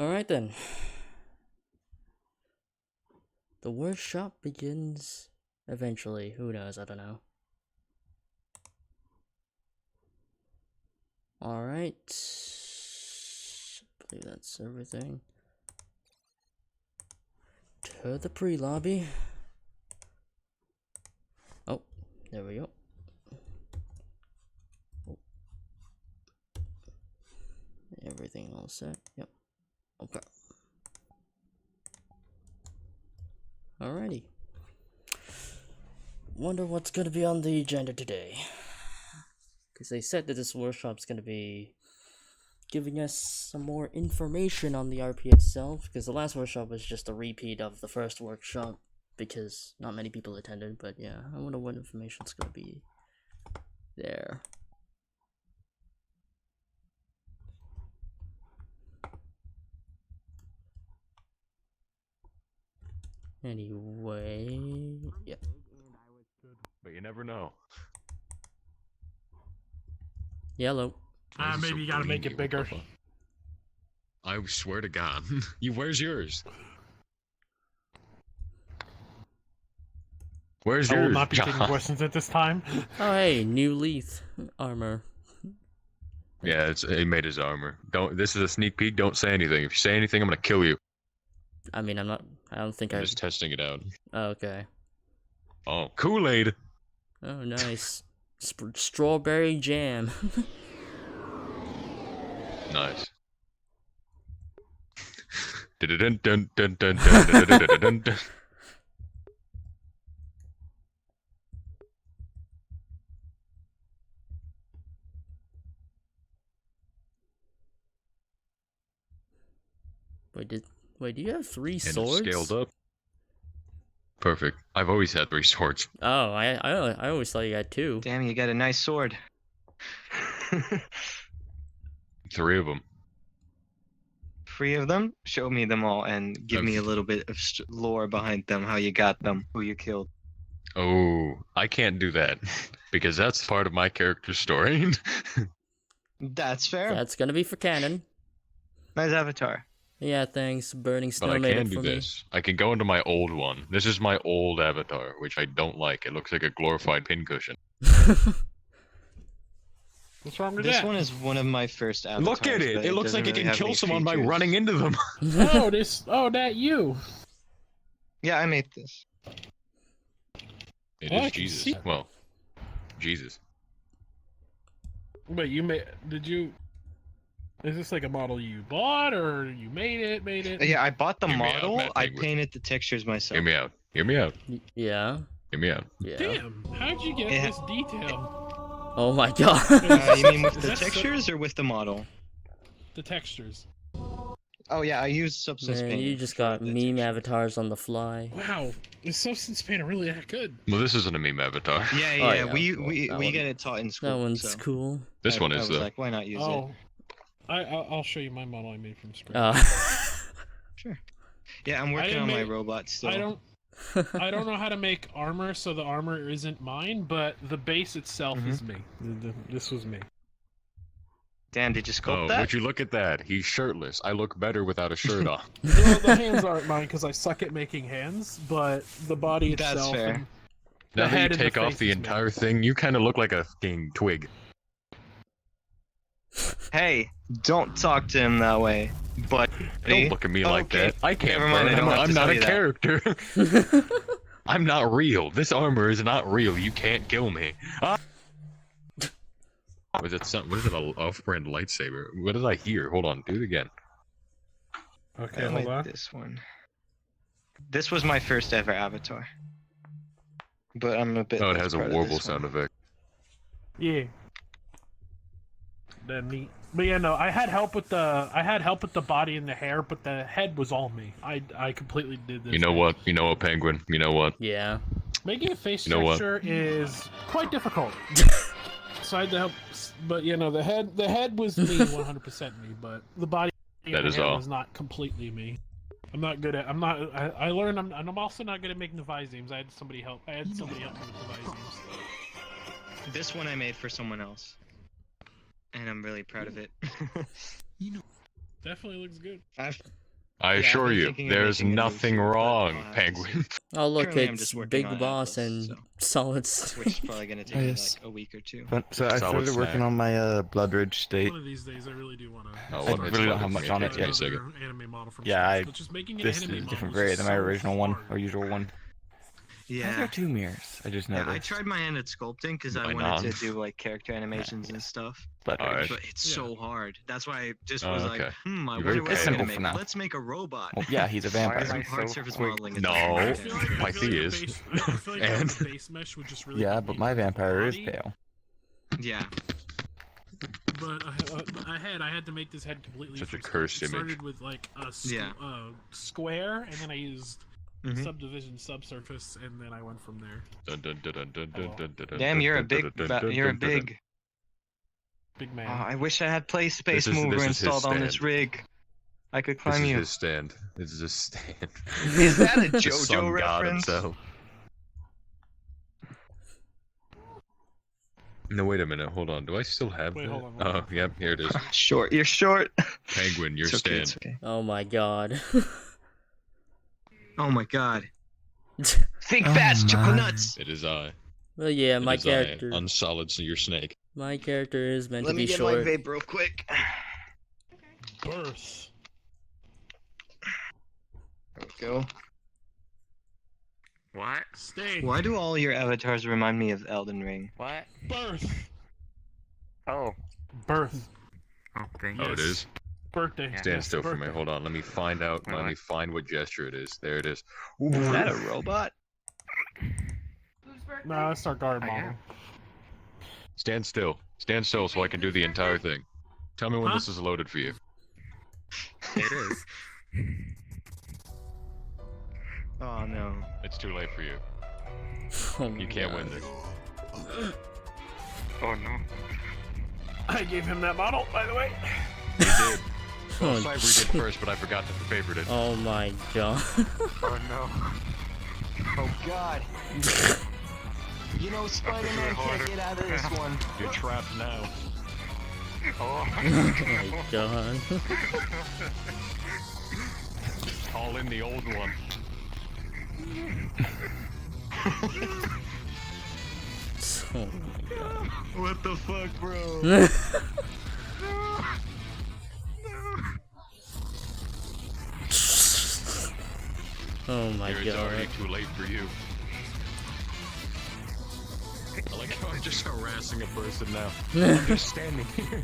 Alright then. The workshop begins eventually. Who knows? I don't know. Alright. I believe that's everything. To the pre-lobby. Oh, there we go. Oh. Everything all set. Yep. Okay. Alrighty. Wonder what's gonna be on the agenda today. Because they said that this workshop's gonna be giving us some more information on the RP itself. Because the last workshop was just a repeat of the first workshop. Because not many people attended. But yeah, I wonder what information's gonna be there. Anyway, yeah. But you never know. Yellow. Maybe you gotta make it bigger. I swear to God. Where's yours? Where's I yours? will not be taking John? questions at this time. Oh hey, new Leith armor. Yeah, he made his armor. This is a sneak peek. Don't say anything. If you say anything, I'm gonna kill you. I mean, I don't think I'm just testing it out. Oh, okay. Oh, Kool-Aid. Oh, nice. Strawberry jam. Nice. Dun dun dun dun dun dun dun dun. Wait, do you have 3 And swords? it's scaled up. Perfect. I've always had 3 swords. Oh, I always thought you had 2. Damn, you got a nice sword. 3 of them. 3 of them? Show me them all and give me a little bit of lore behind them, how you got them, who you killed. Oh, I can't do that because that's part of my character's story. That's fair. That's gonna be for canon. Nice avatar. Yeah, thanks. Burning Snow But I made can it do for me. this. I can go into my old one. This is my old avatar, which I don't like. It looks like a glorified pincushion. What's wrong with This that? one is one of my first avatars. Look at it! but It looks like it doesn't can really kill have someone any by features. running into them. Oh, that you. Yeah, I made this. It Oh, I is can Jesus. see- Well, Jesus. Wait, did you... Is this like a model you bought, or you made it? Yeah, I bought the Hear me out, model. Matt I Penguin. painted the textures myself. Hear me out. Hear me out. Yeah. Hear me out. Yeah. Damn, how'd you get Yeah. this detail? Oh my god. You mean with Is the that so- textures or with the model? The textures. Oh yeah, I used Substance Man, Painting you just for got the meme textures. avatars on the fly. Wow, is Substance Painter really that good? Well, this isn't a meme avatar. Yeah, Oh, yeah, yeah, we well, we that we one- get it taught in school. That one's so cool. This one I is was though. like, why not use it? Oh, I'll show you my model I made from scratch. Sure. Yeah, I'm working didn't on my make- robot still. I don't know how to make armor, so the armor isn't mine, but the base itself is me. This was me. Dan, did you sculpt Oh, that? would you look at that? He's shirtless. I look better without a shirt on. Well, the hands aren't mine because I suck at making hands, but the body That's itself. fair. and Now that head you and the take off face the is me. entire thing, you kind of look like a fucking twig. Hey, don't talk to him that way, but Don't look at me like Okay, that. I can't never mind, burn I him. don't have I'm to not tell a you that. character. I'm not real. This armor is not real. You can't kill me. Ah! Was it something? What is it? A off-brand lightsaber? What did I hear? Hold on. Do it again. Okay, I hold made on. this one. This was my first ever avatar, but I'm a bit. Oh, it less has a proud of warble this one. sound effect. Yeah. That neat. But yeah, no, I had help with the body and the hair, but the head was all me. I completely did this. You know what? You know what, Penguin? You know what? Yeah. Making a face You know what? texture is quite difficult. So I had to help, but you know, the head was me, 100% me, but the body and That the is hair all. was not completely me. I learned I'm also not good at making device names. I had somebody help me with device names. This one I made for someone else, and I'm really proud of it. Definitely looks good. I I've assure been you, thinking of there's making a new nothing suit, but I'll wrong, have to Penguin. see. Oh look, Currently, I'm it's just working Big on Boss Atlas, and so- Solid. Which is probably gonna take Oh, me yes. like a week or two. So I Solid started working snack. on my Blood Ridge state. One of these days, I really do want to. Oh, I what? really It's don't loaded have for much me. on it Take me a yet. second. Anime model from Yeah, scratch, but just making an This anime is a different model variant is than my so original one, hard. or usual one. I Yeah. got 2 mirrors. I just Yeah, noticed. I tried my hand at sculpting because I Why wanted not? to do like character animations and stuff. Blood Alright. Ridge. But it's Yeah. so hard. That's why I just Oh, was okay. like, I You're wonder very what bad. I'm gonna Simple make. for now. Let's make a robot. Well, yeah, he's a Do vampire. some hard surface modeling. and No. stuff. I feel like, Like he a is. base, I feel like And- a base mesh would just really Yeah, help but me my with the vampire is body, pale. Yeah. But I had to make this head completely. Such a from cursed scratch. It image. started with like a Yeah. square, and then I used Mhm. subdivision, subsurface, and then I went from there. Dun, dun, dun, dun, dun, dun, dun, dun, Damn, you're a dun, big. dun, dun, You're a dun, dun, dun. big. Big man. I wish I had Play Space is- Mover this is his installed on this stand. rig. I could This climb is you. his stand. This is his stand. Is that a The JoJo sun god reference? himself. No, wait a minute. Hold on. Do I still have Wait, that? hold on, hold Oh, on. yep. Here it is. Short. You're short. Penguin, your It's okay, stand. it's okay. Oh my god. Oh my god. Think fast, chocolate nuts. It is I. Well, yeah, It my is character. I, unsolid your snake. My character is meant Let to me be get short. my vape real quick. Birth. There we go. What? Sting. Why do all your avatars remind me of Elden Ring? What? Birth. Oh. Birth. Oh, thank Oh, you. it is. Birthday. Yeah. Stand Yes, still for me. birthday. Hold on. Let me find out. Let Alright. me find what gesture it is. There it is. Is that a robot? No, that's our guard I model. am. Stand still. Stand still so I can do the entire thing. Tell me when Huh? this is loaded for you. It is. Oh no. It's too late for you. Oh my You can't god. win this. Oh no. I gave him that model, by the way. You did. Well, Oh, Cyber shit. did first, but I forgot to favorite it. Oh my god. Oh no. Oh god. You know Spider-Man can't get out of this one. You're trapped now. Oh. Oh my god. Call in the old one. Oh my god. What the fuck, bro? Oh my Here, it's already god. too late for you. I like how I'm just harassing a person now. I'm just standing here.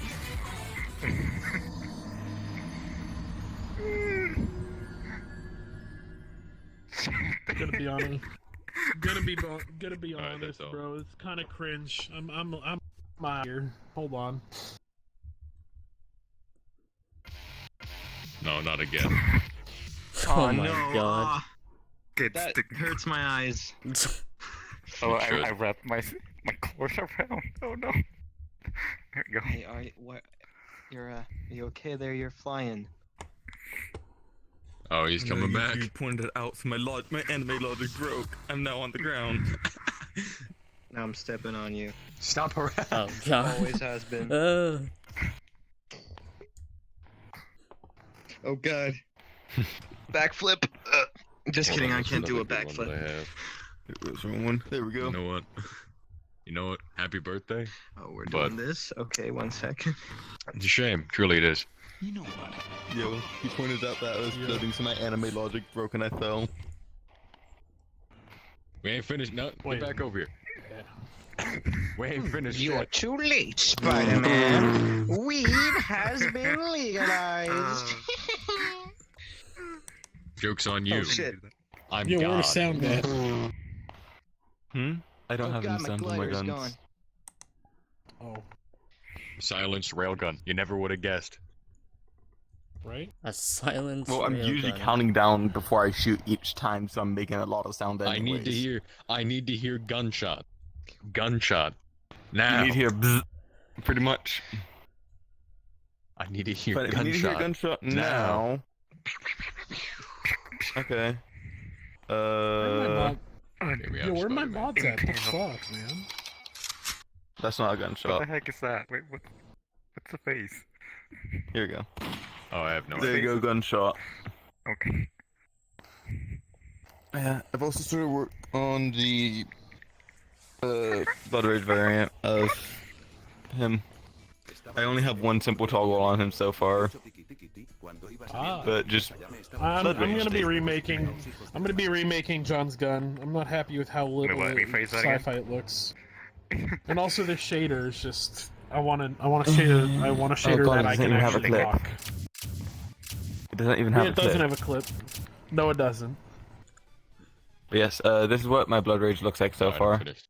Gonna be Alright, honest, that's all. bro. It's kind of cringe. I'm my ear. Hold on. No, not again. Oh my no. god. Get That stick. hurts my eyes. Oh, It should. I wrapped my clothes around. Oh no. There we go. Hey, what? Are you okay there? You're flying. Oh, he's coming back. You pointed out, so my anime logic broke. I'm now on the ground. Now I'm stepping on you. Stop harassing. Oh god. Always has been. Oh god. Backflip. Just Hold kidding, on, I there's can't do a another good one that backflip. I have. There's one. There we go. You know what? You know what? Happy birthday. Oh, we're But- doing this? Okay, 1 second. It's a shame. Truly, it is. You know what? Yo, he pointed out that I was floating, so my anime logic broke and I fell. We ain't finished. No, Wait. get back over here. We ain't finished. You're yet. too late, Spider-Man. Weed has been legalized. Joke's on you. Oh shit. I'm Yo, where God. the sound at? I don't Oh have god, any my sound on my glider's guns. gone. Oh, Silenced railgun. You never would have guessed. right? A silence. Well, I'm usually railgun. counting down before I shoot each time, so I'm making a lot of sound anyways. I need to hear gunshot. Gunshot. Now. You need to hear bzz, pretty much. I need to hear But if you gunshot. need to hear gunshot now. Okay. Here we Yo, are, where my Spider-Man. mods at? The fuck, man? That's not a What gunshot. the heck is that? Wait, what's the face? Here we go. Oh, I have no There idea. you go, gunshot. Okay. Yeah, I've also started work on the Blood Rage variant of him. I only have one simple toggle on him so far, Ah. but just I'm Blood gonna Rage be Day. remaking. I'm gonna be remaking John's gun. I'm not happy with how little let me phrase that again? sci-fi it looks. And also the shader is just. I want a shader. I want a shader God, that it I doesn't can even have a actually clip. lock. It doesn't even have It a doesn't clip. have a clip. No, it doesn't. But yes, this is what my Blood Rage looks like so Alright, I'm far. finished.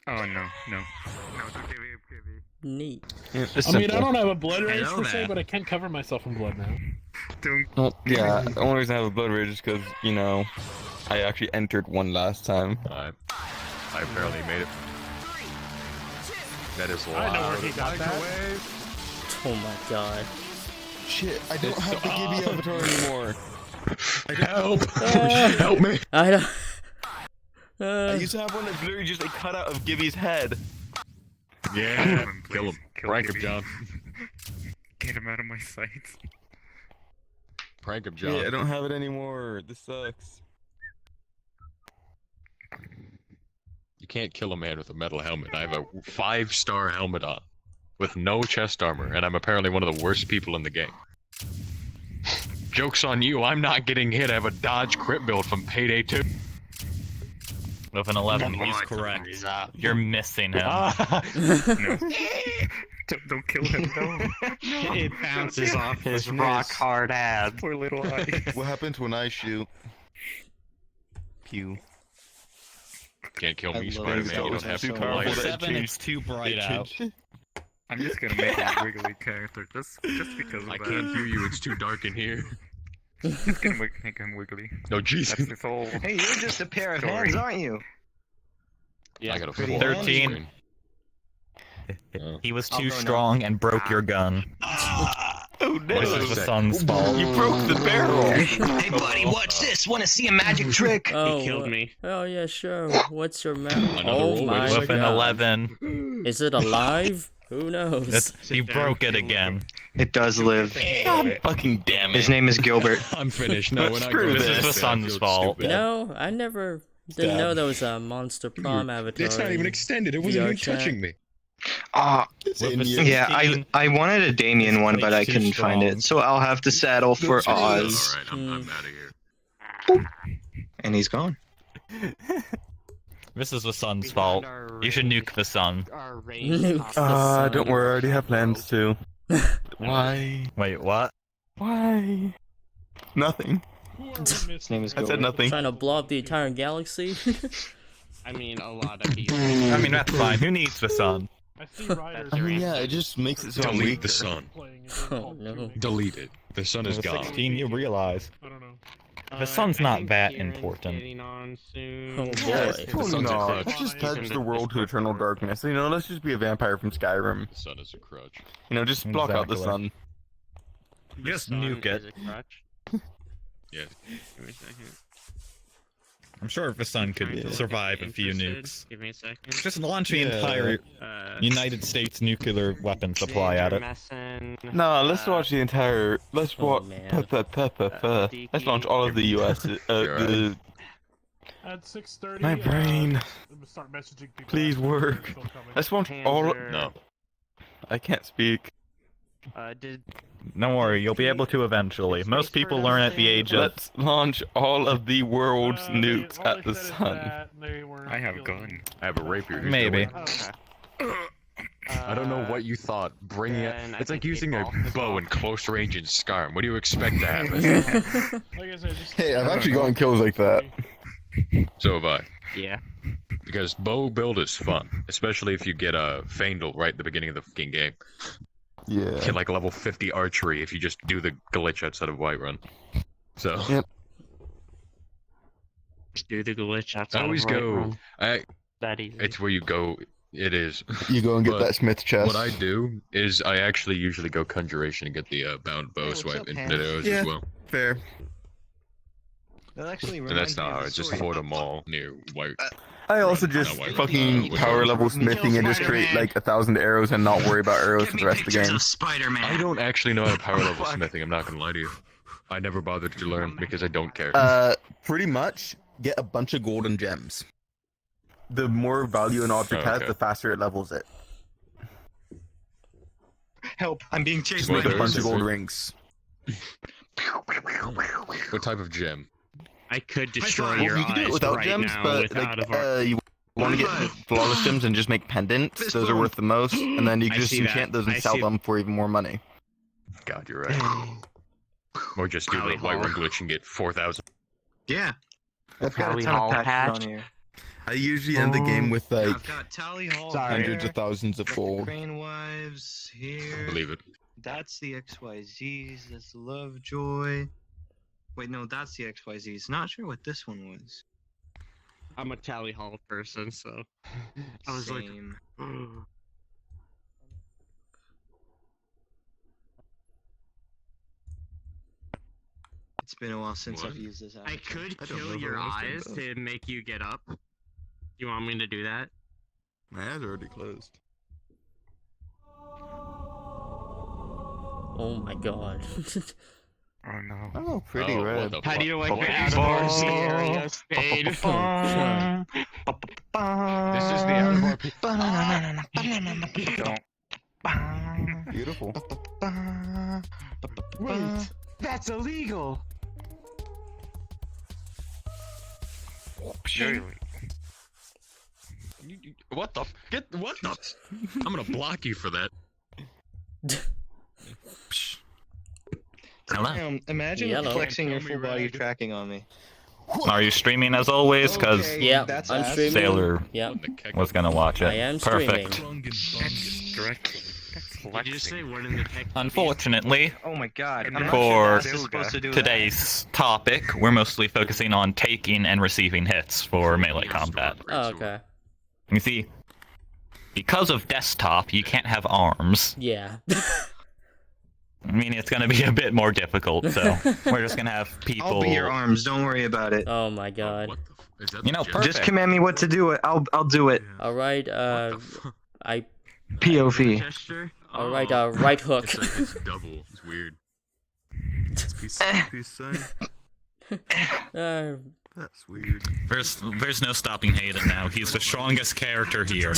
Oh no, no. No, don't give me. Neat. Yeah, it's I mean, I simple. don't have a blood rage Hello per se, there. but I can cover myself in blood now. Don't. Well, yeah, the only reason I have a Blood Rage is because, you know, I actually entered one last time. Alright. I apparently made it. That is loud. I know where he got that. Oh my god. Shit, I don't It's have the so- Gibby avatar anymore. Help! Help me! I don't. I used to have one that's literally just a cutout of Gibby's head. Yeah, Please, kill him. kill Prank him, Gibby. John. Get him out of my sight. Prank him, John. Yeah, I don't have it anymore. This sucks. You can't kill a man with a metal helmet. I have a 5-star helmet on, with no chest armor, and I'm apparently one of the worst people in the game. Joke's on you, I'm not getting hit. I have a dodge crit build from Payday 2. With an 11, he's Oh, correct. You're missing him. No. Don't kill him, no. It bounces off His his rock miss. hard abs. Poor little eye. What happens when I shoot? Pew. Can't kill I me, love Spider-Man. those You don't have so to much. light. 7, it's too bright out. I'm just gonna make a wiggly character just because of I that. can't hear you, it's too dark in here. Just gonna make him wiggly. No, That's Jesus. his whole. Hey, you're just a pair of Story. hands, aren't you? I got a pretty 13. screen. Oh. He was Oh, too no, no. strong and broke your gun. Oh This is the sun's fault. You broke the barrel! Hey, buddy, watch this. Want to see a magic trick? Oh, He killed me. Oh yeah, sure. What's your map? Another Oh roll, my baby. With an god. 11. Is it alive? Who knows? He broke it again. It does live. God fucking damn it. His name is Gilbert. I'm finished. No, we're not Screw going this. to This is the I sun's feel fault. stupid. You know, I never didn't Stab. know there was a Monster Prom avatar. It's not even in extended. It wasn't VR even chat. touching me. Ah, It's With in the you. yeah, I wanted a Damien one, but I Too couldn't find strong. it, so I'll have to settle for Screw Oz. Alright, I'm out of here. And he's gone. This is the sun's fault. You should nuke the sun. Nuke the sun. Don't worry, I already have plans to. Why? Wait, what? Why? Nothing. His name is I said Gilbert. nothing. Trying to blow up the entire galaxy. I mean, a lot of people. I mean, that's fine. Who needs the sun? I see riders. I mean, yeah, it just makes it so I'm Delete weaker. the sun. playing a game Oh, called no. Tunic. Delete it. The sun is gone. 16, you realize. I don't know. The sun's not that Kieran's important. getting on soon. Oh, Yeah, boy. it's totally sun's a not. crutch. Let's just touch the world to eternal darkness. You know, let's just be a vampire from Skyrim. The sun is a crutch. You know, just block out the Exactly. sun. Just Sun nuke is it. a crutch. Yeah. Give me a second. I'm sure the sun could Trying to survive get a few interested. nukes. Give me a second. Just launch the Yeah. entire Uh, United States nuclear weapon supply at it. Messin, No, let's watch the entire. Let's Oh, watch. man. Let's launch all of the U.S. You're At 6:30. My brain. Start messaging people. Please asking if work. they're still coming. Let's launch all. Panzer, No. I can't speak. Did Don't worry, you'll be able to eventually. Most people learn at the age of... Let's launch all of the world's They- nukes all at they the said is sun. that they weren't I have a killing- gun. I have a rapier. Who's Maybe. doing it? okay. I don't know what you thought. Bringing it. then I It's like think using a people- bow in close range in Skyrim. What do you expect to happen? Like I said, just Hey, I've actually gotten kills like that. So have I. Yeah. Because bow build is fun, especially if you get a Feindel right at the beginning of the fucking game. Yeah. Get like level 50 archery if you just do the glitch outside of Whiterun. So Yep. Just do the glitch I outside always of right go. run. I That easy. it's where you go. It is. You go and get But that Smith chest. What I do is I actually usually go conjuration and get the bound bow, what's so I have up, infinite Hans? arrows Yeah. as well. Fair. That actually And reminds that's not me how. of a It's just story. Fort a Mall near White. I also just why- fucking what's power up? level smithing and just create like 1,000 arrows and not worry about arrows for the rest of the game. Spider-Man. I don't actually know how to power level smithing. I'm not gonna lie to you. I never bothered to learn because I don't care. Pretty much get a bunch of golden gems. The more value an object has, Okay. the faster it levels it. Help! I'm being chased Just by make a Whether bunch it's of gold a- rings. What type of gem? I could destroy Well, your you can do eyes it without right gems, now but without like, a var- you want to get flawless gems and just make pendants. Those are worth the most, and then you I can just see that. enchant those and I sell see- them for even more money. God, you're right. Or just do the Tally white Hall. run glitch and get 4,000. Yeah. I've got a Tally ton of Hall patches patch. on here. I usually end the game with like I've got Tally Hall hundreds here. of thousands of Got the gold. Crane Wives here. Believe it. That's the XYZs. That's the Lovejoy. Wait, no, that's the XYZs. Not sure what this one was. I'm a Tally Hall person, so I was Same. like, It's been a while since What? I've used this. I avatar. could I don't kill know your what else eyes does. to make you get up. You want me to do that? My eyes are already closed. Oh my god. Oh no. Oh, pretty Oh, red. what the How do fuck? you like Bum, the bum, out of bum. RP area, Spade? This is the out of RP. Don't. Beautiful. Wait, that's illegal. Really? What the? Get what the? I'm gonna block you for that. Hello. Imagine Yellow. flexing your Tell me full body red. tracking on me. Are you streaming as always? Because Okay, Yeah, that's I'm ass. streaming. Sailor Yeah, What the heck? was gonna watch it. I am Perfect. streaming. That's correct. That's Did you just say what in the text? Unfortunately, Oh my god. And I'm not for sure that's just supposed to do today's topic, we're mostly focusing on taking and receiving hits for melee Your combat. storm Oh, breaks okay. You see, because of desktop, you can't have arms. Yeah. I mean, it's gonna be a bit more difficult, so we're just gonna have that. people. I'll be your arms. Don't worry about it. Oh my Oh, god. what the is that You the know, gem? perfect. Just command me what to do. I'll do it. Alright, What the fuck? I. POV. Gesture? Alright, Oh, right hook. It's like it's double. It's weird. That's weird. There's no stopping Hayden now. He's the strongest character here.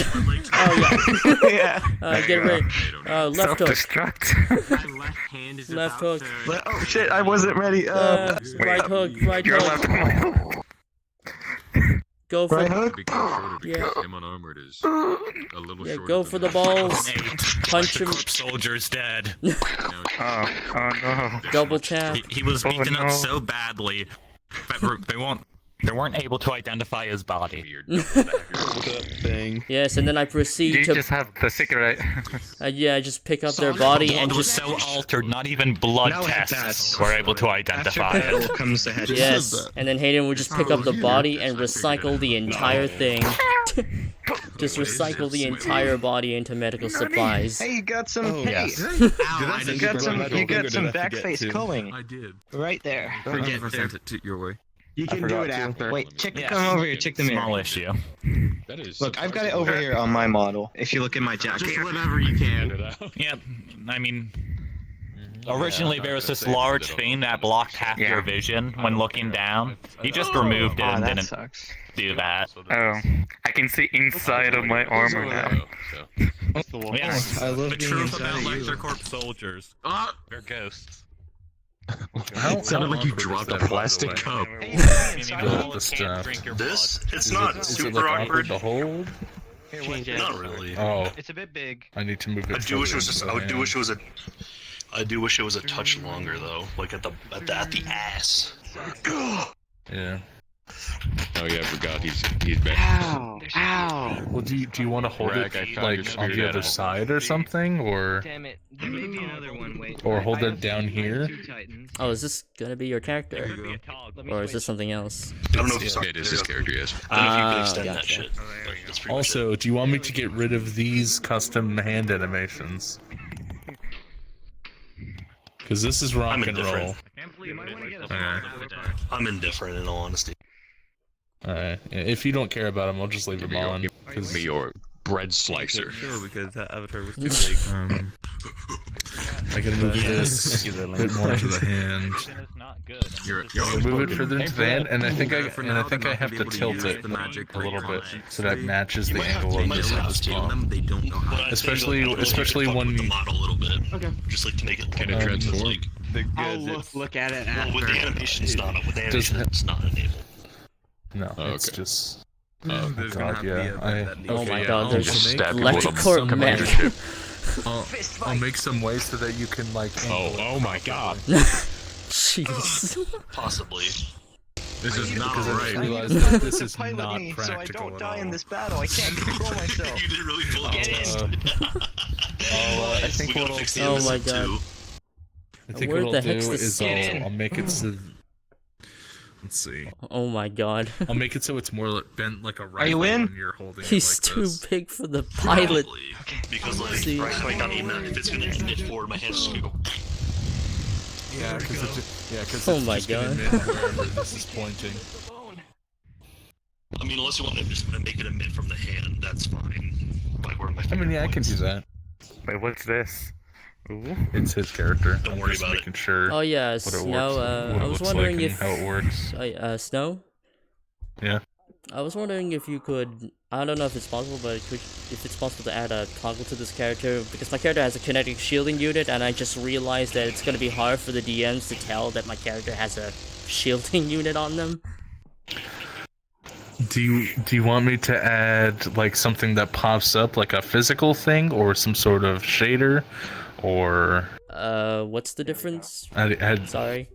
Oh yeah. Yeah. Get ready. I don't know. Left hook. Self-destruct. My left hand is Left about hook. to... Oh shit! I wasn't ready. Right hook. Right You're hook. left. Go for. Right hook. Become shorter because Yeah. him unarmored is a little Yeah, shorter. go than for the me. balls. Punch him. The corpse soldier's dead. Now Oh no. Double tap. He was Oh, beaten no. up so badly that they weren't able to identify his body. weird. Double dagger. Thing. Yes, and then I Do proceed you to. just have the cigarette? Yeah, I just pick up their Solid body Blood and was just. so altered, not even blood Now at tests that. were able to After identify battle it. comes the head. Just Yes, said that. and then Hayden would just pick up the body and recycle the entire thing. Just recycle the entire body into medical supplies. Hey, you got some. Oh, hey, yes. Ow, Did I I send got you some. the You metal got some finger? Did I forget backface to? culling I did. right there. I never sent it to your way. You I can do forgot it to. after. Wait, check. Yes. Come over here. Check the mirror. Small issue. That is. Look, I've got it over here on my model. If you look at my jacket. Just whatever you can. Yeah, I mean, originally there was this large thing that blocked half your vision when looking down. He just removed it Oh, and that didn't sucks. do that. Oh, I can see inside of my armor now. Yes, I love the being truth inside about of you. LexerCorp soldiers. Ah! They're ghosts. It sounded like you dropped a plastic cup. Hey, you got me inside. Meaning the can't stuff. drink your This? blood. It's not super awkward. to hold? Here, Change what's it. this? Not really. Oh, It's a bit big. I need to move it. I do wish it was just. further I into do the wish it was a. I do wish it was a touch longer though, like at the ass. hand. Yeah. Oh yeah, I forgot he's back. Ow! Ow! Well, do you want to hold Rag, I it found your like on the spirit other animal. side or something, or Damn it. There may be another one. Wait. Or hold I it have- down I have here. 2 titans. Oh, is this gonna be your character? Let me Or is switch. this something else? I don't know if Yeah. Yeah, it is his character, yes. I don't know if you Ah, could extend that gotcha. shit. But that's pretty much also, do you want me to get rid of these custom hand animations? Because this is rock I'm and roll. indifferent. I can't believe You might wanna get a Okay. it. I'm indifferent in all honesty. Alright. If you don't care about them, I'll just leave them on. Give me your bread slicer. Sure, because that avatar was too big. I can move this a bit more to the hand. You're Move it further into the hand, and I think I have to tilt it a little bit so that matches the angle of this palm. Especially when the model a little bit. Okay. Just like to make it Can it transform? like. I'll look at it after. Well, with the animation's not. With the animation, it's not enabled. No, Oh, it's okay. just. There's Oh gonna god, have to be yeah. a Oh my yeah, god, I'll there's make- electrical some men. way- I'll make some ways so that you can like. angle it. Oh my god. Jeez. Possibly. This is not Because I just right. realized that this is Pilot not me, so I practical don't at die in all. this battle. I can't control myself. You didn't really fully get it. I think We what gotta I'll fix the do. Oh innocent my god. too. I think Where what the I'll do heck's the is skin? I'll make it so. Let's see. Oh my god. I'll make it so it's more bent like a rifle you in? when you're holding He's it like too this. big for the pilot. Probably. Because like, See. I mean that if it's gonna end it forward, my hands just gonna go. Yeah, because Oh it's my just gonna god. emit wherever this is pointing. I mean, unless you want to just make it emit from the hand, that's fine. Like where my I mean, yeah, I can do points. that. Wait, what's this? Ooh. It's his character. Don't I'm worry just about it. making sure Oh yeah, what it Snow. works, what I it was looks wondering like if and how it works. Snow. Yeah. I was wondering if you could. I don't know if it's possible, but if it's possible to add a toggle to this character, because my character has a kinetic shielding unit, and I just realized that it's gonna be hard for the DMs to tell that my character has a shielding unit on them. Do you want me to add like something that pops up, like a physical thing, or some sort of shader, or? What's the difference? Sorry.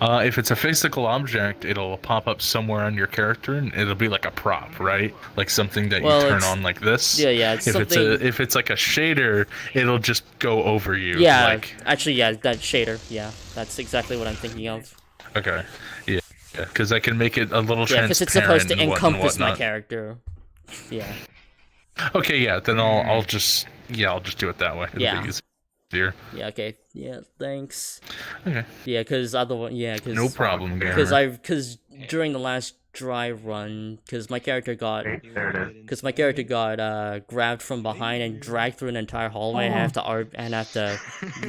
If it's a physical object, it'll pop up somewhere on your character, and it'll be like a prop, right? Like something that Well, you turn it's- on like this. Yeah, it's If something. if it's like a shader, it'll just go over you. Yeah, Like, actually, yeah, that shader. Yeah, that's exactly what I'm thinking of. okay. Yeah. Because I can make it a little Yeah, because transparent. it's supposed to and encompass my whatnot. character. Yeah. Okay, yeah. Then I'll just do it that way. It'll Yeah. be easier. Yeah. Okay. Yeah. Thanks. Okay. Yeah, because otherwise, yeah, because No problem, Because Gamer. because during the last dry run, because my character got grabbed from behind and dragged through an entire hallway, and I have to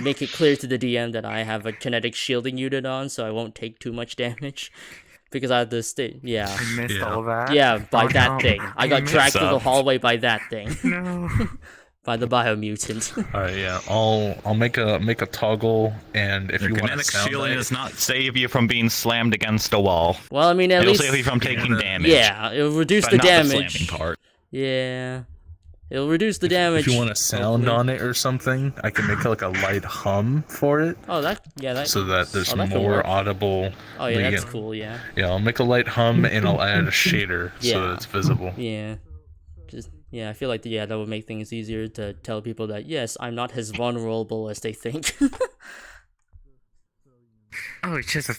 make it clear to the DM that I have a kinetic shielding unit on, so I won't take too much damage. Because I have to stay. Yeah. I missed Yeah. all that. Yeah, by Oh, that no. thing. I got dragged through the Sucked. hallway by that thing. No. By the biomutant. All right, yeah. I'll make a toggle, and if Your you want to kinetic sound shielding it- does not save you from being slammed against a wall. Well, I mean, at It'll least. save you from taking damage. Yeah, it'll reduce but the not damage. The slamming part. Yeah. It'll reduce the damage. If you want a sound on it or something, I can make like a light hum for it, Oh, that. Yeah, that. so that there's Oh, that could more work. audible. Oh, yeah, that's Yeah. cool, yeah. Yeah, I'll make a light hum and I'll add a shader so Yeah. that it's visible. Yeah. Yeah, I feel like that would make things easier to tell people that, yes, I'm not as vulnerable as they think. Oh, it's just a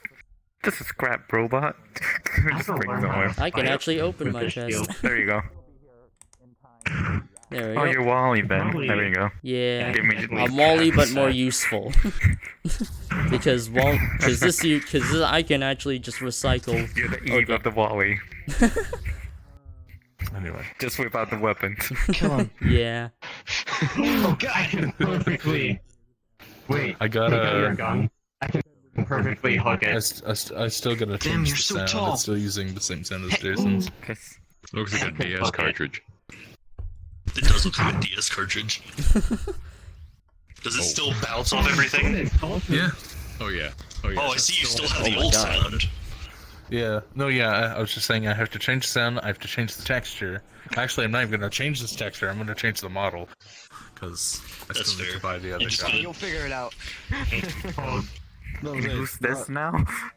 scrap robot. Just bring it somewhere. I can actually open my chest. There you go. There we Oh, go. you're Wally then. There you go. Yeah. Give me I'm Wally, but more useful. because I can actually just recycle. You're the Eve of the Wally. Anyway, Just without the weapons. Kill him. Yeah. Oh god! Perfectly. Wait. I got your a. gun. I can perfectly hook I, it. I still gotta Damn, change you're the so sound. tall. It's still using the same sound as Jason's. Looks like a DS cartridge. It does look like a DS cartridge. Does it still bounce off everything? Yeah. Oh yeah. Oh yeah. Oh, I see you still have Oh the my old God. sound. Yeah. No, yeah. I was just saying I have to change the sound. I have to change the texture. Actually, I'm not even gonna change this texture. I'm gonna change the model, because I That's still need fair. to buy the other just guy. gotta- You'll figure it out. Who's this now?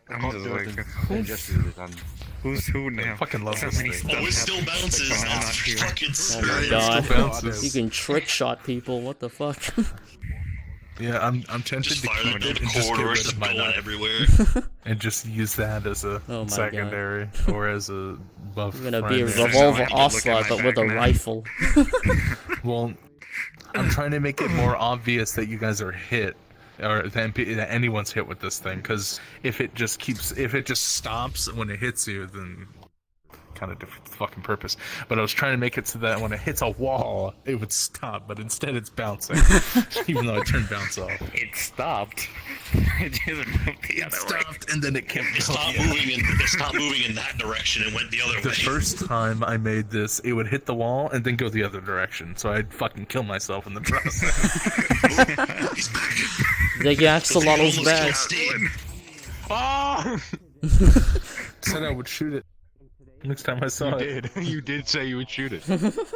I'm just like, who's who now? I fucking love So this many thing. stuff Oh, it still happens bounces. when I'm not That's here. fucking Oh my serious. god. bounces. You can trick shot people. What the fuck? Yeah, I'm tempted Just to fire keep them it into and just get corridors, rid just of my going knife everywhere. and just use that as a Oh my God. secondary or as a buff. You're gonna be a primary. revolver I have to look at ocelot, my but with a back now. rifle. Well, I'm trying to make it more obvious that you guys are hit, or that anyone's hit with this thing. Because if it just stops when it hits you, then kind of defeats the fucking purpose. But I was trying to make it so that when it hits a wall, it would stop, but instead it's bouncing, even though I turned bounce off. It stopped. It just moved the other way. Stopped, and then it kept It stopped moving in. It stopped moving in that direction and went the other The way. first time I made this, it would hit the wall and then go the other direction, so I'd fucking kill myself in the process. He's back. The axolotl's back. Ah! Said I would shoot it next time I saw You it. did. You did say you would shoot it.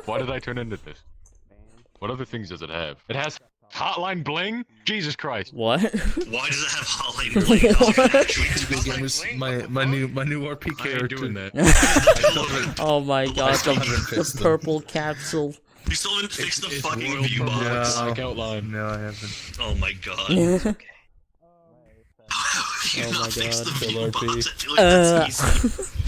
Why did I turn into this? What other things does it have? It has hotline bling? Jesus Christ. What? Why does it have hotline bling? Actually, Big gamers, my new RP I ain't character. doing that. Oh my god, still the haven't fixed them. purple capsule. You still haven't fixed the It's fucking World view Cup. box. Psych outline. No, I haven't. Oh my god. You Oh not my fixed God. the view Kill box. RP. I feel like that's easy.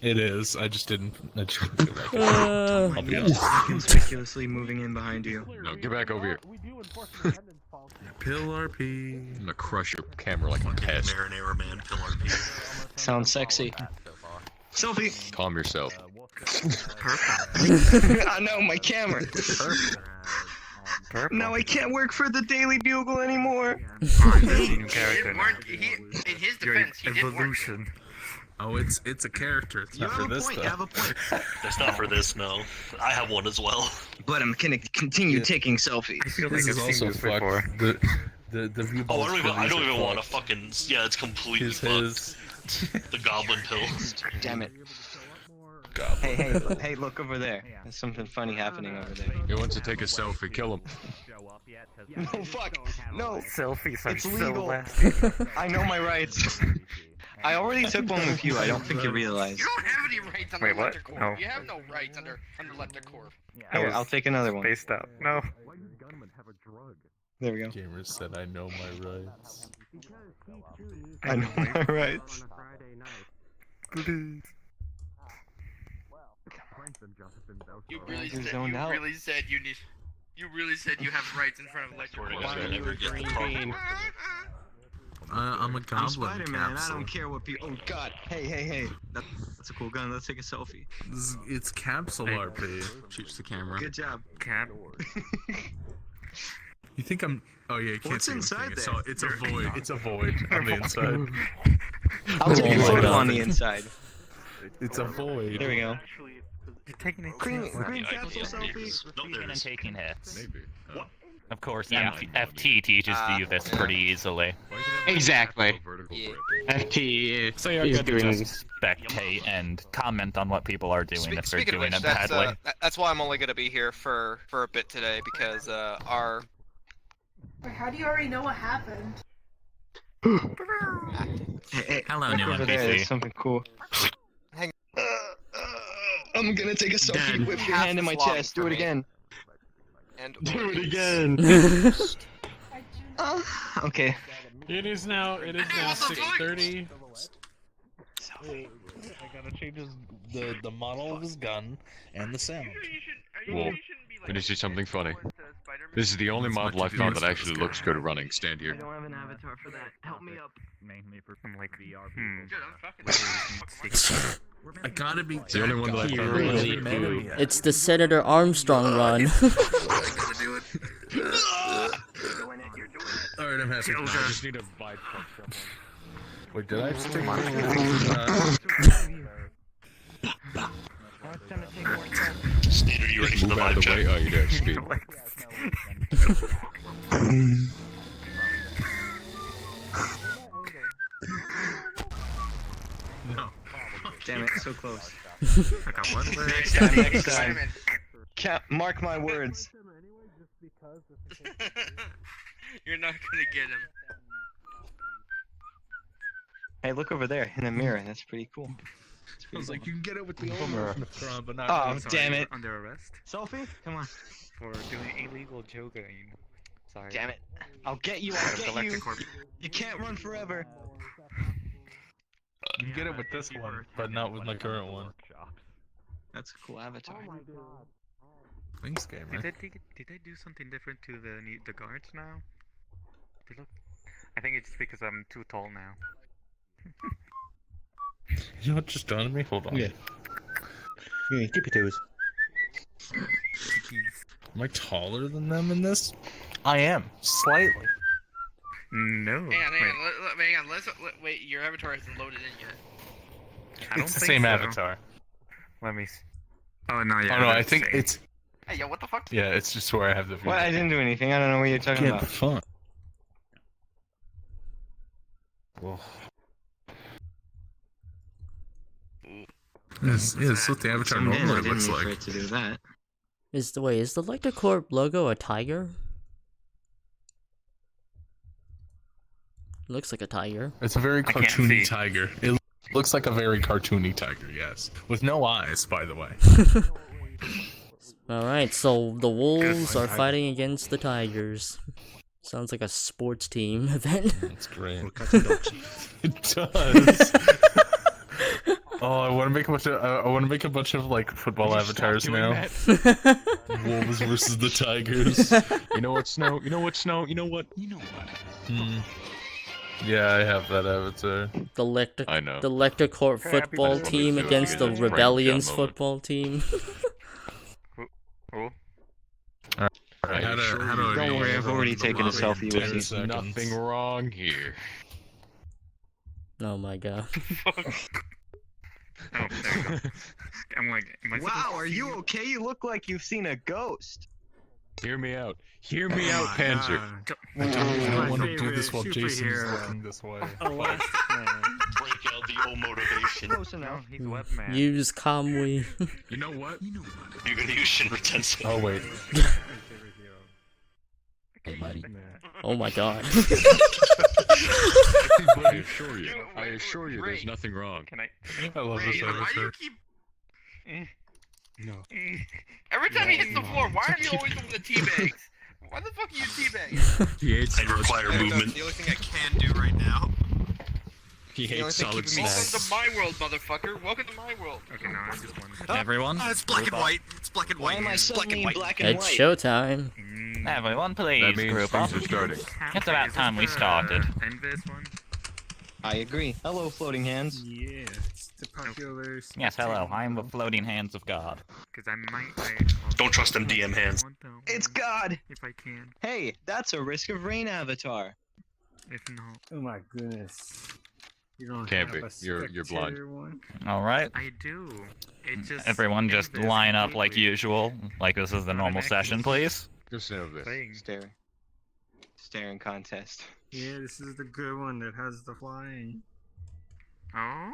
It is. I just didn't feel like it. I'll be honest. Conspicuously moving in behind you. No, get back over here. Pill RP. I'm gonna crush your camera like a pest. Marinara man, pill RP. Sounds sexy. Selfie. Calm yourself. I know my camera. Now I can't work for the Daily Bugle anymore. New character now. In his Your defense, he did work. evolution. Oh, it's a character. It's not for this You though. have a point. That's not for this, no. I have one as well. But I'm gonna continue taking selfies. I feel This like is I've seen also this before. fucked. The view Oh, balls for I these don't are even want to fucked. fucking. Yeah, it's completely His fucked. The goblin pill. Damn it. goblin. Hey, look over there. There's something funny happening over there. He wants to take a selfie. Kill him. No, fuck. No. Selfies are It's so legal. lasting. I know my rights. I already took one with you. I don't think you realize. You don't have any rights under Wait, what? Electric Corp. No. You have no rights under Electric Corp. Here, I'll take another one. Spaced out. No. There we go. Gamers said, "I know my rights." I know my rights. You really You're said zoned you out. really said you need. You really said you have rights in front of Electric Corp. Why don't you ever get the car? I'm a I'm goblin Spider-Man. I capsule. don't care what people. Oh God. Hey. That's a cool gun. Let's take a selfie. It's capsule RP. Shoots the camera. Good job. Cat. You think I'm? Oh yeah, you can't What's see inside anything. there? It's a void. It's a void on the inside. I'll take a Oh my photo God. on the inside. It's a void. There we go. You're taking it. Green Yeah, capsule selfie. Nope, there it And is. taking hits. Maybe. Of course, Yeah. FT teaches you this pretty easily. Exactly. Yeah. FT So you're is good to doing. Spectate and comment on what people are doing if they're Speaking of doing which, it badly. that's why I'm only gonna be here for a bit today because our How do you already know what happened? Hey, Hello, look new over there. NPC. There's something cool. Hang- I'm gonna take a selfie. Dad. Whip your Half hand in the my slot chest. for Do it me. again. and Do it again. Okay. It is now 6:30. I gotta change the model of his gun and the sound. Well, gonna see something funny. This is the only model I found that actually looks good running. Stand here. don't have an avatar for that. Help me up. Mainly for some like VR. I gotta be. The only one that I found that looks good. It's the Senator Armstrong run. Alright, I'm happy. I just need a vibe punch from one. Wait, did I have to take my Steve, are you ready for the Move out of vibe the way. check? Oh, you did. Speed. No. Damn it, so close. I got one. Next time. Mark my words. You're not gonna get him. Hey, look over there in the mirror. That's pretty cool. I was like, you can get it with the armor from the front, but not. Oh, from the damn it. Under arrest Selfie? Come on. for doing illegal joking. Sorry. Damn it. I'll get you. I'll get you. You can't run forever. You can get it with this one, but not with my current one. That's a cool avatar. Thanks, gamer. Did they do something different to the guards now? They look. I think it's because I'm too tall now. You know what just dawned on me? Hold on. Yeah. Tippy toes. Am I taller than them in this? I am slightly. No. Hang on. Wait, your avatar isn't loaded in yet. It's the same avatar. Let me see. Oh no, yeah. Oh no, I think it's. Hey, yo, what the fuck? Yeah, it's just where I have the view. What? I didn't do anything. I don't know what you're talking Get about. the fun. Whoa. Yes, that's what the avatar normally looks like. For it to do that. Is the Electrocorp logo a tiger? Looks like a tiger. It's a very cartoony tiger. It looks like a very cartoony tiger, yes. With no eyes, by the way. Alright, so the wolves are fighting against the tigers. Sounds like a sports team event. That's great. It does. Oh, I want to make a bunch of like football avatars now. Wolves versus the tigers. You know what, Snow? You know what, Snow? You know what? Yeah, I have that avatar. I know. The Electrocorp football team against the Rebellion's football team. Don't worry, I've already taken a selfie with you. There's nothing wrong here. Oh my god. Oh, there you go. I'm like, wow, are you okay? You look like you've seen a ghost. Hear me out. Hear me out, Panzer. I don't want to do this while Jason is looking this way. Break out the old motivation. Close enough. He's webman. Use Kamui. You know what? You're gonna use Shinra Tensei. Oh wait. Oh my god. I assure you, there's nothing wrong. Can I? I love this avatar. No. Every time he hits the floor, why are you always doing the teabags? Why the fuck are you teabagging? I require movement. The only thing I can do right now. He hates solid snacks. Welcome to my world, motherfucker. Welcome to my world. Okay, no, I just want. Everyone? It's black and white. It's black and white. Why am I suddenly black and It's white? showtime. Everyone, please That means group up. things are starting. It's about time we started. End this one. I agree. Hello, floating hands. Yeah, it's the popular. Yes, hello. I am the floating hands of God. Because I might. Don't trust them DM hands. It's God. If I can. Hey, that's a Risk of Rain avatar. If not. Oh my goodness. You don't Can't have be. a You're blind. spectator one? All right. I do. It just. Everyone just line up like usual, like this is the normal session, please. Just know this. Staring contest. Yeah, this is the good one that has the flying. Oh?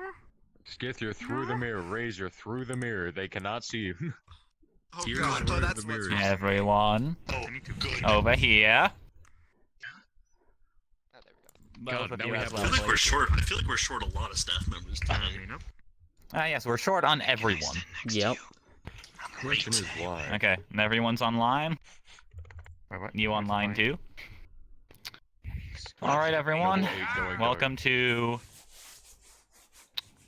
Skith, you're through the mirror. Razor, through the mirror. They cannot see you. Oh god, oh, that's what's wrong. Everyone, Oh, good. over here. God, Both of now you we as have well, I feel like we're please. short. I feel like we're short a lot of staff members tonight. Yes, we're short on everyone. Yep. Question is why. Okay, and everyone's online. Wait, what? You online too? All right, everyone. Welcome to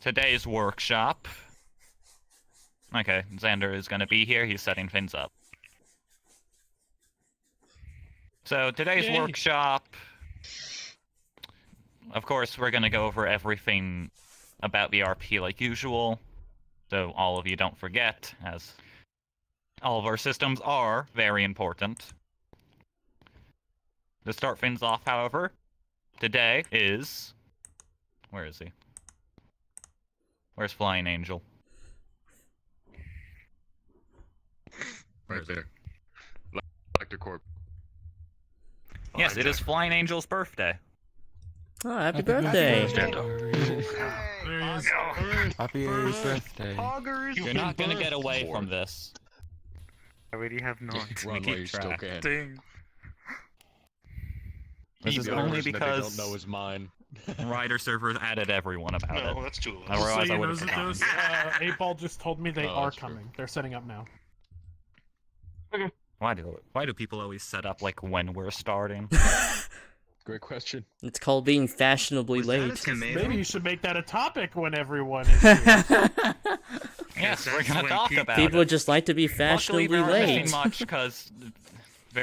today's workshop. Okay, Xander is going to be here. He's setting things up. So today's workshop, of course, we're going to go over everything about the RP like usual, so all of you don't forget, as all of our systems are very important. To start things off, however, today is... Where is he? Where's Flying Angel? Right there. Electrocorp. Yes, it is Flying Angel's birthday. Oh, happy birthday! Happy birthday. You're not gonna get away from this. I already have not. Run while you still can. Ding. This is only because they don't know is mine. Rider servers added everyone about it. No, that's too low. Otherwise, I would have Just so forgotten. you know, 8 Ball just told me they Oh, are that's true. coming. They're setting up now. Why do people always set up like when we're starting? Great question. It's called being fashionably late. Maybe you should make that a topic when everyone is here. Yes, we're gonna talk about People it. just like to be Luckily, fashionably there aren't late. much because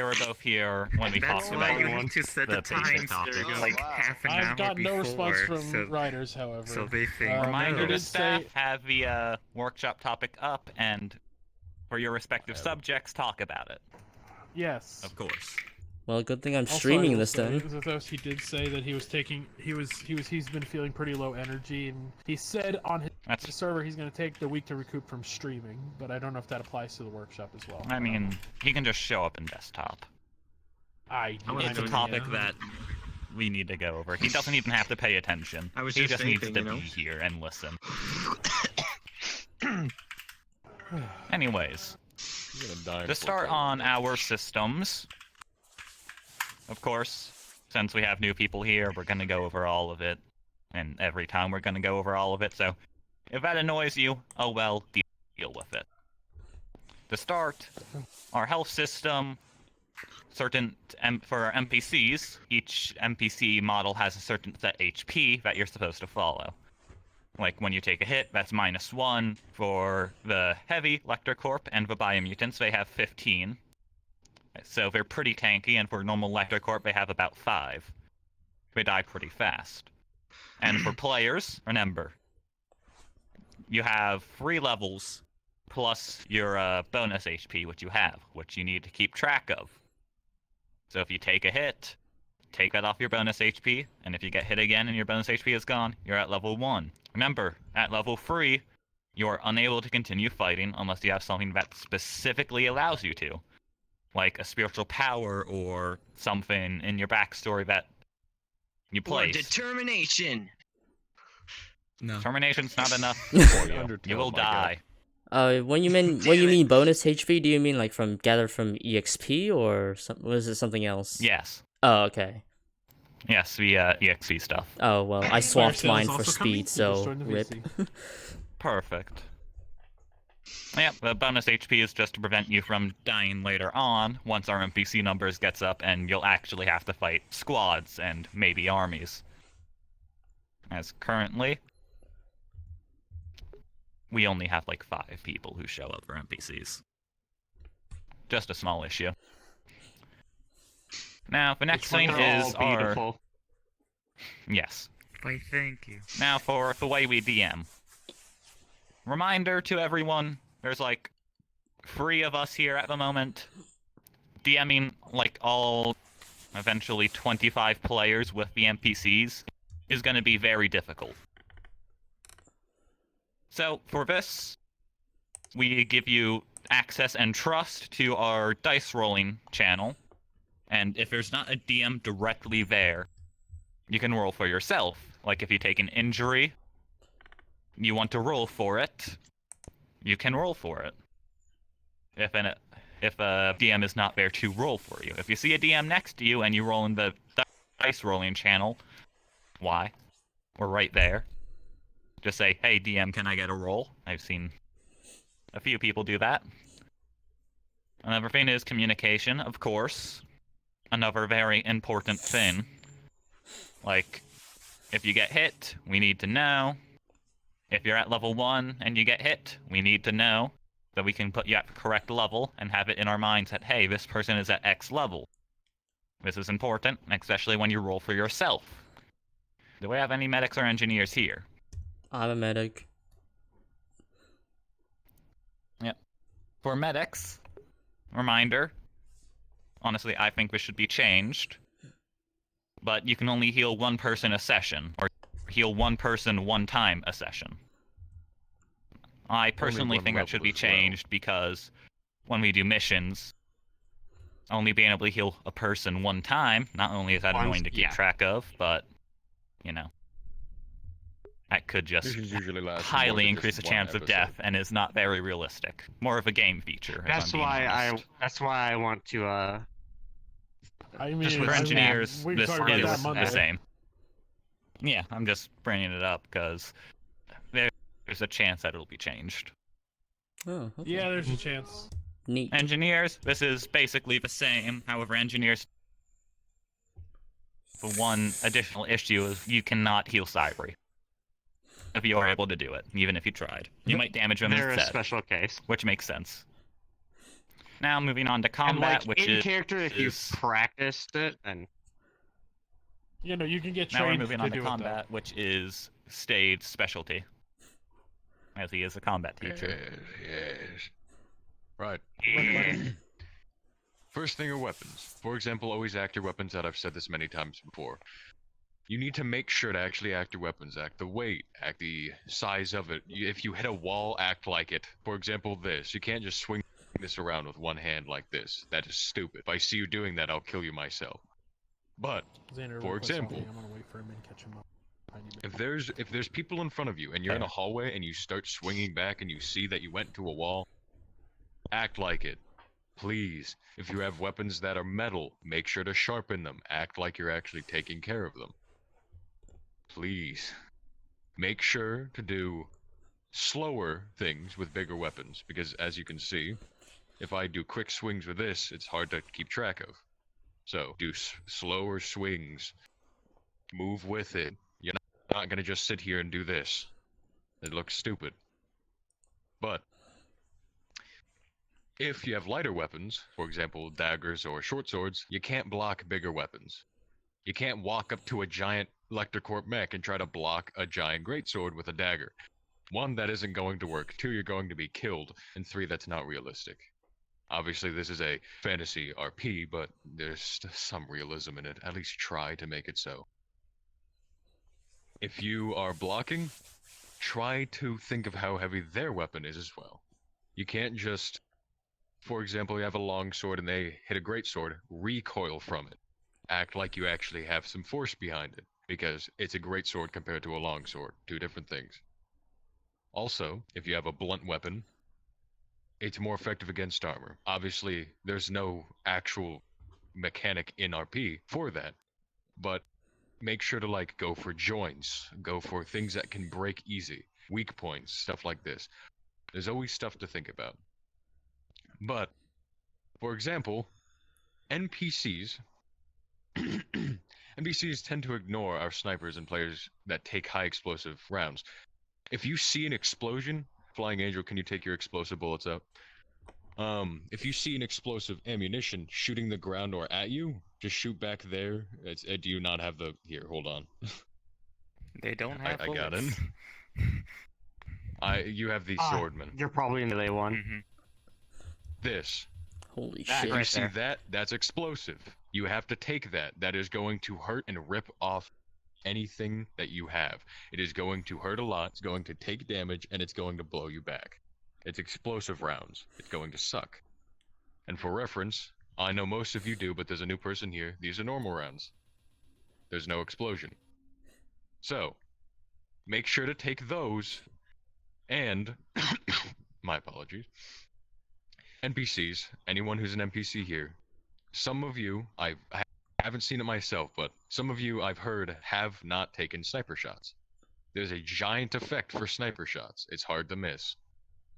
were both here when we That's talked why about you need to set the basic times topics. like half an hour I've got no response before, from writers, however. so they think. Reminder Amanda to did staff, say- have the workshop topic up, and for your respective subjects, talk about it. Yes. Of course. Well, good thing I'm Also, I streaming will this say, then. Zathos, he did say that he's been feeling pretty low energy, and he said on his server he's going to take the week to recoup from streaming, but I don't know if that applies to the workshop as well. I mean, he can just show up in desktop. It's a topic that we need to go over. He doesn't even have to pay attention. I was he just just needs vaping, to you know? be here and listen. Anyways, to start on our systems, of course, since we have new people here, we're going to go over all of it. And every time we're going to go over all of it, so if that annoys you, oh well, deal with it. To start, our health system, for our NPCs, each NPC model has a certain set HP that you're supposed to follow. Like, when you take a hit, that's -1. For the heavy Lecter Corp and the Biomutants, they have 15. So they're pretty tanky, and for normal Lecter Corp, they have about 5. They die pretty fast. And for players, remember, you have 3 levels, plus your bonus HP, which you need to keep track of. So if you take a hit, take that off your bonus HP, and if you get hit again and your bonus HP is gone, you're at level 1. Remember, at level 3, you're unable to continue fighting unless you have something that specifically allows you to. Like a spiritual power or something in your backstory that you Or place. determination. No. Determination's not enough for you. You will die. When you mean bonus HP, do you mean like gathered from EXP or was it something else? Yes. Oh, okay. Yes, the EXP stuff. Oh well, I swapped Fire mine sale's for also coming. speed, You just so joined the rip. VC. Perfect. Yeah, the bonus HP is just to prevent you from dying later on, once our NPC numbers gets up, and you'll actually have to fight squads and maybe armies. As currently, we only have like 5 people who show up for NPCs. Just a small issue. Now, the next thing is our... beautiful. Yes. Why, thank you. Now for the way we DM. Reminder to everyone, there's like 3 of us here at the moment. DMing like all eventually 25 players with the NPCs is going to be very difficult. So for this, we give you access and trust to our dice rolling channel. And if there's not a DM directly there, you can roll for yourself. Like if you take an injury, you want to roll for it, you can roll for it. If a DM is not there to roll for you. If you see a DM next to you and you roll in the dice rolling channel, why? We're right there. Just say, hey DM, can I get a roll? I've seen a few people do that. Another thing is communication, of course. Another very important thing. Like, if you get hit, we need to know. If you're at level 1 and you get hit, we need to know that we can put you at the correct level and have it in our minds that, hey, this person is at X level. This is important, especially when you roll for yourself. Do we have any medics or engineers here? I'm a medic. Yep. For medics, reminder, honestly, I think this should be changed. But you can only heal 1 person a session, or heal 1 person 1 time a session. I personally think that should be changed because when we do missions, only being able to heal a person 1 time, not only is that annoying to keep track of, but, you know, that could just Missions usually last more highly than increase just the one chance of episode. death and is not very realistic. More of a game feature. if That's I'm being why honest. That's why I want to. I mean, Just For with engineers, we this talked about that is Monday. the same. Yeah, I'm just bringing it up because there's a chance that it'll be changed. Oh, okay. Yeah, there's a chance. Neat. Engineers, this is basically the same. However, engineers, the one additional issue is you cannot heal Cybri. If you are able to do it, even if you tried. You might damage them They're a instead, special case. which makes sense. Now moving on to And combat, like which in is character, if you've practiced it, then You know, you can get now we're trained moving to on to do combat, which is Stade's specialty, as he is a combat teacher. Yes. Right. Yeah. First thing are weapons. For example, always act your weapons out. I've said this many times before. You need to make sure to actually act your weapons. Act the weight, act the size of it. If you hit a wall, act like it. For example, this. You can't just swing this around with one hand like this. That is stupid. If I see you doing that, I'll kill you myself. But, Xander, for request example, something. I'm gonna wait for him and catch him up. if there's people in front of you and you're in a hallway and you start swinging back and you see that you went to a wall, act like it. Please. If you have weapons that are metal, make sure to sharpen them. Act like you're actually taking care of them. Please. Make sure to do slower things with bigger weapons, because as you can see, if I do quick swings with this, it's hard to keep track of. So, do slower swings. Move with it. You're not gonna just sit here and do this. It looks stupid. But, if you have lighter weapons, for example, daggers or short swords, you can't block bigger weapons. You can't walk up to a giant Lectorcorp mech and try to block a giant greatsword with a dagger. 1, that isn't going to work. 2, you're going to be killed. And 3, that's not realistic. Obviously, this is a fantasy RP, but there's some realism in it. At least try to make it so. If you are blocking, try to think of how heavy their weapon is as well. You can't just, for example, you have a long sword and they hit a greatsword, recoil from it. Act like you actually have some force behind it, because it's a greatsword compared to a long sword. 2 different things. Also, if you have a blunt weapon, it's more effective against armor. Obviously, there's no actual mechanic in RP for that, but make sure to like go for joints, go for things that can break easy, weak points, stuff like this. There's always stuff to think about. But, for example, NPCs NPCs tend to ignore our snipers and players that take high explosive rounds. If you see an explosion, Flying Angel, can you take your explosive bullets out? If you see an explosive ammunition shooting the ground or at you, just shoot back there. Do you not have the... Here, hold on. They don't have I got it. bullets. You have the swordman. You're probably in melee one. Mm-hmm. This. Holy That shit. You right see there. that? That's explosive. You have to take that. That is going to hurt and rip off anything that you have. It is going to hurt a lot, it's going to take damage, and it's going to blow you back. It's explosive rounds. It's going to suck. And for reference, I know most of you do, but there's a new person here. These are normal rounds. There's no explosion. So, make sure to take those, and... my apologies. NPCs, anyone who's an NPC here, some of you, I haven't seen it myself, but some of you I've heard have not taken sniper shots. There's a giant effect for sniper shots. It's hard to miss.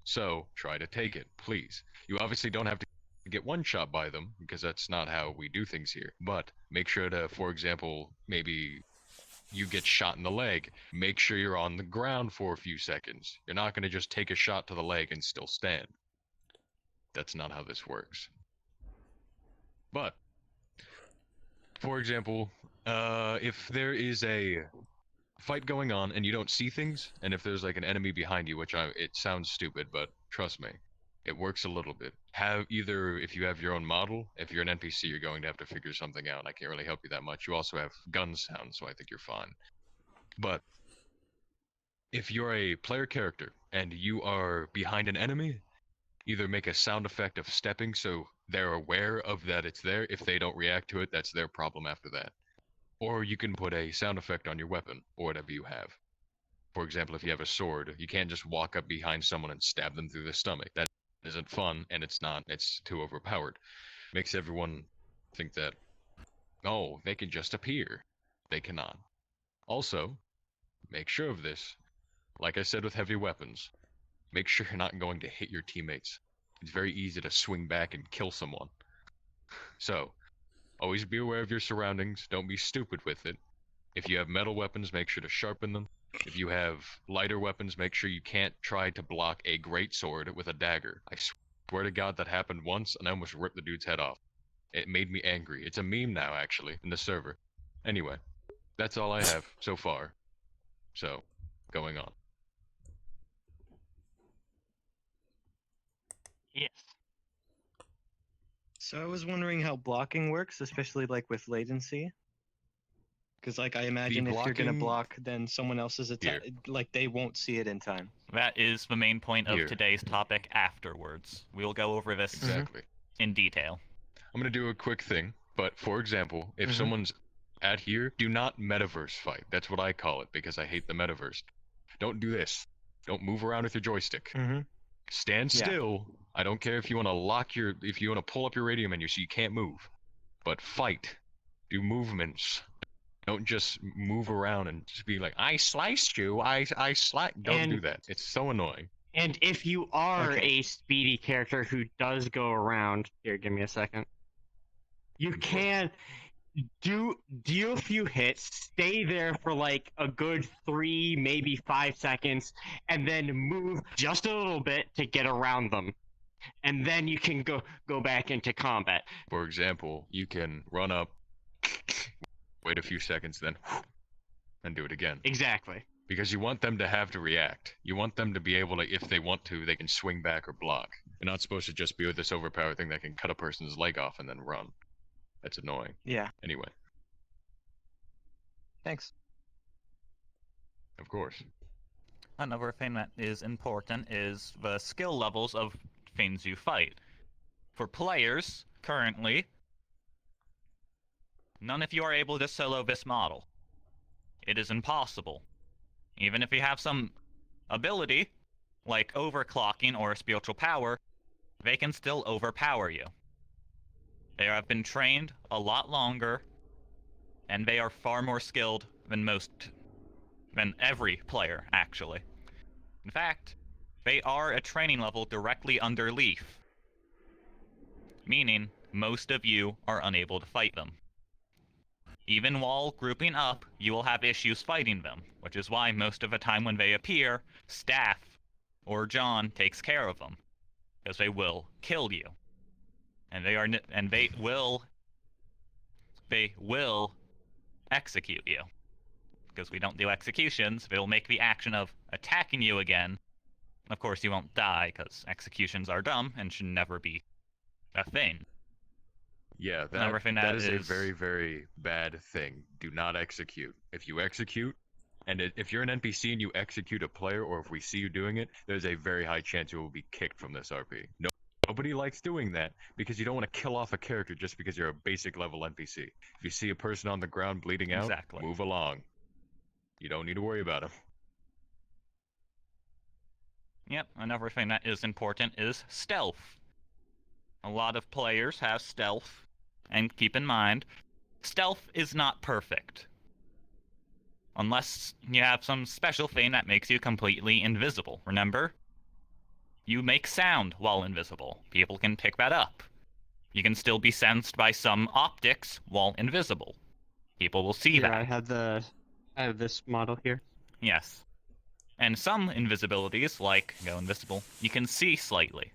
So, try to take it, please. You obviously don't have to get one shot by them, because that's not how we do things here. But, make sure to, for example, maybe you get shot in the leg. Make sure you're on the ground for a few seconds. You're not going to just take a shot to the leg and still stand. That's not how this works. But, for example, if there is a fight going on and you don't see things, and if there's like an enemy behind you, it sounds stupid, but trust me, it works a little bit. If you have your own model, if you're an NPC, you're going to have to figure something out. I can't really help you that much. You also have gun sounds, so I think you're fine. But, if you're a player character and you are behind an enemy, either make a sound effect of stepping so they're aware of that it's there. If they don't react to it, that's their problem after that. Or you can put a sound effect on your weapon, or whatever you have. For example, if you have a sword, you can't just walk up behind someone and stab them through the stomach. That isn't fun, and it's too overpowered. Makes everyone think that, oh, they can just appear. They cannot. Also, make sure of this. Like I said with heavy weapons, make sure you're not going to hit your teammates. It's very easy to swing back and kill someone. So, always be aware of your surroundings. Don't be stupid with it. If you have metal weapons, make sure to sharpen them. If you have lighter weapons, make sure you can't try to block a greatsword with a dagger. I Swear to God, that happened once, and I almost ripped the dude's head off. It made me angry. It's a meme now, actually, in the server. Anyway, that's all I have so far. So, going on. Yes. So I was wondering how blocking works, especially like with latency. Because like I imagine if you're gonna blocking- block, then someone else's attack, like they won't see it in time. That is the main point of Here. today's topic afterwards. We'll go over this Exactly. in detail. I'm gonna do a quick thing, but for example, if someone's at here, do not metaverse fight. That's what I call it because I hate the metaverse. Don't do this. Don't move around with your joystick. Stand Yeah. still. I don't care if you want to if you want to pull up your radio menu so you can't move, but fight. Do movements. Don't just move around and just be like, I sliced you. I sliced. Don't do that. It's so annoying. And if you are a speedy character who does go around, here, give me a second. You can do a few hits, stay there for like a good 3, maybe 5 seconds, and then move just a little bit to get around them. And then you can go back into combat. For example, you can run up, wait a few seconds, then and do it again. Exactly. Because you want them to have to react. You want them to be able to, if they want to, they can swing back or block. You're not supposed to just be with this overpowered thing that can cut a person's leg off and then run. That's annoying. Yeah. Anyway. Thanks. Of course. Another thing that is important is the skill levels of things you fight. For players, currently, none of you are able to solo this model. It is impossible. Even if you have some ability, like overclocking or spiritual power, they can still overpower you. They have been trained a lot longer, and they are far more skilled than every player, actually. In fact, they are a training level directly under Leaf, meaning most of you are unable to fight them. Even while grouping up, you will have issues fighting them, which is why most of the time when they appear, Staff or John takes care of them, because they will kill you. And they will execute you. Because we don't do executions, they'll make the action of attacking you again. Of course, you won't die, because executions are dumb and should never be a thing. Yeah, that is a very, very bad thing. Do not execute. If you execute, and if you're an NPC and you execute a player, or if we see you doing it, there's a very high chance you will be kicked from this RP. Nobody likes doing that, because you don't want to kill off a character just because you're a basic level NPC. If you see a person on the ground bleeding out, move along. You don't need to worry about him. Yep, another thing that is important is stealth. A lot of players have stealth, and keep in mind, stealth is not perfect. Unless you have some special thing that makes you completely invisible. Remember? You make sound while invisible. People can pick that up. You can still be sensed by some optics while invisible. People will see that. I have this model here. Yes. And some invisibilities, like go invisible, you can see slightly.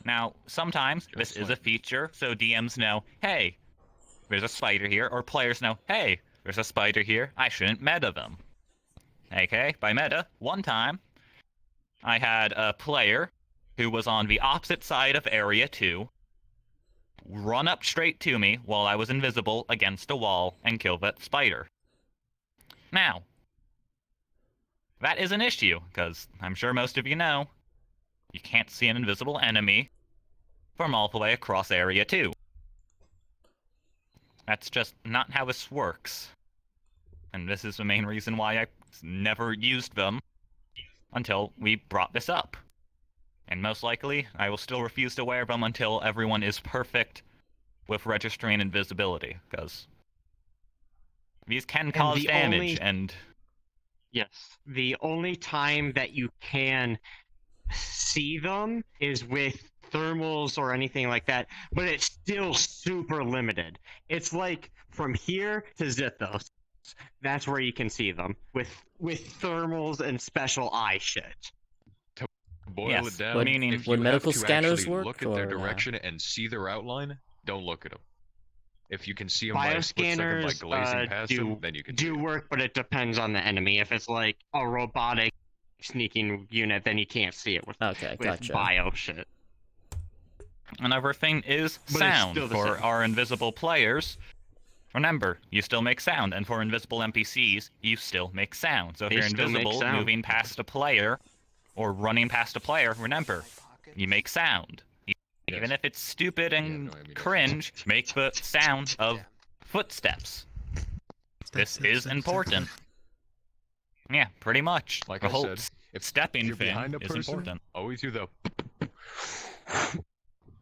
Now, sometimes this is a feature, so DMs know, hey, there's a spider here, or players know, hey, there's a spider here, I shouldn't meta them. Okay, by meta, one time, I had a player who was on the opposite side of Area 2 run up straight to me while I was invisible against a wall and kill that spider. Now, that is an issue, because I'm sure most of you know, you can't see an invisible enemy from all the way across Area 2. That's just not how this works. And this is the main reason why I never used them until we brought this up. And most likely, I will still refuse to wear them until everyone is perfect with registering invisibility, because these can cause damage, and... Yes. The only time that you can see them is with thermals or anything like that, but it's still super limited. It's like from here to Zithos. That's where you can see them with thermals and special eye shit. Boil Yes, it down. but meaning if would you medical have to scanners actually work, look at their or, direction and see their outline, don't look at them. If you can see them by a split second by Bioscanners glazing past them, then you can see do work, but it depends on the enemy. If it's like a robotic sneaking unit, then you can't see it with gotcha. bio shit. Another thing is But it's sound still the for same. our invisible players. Remember, you still make sound, and for invisible NPCs, you still make sound. So if They you're still make invisible, sound. moving past a player, or running past a player, remember, you make sound. Even if it's stupid and cringe, make the sound of footsteps. This is important. Yeah, pretty much. Like the I whole said, if stepping you're thing behind a is person, important. always do the.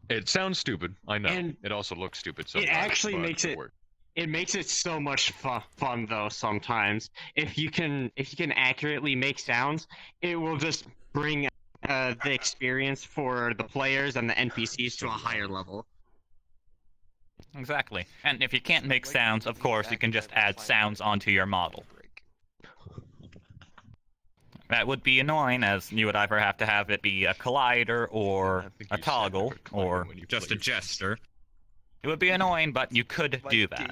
It sounds stupid, I know. And it also looks stupid It sometimes. actually but makes it. works. It makes it so much fun though. Sometimes, if you can accurately make sounds, it will just bring the experience for the players and the NPCs to a higher level. Exactly. And if you can't make sounds, of course, you can just add sounds onto your model. That would be annoying, as you would either have to have it be a collider, or a toggle, or just a jester. It would be annoying, but you could do that.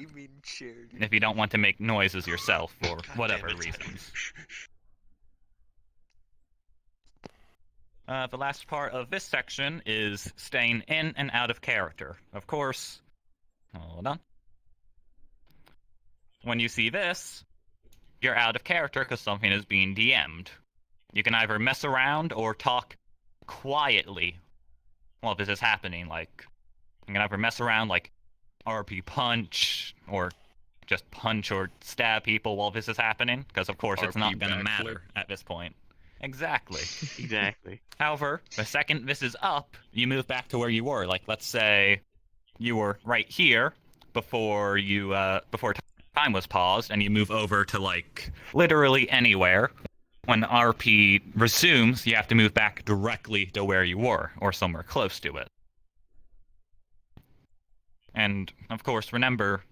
If you don't want to make noises yourself, for whatever reasons. The last part of this section is staying in and out of character. Of course, hold on. When you see this, you're out of character because something is being DM'd. You can either mess around or talk quietly while this is happening. Like, you can either mess around like RP punch, or just punch or stab people while this is happening, because of course it's RP not going to backflip. matter at this point. Exactly. Exactly. However, the second this is up, you move back to where you were. Like, let's say you were right here before you before time was paused, and you move over to like literally anywhere. When RP resumes, you have to move back directly to where you were, or somewhere close to it. And of course, remember,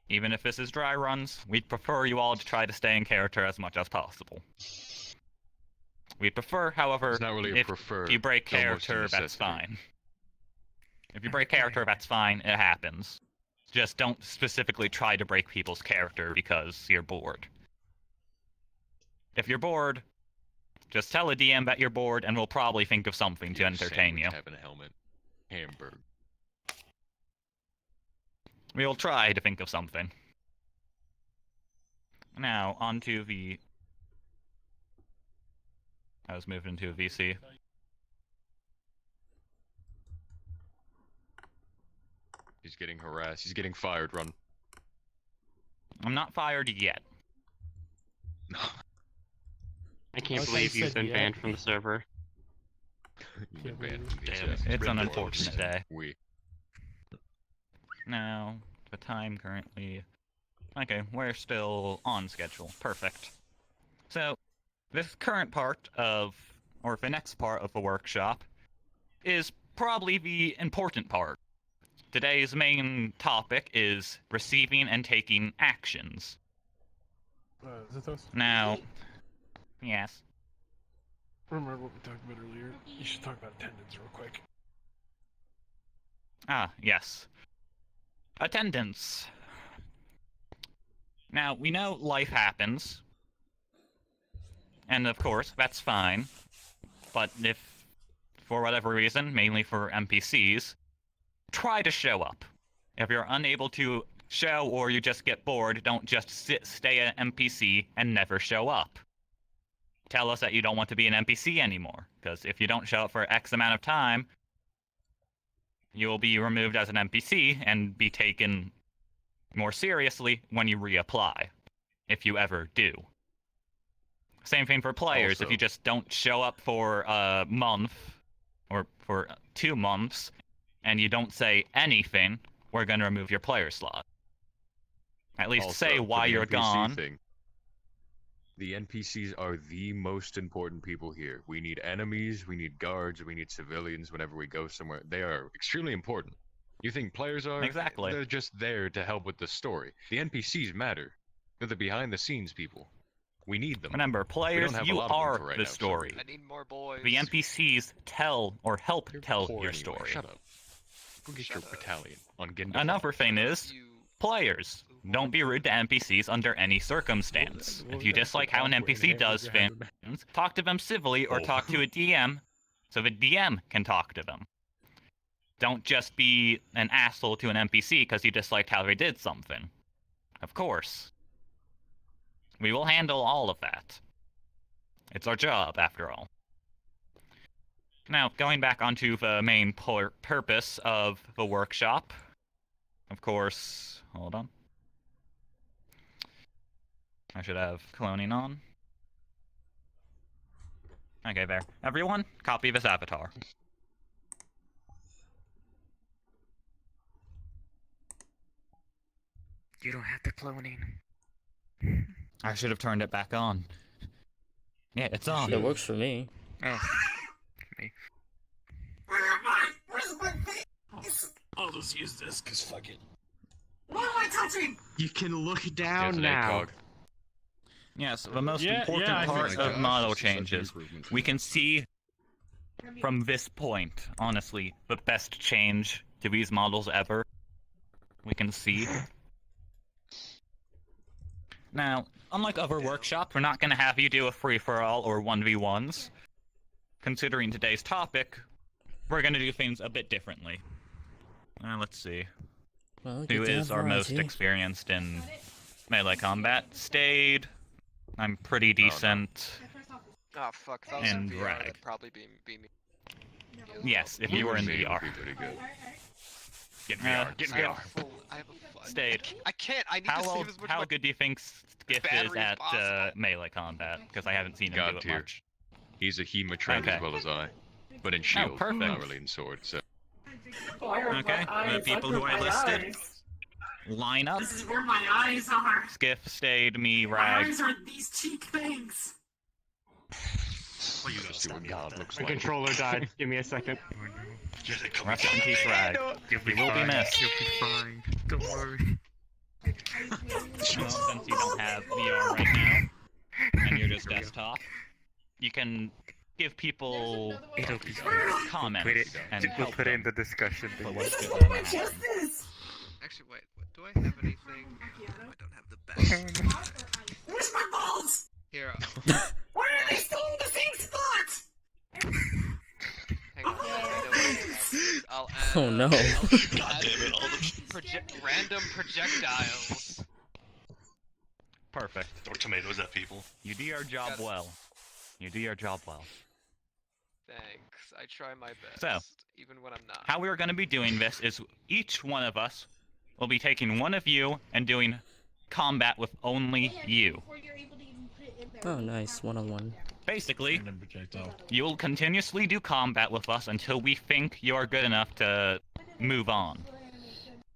even if this is dry runs, we'd prefer you all to try to stay in character as much as possible. We'd prefer, however, It's not really a if prefer, you break it's almost a character, that's necessity. fine. If you break character, that's fine, it happens. Just don't specifically try to break people's character because you're bored. If you're bored, just tell a DM that you're bored and we'll probably think of something to entertain you. Having a helmet, hamburger. We'll try to think of something. Now, onto the... I was moving to a VC. He's getting harassed. He's getting fired. Run. I'm not fired yet. I can't Okay, believe you've said been yet. banned from the server. You've been banned from these Damn, guys. it's been an forced. unfortunate day. We. Now, the time currently... Okay, we're still on schedule. Perfect. So, this current part of, or the next part of the workshop, is probably the important part. Today's main topic is receiving and taking actions. Is it those? Now, yes. Remember what we talked about earlier? You should talk about attendance real quick. Ah, yes. Attendance. Now, we know life happens. And of course, that's fine. But if, for whatever reason, mainly for NPCs, try to show up. If you're unable to show or you just get bored, don't just stay an NPC and never show up. Tell us that you don't want to be an NPC anymore, because if you don't show up for X amount of time, you will be removed as an NPC and be taken more seriously when you reapply, if you ever do. Same thing for players. Also- If you just don't show up for a month, or for 2 months, and you don't say anything, we're going to remove your player slot. At least Also, say for why the you're NPC gone. thing, the NPCs are the most important people here. We need enemies, we need guards, we need civilians whenever we go somewhere. They are extremely important. You think players are? Exactly. They're just there to help with the story. The NPCs matter. They're the behind-the-scenes people. We need them. Remember, players, have a you lot of them are for right the now, so- story. I need more boys. The NPCs tell or help tell poor your anyway. story. Shut up. Go get your battalion on Ginda. Another thing is, players, don't be rude to NPCs under any circumstance. If you dislike how an NPC does things, talk to them civilly or talk to a DM so the DM can talk to them. Don't just be an asshole to an NPC because you disliked how they did something. Of course. We will handle all of that. It's our job, after all. Now, going back onto the main purpose of the workshop. Of course, hold on. I should have cloning on. Okay, there. Everyone, copy this avatar. You don't have the cloning. I should have turned it back on. Yeah, it's on. It works for me. Oh. Me. Where am I? Where's my face? I'll just use this, cause fuck it. What am I touching? You can look down now. Yes, the most Yeah, important I part think of so. model changes. We can see from this point, honestly, the best change to these models ever. We can see. Now, unlike other workshops, we're not going to have you do a free-for-all or 1v1s. Considering today's topic, we're going to do things a bit differently. Let's see. Well, Who is our most experienced in melee combat? Stayed. I'm pretty decent. Oh fuck, if I was in And VR, Rag. that'd probably be me. Yes, if you were in Me VR. would be pretty good. Get VR. Get I have VR. full, I have a full, Stayed. I can't. I need to save as much How of my good do you think Skiff battery is as at possible. melee combat? Because I haven't seen him God do it tier. much. He's a HEMA trained Okay. as well as I. But in shield, perfect. not really in sword, so. Okay, the people who I listed, line up. This is where my eyes are. Skiff, Stayed, me, My Rag. eyes are these cheek things. Well, you gotta Just see stop what me God with that. looks My like. controller died. Give me a second. Yeah, they come Rest in peace, Rag. You will be missed. You'll be fine. Don't worry. Well, since you don't have VR right now, and you're just desktop, you can give people It'll be comments and We'll help put it in them. the discussion. But what's This is good where on my that? chest is. Actually, wait. Do I have anything? I don't have the best. Where's my balls? Here. Why are they still in the same spot? Hang on. I know what it is. I'll add, Oh no. God damn it, all the random projectiles. Perfect. throw tomatoes at people. You do your job well. You do your job well. Thanks. I try my best. So, even when I'm not. how we're going to be doing this is each one of us will be taking one of you and doing combat with only you. Oh, nice. One-on-one. Basically, Random projectile. you will continuously do combat with us until we think you are good enough to move on.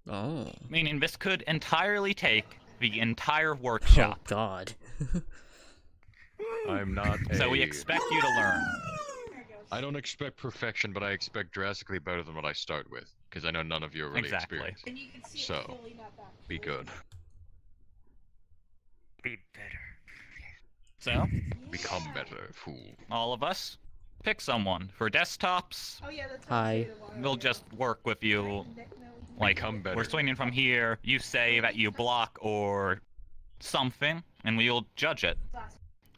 Oh. Meaning this could entirely take the entire Oh, workshop. God. I'm not a... So we expect you to learn. I don't expect perfection, but I expect drastically better than what I start with. Because I know none of you are really Exactly. experienced. So, be good. Be better. So, Become better, fool. all of us, pick someone. For desktops, Hi. we'll just work with you. Like, Become better. we're swinging from here, you say that you block or something, and we will judge it.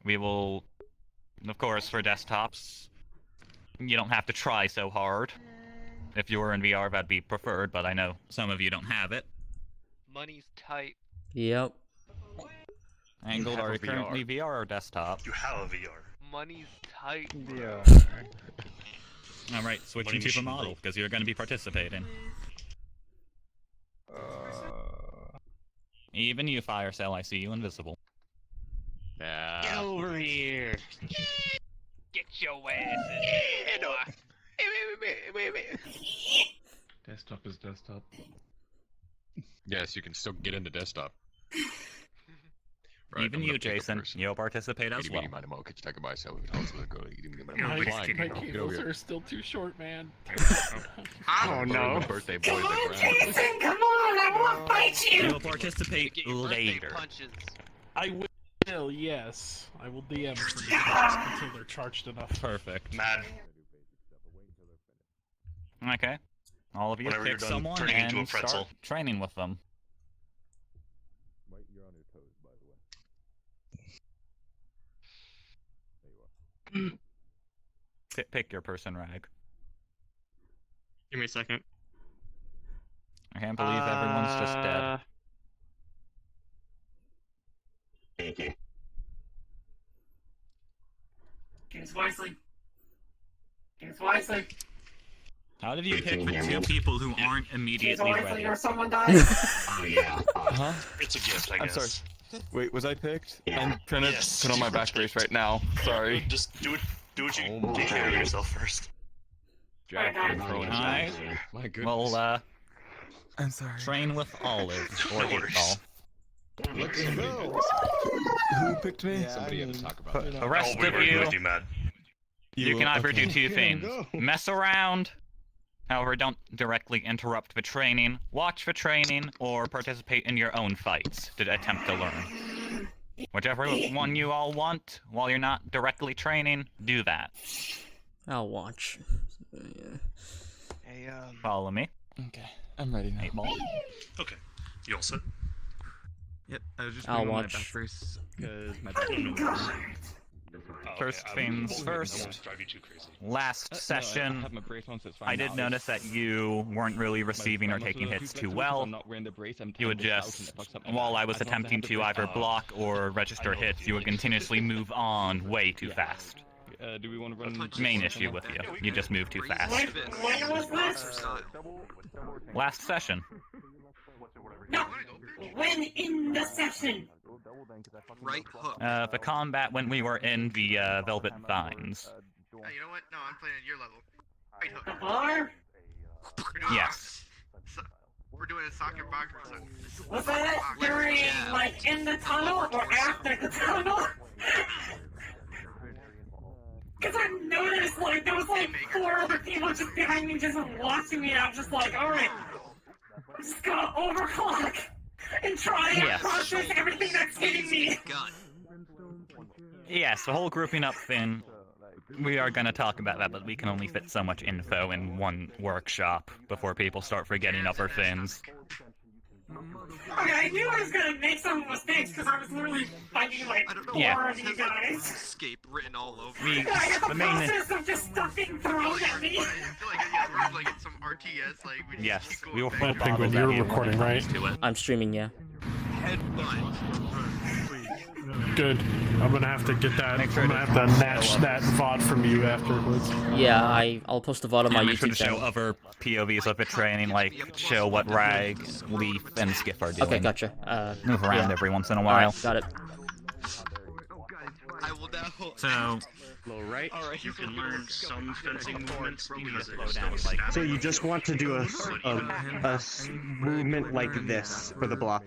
We will, of course, for desktops, you don't have to try so hard. If you were in VR, that'd be preferred, but I know some of you don't have it. Money's tight. Yep. Angled, have are a you currently VR or desktop? You have a VR. Money's tight. Yeah. Alright, switching Money to the machine model, build. because you're going to be participating. Even you, Fire Cell, I see you invisible. Nah. Get over here. Get your asses. Desktop is desktop. Yes, you can still get into desktop. Even you, Jason, you'll participate as well. Those are still too short, man. I don't know. Birthday boy Come the on, ground. Jason, come on, I want to fight You you. will participate Get your birthday later. punches. I will will, yes. I will DM them until they're charged enough. Perfect. Mad. Okay. All of you Whenever pick you're done someone turning and into a pretzel. start training with them. You're on your toes, by the way. Pick your person, Rag. Give me a second. I can't believe everyone's just dead. Thank you. Choose wisely. Choose wisely. How did you pick the two people who aren't Choose immediately wisely ready? or someone dies. Oh yeah. Huh? It's a gift, I I'm guess. sorry. Wait, was I picked? Yeah. I'm trying to Yes, put on my you were back brace picked. right now. Sorry. Just do it. Do what you Oh take care of yourself first. Jack, you're throwing Alright. shots here. My goodness. Well, I'm sorry. train with Olive or No 8 worries. Ball. Let's go. Who picked me? Somebody had to talk about that. The rest we of were you, with you, Mad. you can either okay. do two things. Mess around, however don't directly interrupt the training, watch the training, or participate in your own fights to attempt to learn. Whichever one you all want, while you're not directly training, do that. I'll watch. Yeah. Hey, Follow me. Okay, I'm ready now. 8 Ball. Okay. You all set? Yep, I was just I'll putting on my watch. back brace because my back is First things first. won't drive you too crazy. Last I session, have my brace on, so it's fine I did now. notice that you weren't really receiving or taking hits too well. You would just, while I was attempting to either block or register hits, you would continuously move on way too fast. Do we want to run? Main issue with you. You just move too fast. When was this? Last session. No. When in the session? right hook. The combat when we were in the Velvet Vines. You know what? No, I'm playing at your level. Right hook. The bar? We're doing Yes. We're doing a soccer boxer. So Was that during, like, in the tunnel or after the tunnel? Because I noticed, like, there was, like, 4 other people just behind me just watching me, and I'm just like, alright, I'm just gonna overclock and try and Yes. process everything that's hitting me. Yes, the whole grouping up thing. We are gonna talk about that, but we can only fit so much info in one workshop before people start forgetting other things. Okay, I knew I was gonna make some mistakes because I was literally fighting like 4 of you guys. Escape written all over. The- I got the the main- process of just stuff being thrown at me. I feel like yeah, we're like some RTS, like we Yes, just keep we will going full back. Penguin, bottles you're at you. recording, right? To it. I'm streaming, yeah. Good. I'm gonna have to get that. Make sure I'm gonna to have to match that VOD from you afterwards. Yeah, I'll post the VOD on my Make sure YouTube to show channel. other POVs of the training, like show what Rag, Leaf, and Skiff are doing. Okay, gotcha. Move around yeah. every once in a while. Alright, got it. I will now. So, Low right. Alright, You can learn some fencing movements because slow it's down, still like- So you just want to do a movement like this for the block,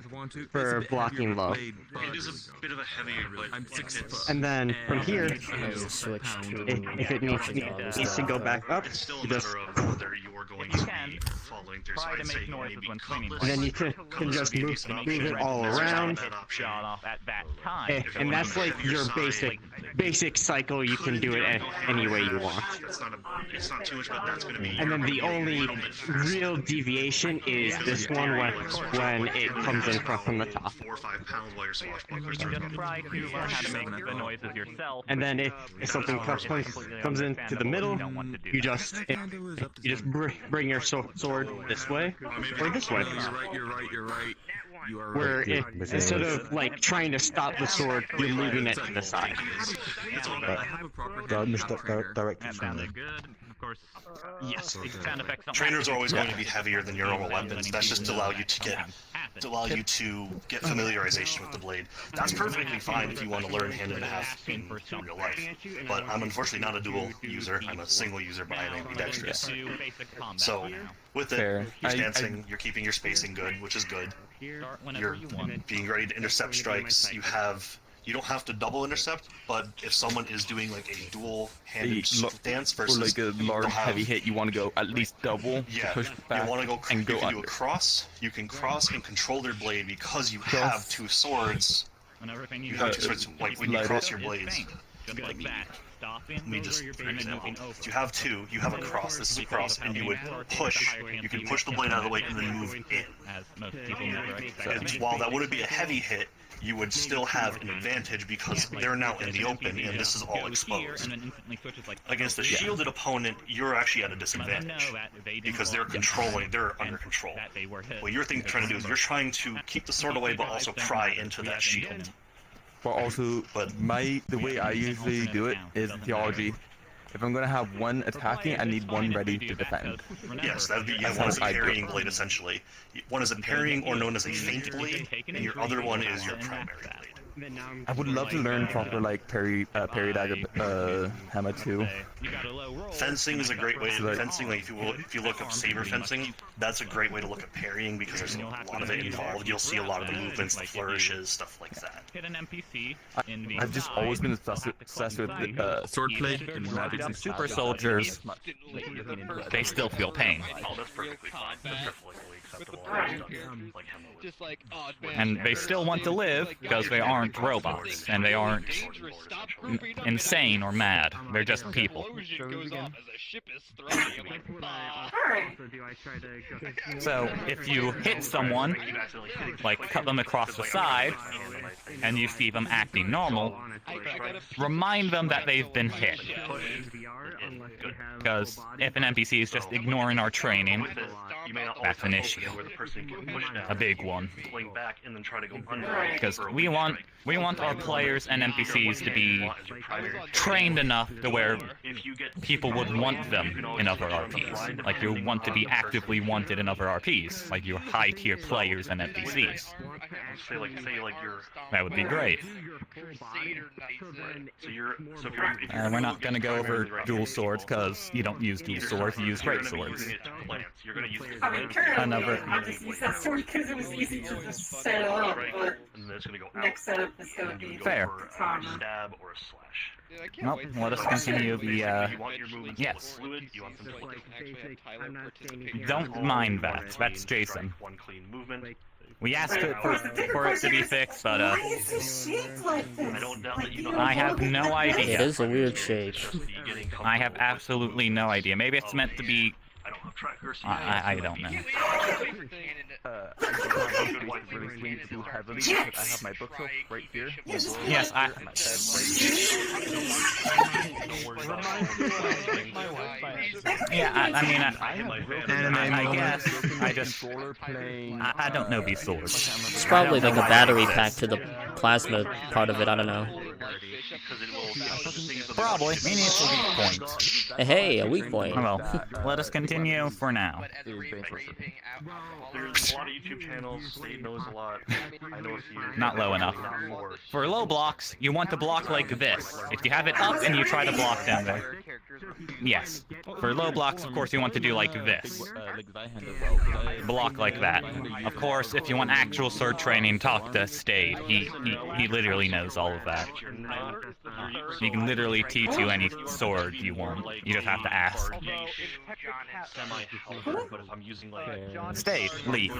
for blocking low. It is a bit of a heavier blade. And then from here, Switch to... if it needs to go back up, It's still a you just, matter of whether you're going to be following through. So try to I'd make say noises maybe when cleaning. cutlass. and then you can just move it all around, Shot off at that time. and that's like your basic cycle. You can do it any way you want. It's not too much, but that's going to be. And then the only real deviation is this one when it comes in from the top. 4 or 5 pounds while you're swashbucklers. Just try to learn how to make the noises yourself. And then if something comes into the middle, you just bring your sword this way or this way. You're right. You are Where right. instead of like trying to stop the sword, you're moving it to the side. Directed Sounded good. Of course. Yes. Sound effects don't Trainers are always matter. going to be heavier than your normal weapons. That's just to allow you to get familiarization with the blade. That's perfectly fine if you want to learn hand and a half in real life. But I'm unfortunately not a dual user. I'm a single user by ambidextrous. So with it, Fair. you're dancing, you're keeping your spacing good, which is good. You're being ready to intercept strikes. You don't have to double intercept, but if someone is doing like a dual-handed stance For versus like a large heavy hit, you want to go at least double to yeah, push back you want to go. and You go can do under. a cross. You can cross and control their blade because you have 2 swords You have to sort of, like, when you cross your blades, like that. Stopping. let me just, for example, you have two, you have a cross, this is a cross, and you would push, you can push the blade out of the way and then move in. As most people never And while that wouldn't be a heavy hit, you would still have an advantage because they're now in the open and this is all exposed. Against a shielded opponent, you're actually at a disadvantage because they're under control. What you're trying to do is you're trying to keep the sword away but also pry into that shield. But also, the way I usually do it is theology. If I'm gonna have one attacking, I need one ready to defend. Yes, that would be, you have one as a parrying blade essentially. One is a parrying or known as a feint blade, and your other one is your primary blade. I would love to learn proper like parry dagger hammer too. Fencing is a great way. Fencing, like if you look up saber fencing, that's a great way to look at parrying because there's a lot of it involved. You'll see a lot of the movements, the flourishes, stuff like that. Hit an NPC. I've just always been obsessed with swordplay and magic and super soldiers. They still feel pain. Oh, that's perfectly fine. That's perfectly acceptable. Just like, oh, man. And they still want to live because they aren't robots and they aren't insane or mad. They're just people. So if you hit someone, like cut them across the side, and you see them acting normal, remind them that they've been hit. Because if an NPC is just ignoring our training, that's an issue. A big one. Because we want our players and NPCs to be trained enough to where people would want them in other RPs. Like you want to be actively wanted in other RPs, like your high tier players and NPCs. That would be great. We're not gonna go over dual swords because you don't use dual swords, you use great swords. Another. I just use that sword because it was easy to just set it up, but next setup is gonna be fair. Stab or a slash. Nope, let us continue the, yes. Don't mind that, that's Jason. We asked for it to be fixed, but, I have no idea. It is a weird shape. I have absolutely no idea. Maybe it's meant to be... I don't know. I have my bookshelf right here. Yes, I guess, I don't know these swords. It's probably like a battery pack to the plasma part of it, I don't know. Probably. Maybe it's a weak point. Hey, a weak point. Well, let us continue for now. There's a lot of YouTube channels, Dave knows a lot, I know a few. Not low enough. For low blocks, you want to block like this. If you have it up and you try to block down there. Yes. For low blocks, of course, you want to do like this. Block like that. Of course, if you want actual sword training, talk to Stade. He literally knows all of that. He can literally teach you any sword you want. You just have to ask. Stade, Leaf.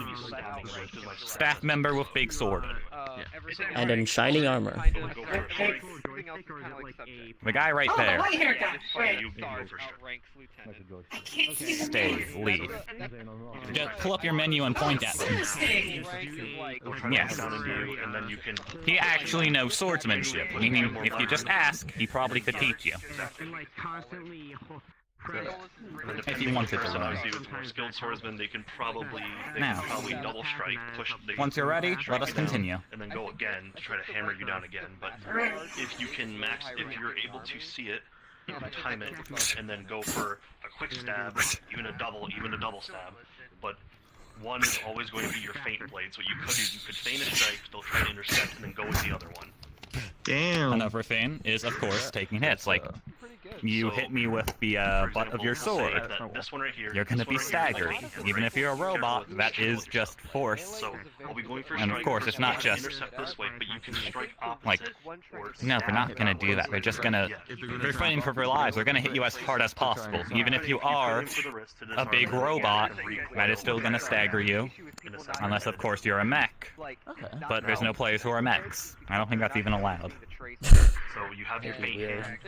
Staff member with big sword. And in shining armor. The guy right there. Stay, Leaf. Just pull up your menu and point at them. Yes. He actually knows swordsmanship, meaning if you just ask, he probably could teach you. If you wanted to learn. With more skilled swordsmen, they can probably double strike, push. Once you're ready, let us continue. And then go again to try to hammer you down again. But if you can if you're able to see it, you can time it, and then go for a quick stab, even a double stab. But one is always going to be your feint blade. So what you could do, you could feint a strike, they'll try to intercept, and then go with the other one. Damn. Another thing is, of course, taking hits. Like, you hit me with the butt of your sword, This one right here. you're gonna be staggered. Even if you're a robot, that is just force. So I'll be going for And of course, it's not just intercept this way, but you can strike opposite. like, no, they're not gonna do that. They're just gonna, they're fighting for their lives. They're gonna hit you as hard as possible. Even if you are a big robot, that is still gonna stagger you. Unless, of course, you're a mech. But there's no players who are mechs. I don't think that's even allowed. So you have your bait hand.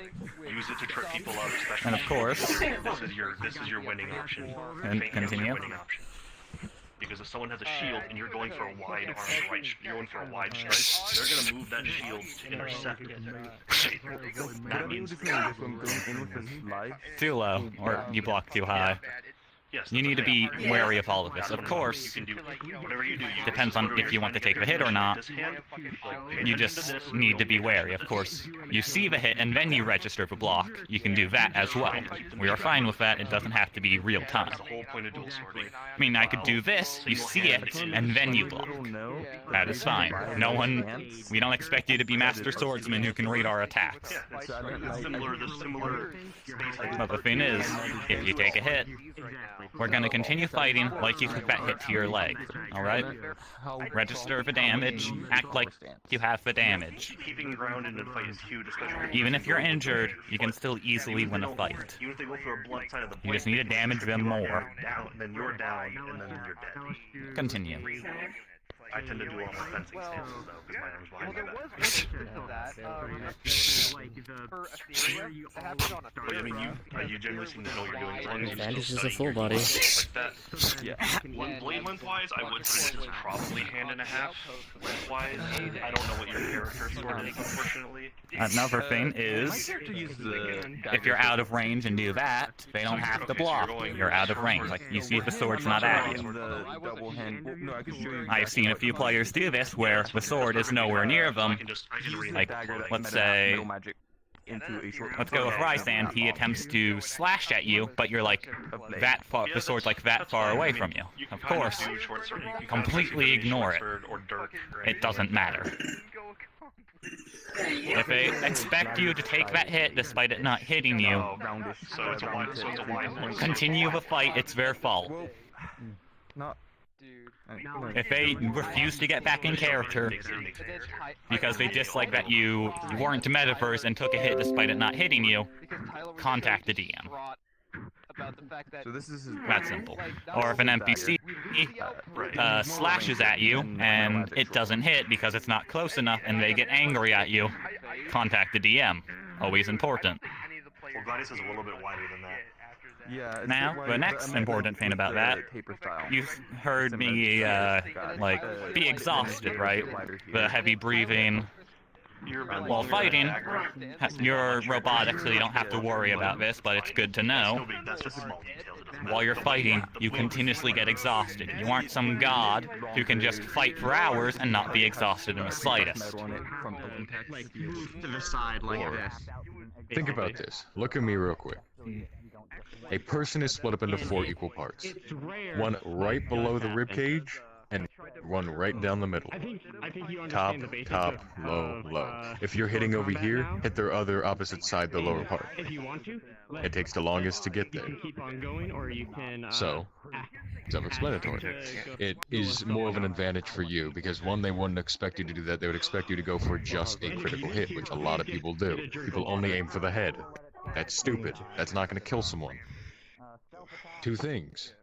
Use it to trip people up, especially. And of course, this is your winning option. and Bait hand's your continue. winning option. Because if someone has a shield and you're going for a wide arm right, you're going for a wide strike, they're gonna move that shield to intercept it. That means Too low, or you block too high. You need to be wary of all of this. Of course, depends on if you want to take the hit or not. You just need to be wary. Of course, you see the hit and then you register the block. You can do that as well. We are fine with that. It doesn't have to be real time. I mean, I could do this, you see it, and then you block. That is fine. No one, we don't expect you to be master swordsman who can read our attacks. But the thing is, if you take a hit, we're gonna continue fighting like you took that hit to your leg, alright? Register the damage, act like you have the damage. keeping ground in a fight is huge, especially. Even if you're injured, you can still easily win a fight. Even if they go for a blunt side of the You just need to damage them more. then you're down, and then you're dead. Continue. I tend to do all my fencing stances though, because my arm's behind my back. But I mean, you generally seem to know what you're doing as long as you Advantage still is a study full your body. skills like that. Yeah. Blade length-wise, I would say this is probably hand and a half. Length-wise, I don't know what your character sword is, unfortunately. Another thing is, if you're out of range and do that, they don't have to block. You're out of range. Like, you see if the sword's not at you. I've seen a few players do this where the sword is nowhere near them. Like, let's say, let's go with Rysand, he attempts to slash at you, but you're like that far, the sword's like that far away from you. Of course, completely ignore it. It doesn't matter. If they expect you to take that hit despite it not hitting you, continue the fight, it's their fault. If they refuse to get back in character because they dislike that you weren't metaverse and took a hit despite it not hitting you, contact the DM. That's simple. Or if an NPC slashes at you and it doesn't hit because it's not close enough and they get angry at you, contact the DM. Always important. Well, Gladius is a little bit wider than that. Now, the next important thing about that, you heard me, like, be exhausted, right? The heavy breathing. While fighting, you're robotic, so you don't have to worry about this, but it's good to know. While you're fighting, you continuously get exhausted. You aren't some god who can just fight for hours and not be exhausted in the slightest. Like, move to the side like this. Think about this. Look at me real quick. A person is split up into 4 equal parts. One right below the rib cage, and one right down the middle. Top, top, low, low. If you're hitting over here, hit their other opposite side, the lower part. It takes the longest to get there. So, self-explanatory. It is more of an advantage for you, because one, they wouldn't expect you to do that. They would expect you to go for just a critical hit, which a lot of people do. People only aim for the head. That's stupid. That's not going to kill someone. 2 things.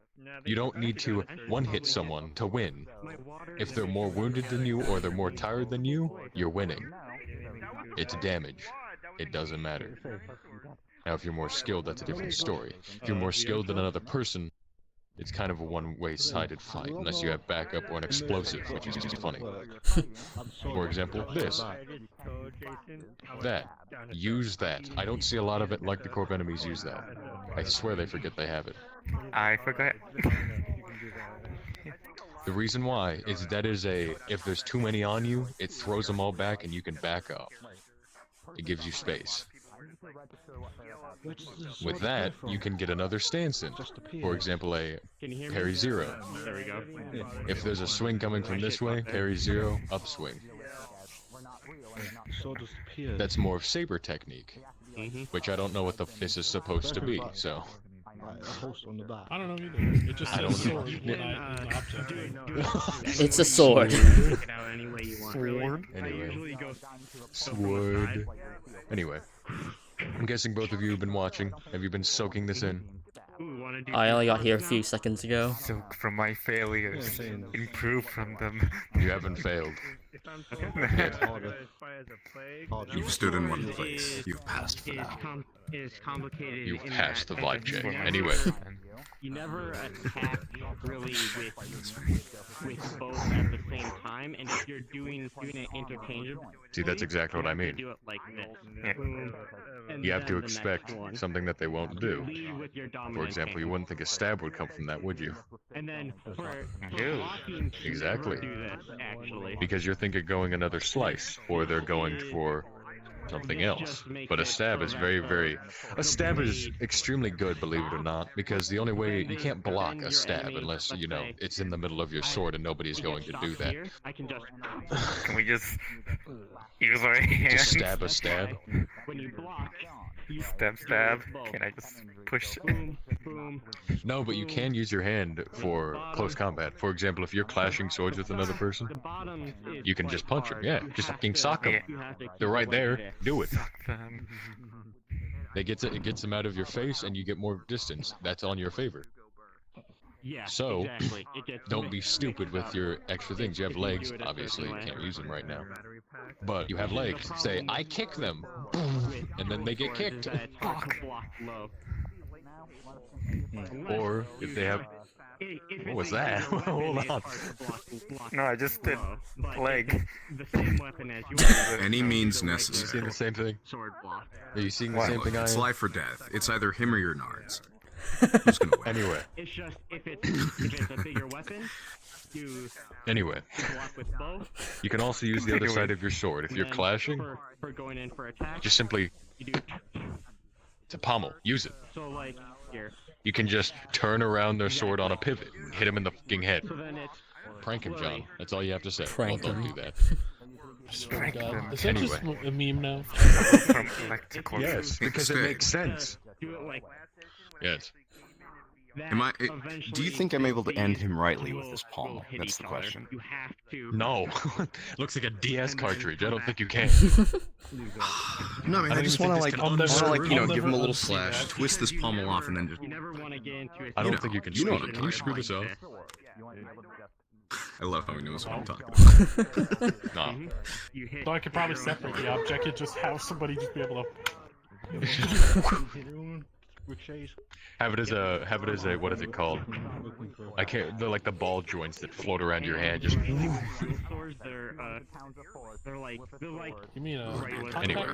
You don't need to one-hit someone to win. If they're more wounded than you or they're more tired than you, you're winning. It's damage. It doesn't matter. Now, if you're more skilled, that's a different story. If you're more skilled than another person, it's kind of a one-way-sided fight, unless you have backup or an explosive, which is just funny. For example, this. That. Use that. I don't see a lot of it like the Corp enemies use that. I swear they forget they have it. I forget. The reason why is that is if there's too many on you, it throws them all back and you can back up. It gives you space. With that, you can get another stance in. For example, a parry 0. There we go. If there's a swing coming from this way, parry 0, upswing. That's more of saber technique. which I don't know what this is supposed to be. So. I don't know either. It just I don't says know. sword when I in the object. It's a sword. Sword. Anyway. Sword. Anyway. I'm guessing both of you have been watching. Have you been soaking this in? I only got here a few seconds ago. Soak from my failures. Improve from them. You haven't failed. You've stood in one place. You've passed for now. Is complicated. You've passed the vibe check. Anyway. You never attack really with both at the same time, and if you're doing it interchangeably. See, that's exactly what I mean. Do it like this. You have to expect something that they won't do. Lead with your For dominant example, you hand. wouldn't think a stab would come from that, would you? And then for blocking, you Exactly. never do this, actually. Because you're thinking going another slice, or they're going for something else. But a stab is a stab is extremely good, believe it or not, because the only way you can't block a stab unless, you know, it's in the middle of your sword and nobody's going to do that. I can just Can we just use our hands? Just stab a stab. when you block, Stab. Can I just push? No, but you can use your hand for close combat. For example, if you're clashing swords with another person, you can just punch them. Yeah, just fucking sock them. They're right there. Do it. It gets them out of your face, and you get more distance. That's on your favor. Yeah, So, exactly. It gets don't be stupid with your extra things. You have legs, obviously, you can't use them right now. But you have legs. Say, I kick them! And then they get kicked. Or, if they have... What was that? Hold on. No, I just did leg. Any means You necessary. seeing the same thing? Are you seeing the same thing I It's am? life or death. It's either him or your nards. Anyway. It's just if it's a bigger weapon, you Anyway. block with both. You can also use the other side of your sword. If you're and then clashing, for going in for attack, just simply you do. to pommel. Use it. So like here. You can just turn around their sword on a pivot, hit him in the fucking head. So then it's Prank him, John. That's all you have to say. Prank Well, don't him. do that. Swear to God. Is that Anyway. just a meme now? Yes, because it makes sense. Do it like Yes. Do you think I'm able to end him rightly with this pommel? That's the question. You have to. No. Looks like a DS cartridge. I don't think you can. No, I mean, I just want to like, give him a little slash, twist this pommel off, and then just. You never want to get into it. I don't think you can screw it. Can you screw this off? I love how he knows what I'm talking about. No. So I could probably separate the object and just have somebody just be able to. Have it as a what is it called? I can't. They're like the ball joints that float around your hand. Just. Swords, they're like You mean a Anyway.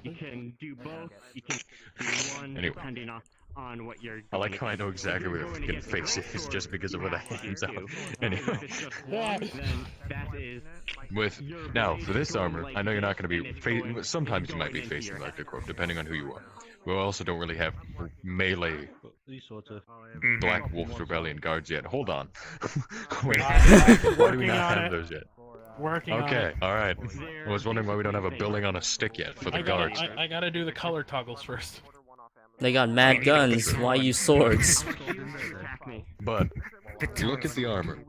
you can do both. You can do one Anyway. depending on what you're. I like how I know exactly where the fucking face is just because of where the hands are. Anyway. Then that is. With now for this armor, I know you're not going to be. Sometimes you might be facing the Arctic Orc, depending on who you are. We also don't really have melee Black Wolf's Rebellion guards yet. Hold on. Wait, why do we not have those yet? Working on Okay, it. alright. I was wondering why we don't have a building on a stick yet for the guards. I gotta do the color toggles first. They got mad guns. Why use swords? But look at the armor.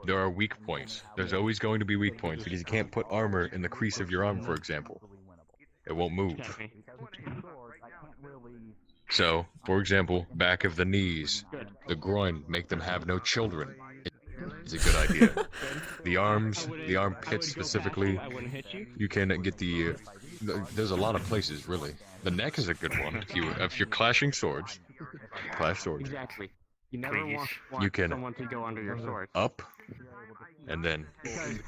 There are weak points. There's always going to be weak points because you can't put armor in the crease of your arm, for example. It won't move. So, for example, back of the knees, the groin, make them have no children. It's a good idea. The arms, the armpits specifically, you can get there's a lot of places, really. The neck is a good one. If you're clashing swords, clash swords. Exactly. You never want You can someone to go under your sword. up, and then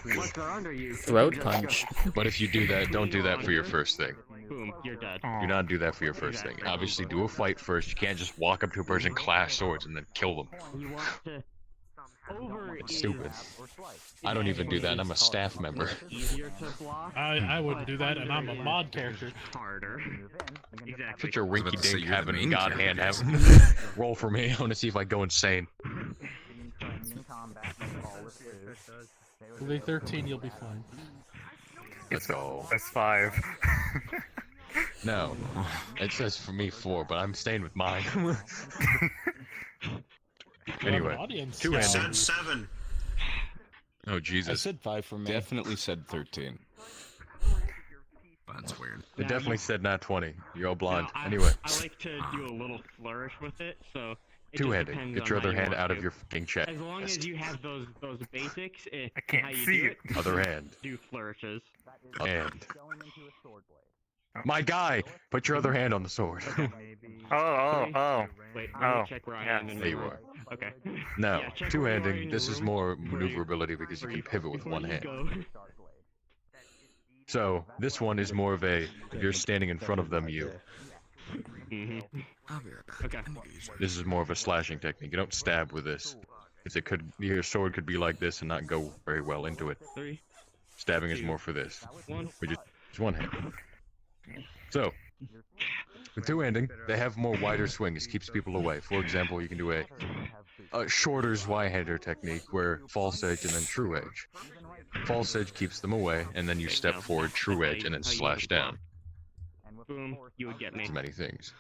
Once they're under you, Throat punch. But if you do that, don't do that for your first thing. boom, you're dead. Do not do that for your first thing. Obviously, do a fight first. You can't just walk up to a person, clash swords, and then kill them. You want to It's stupid. I don't even do that, and I'm a staff member. easier to block. I wouldn't do that, and I'm a mod character. Harder. Exactly. Such a rinky say dink you're the having main God hand character. having. Roll for me. I want to see if I go insane. Day 13, you'll be fine. Let's go. That's 5. No, it says for me 4, but I'm staying with mine. Anyway, Audience. two It handing. said 7. Oh Jesus! I said 5 for me. Definitely said 13. That's weird. It definitely said not 20. You're all blind. No, Anyway, I like to do a little flourish with it, so it two just handing. depends Get on your how other you hand want out to. of your fucking chest. As long as you have those basics, I how can't you see do it. Other hand. do flourishes. And my guy, put your other hand on the sword. Oh. Wait, let Oh, me check where I yeah. am. There you are. Okay. Now, Yeah, check where you are two-handing. in This your is room more maneuverability because you can pivot with before one you hand. go. So this one is more of a if you're standing in front of them, you. I'll be right back. Okay. This is more of a slashing technique. You don't stab with this. Because it could, your sword could be like this and not go very well into it. 3. Stabbing is more for this, 1. which is one hand. So, with two-handing, they have more wider swings, keeps people away. For example, you can do a shorter Zweihander technique where false edge and then true edge. False edge keeps them away, and then you step forward, true edge, and then slash down. Boom, you would get me. As many things.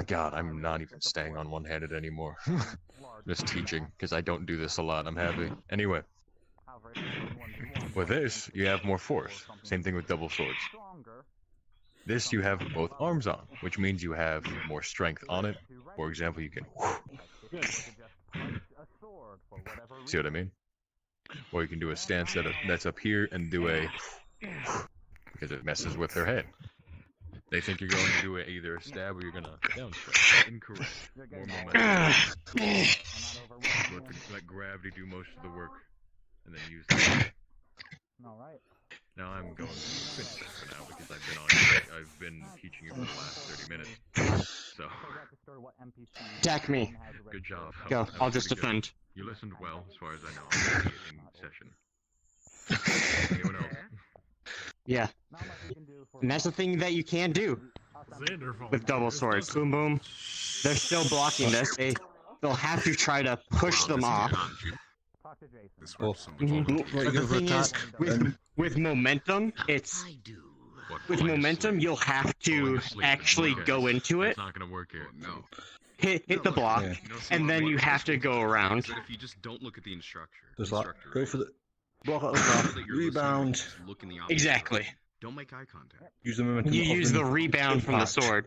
God, I'm not even staying on one-handed anymore. Just teaching, because I don't do this a lot. I'm happy. Anyway. With this, you have more force. Same thing with double swords. This you have both arms on, which means you have more strength on it. For example, you can... See what I mean? Or you can do a stance that's up here and do a... Because it messes with their head. They think you're going to do either a stab or you're going to down strike. Incorrect. More momentum. Let gravity do most of the work. And then use that. Now I'm going to finish this for now because I've been teaching you for the last 30 minutes. So. Attack me. Good job. Go. I'll just defend. You listened well, as far as I know. I'll see it in session. Anyone else? Yeah. And that's the thing that you can do with double swords. Boom, boom. They're still blocking this. They'll have to try to push them off. The thing is, with momentum, with momentum, you'll have to actually go into it. It's not gonna work here. No. Hit the block, and then you have to go around. But if you just don't look at the instructor, Just like, go for the block at the back, rebound. look in the opposite Exactly. direction. Don't make eye contact. Use the momentum. You of use the rebound from the impact. sword,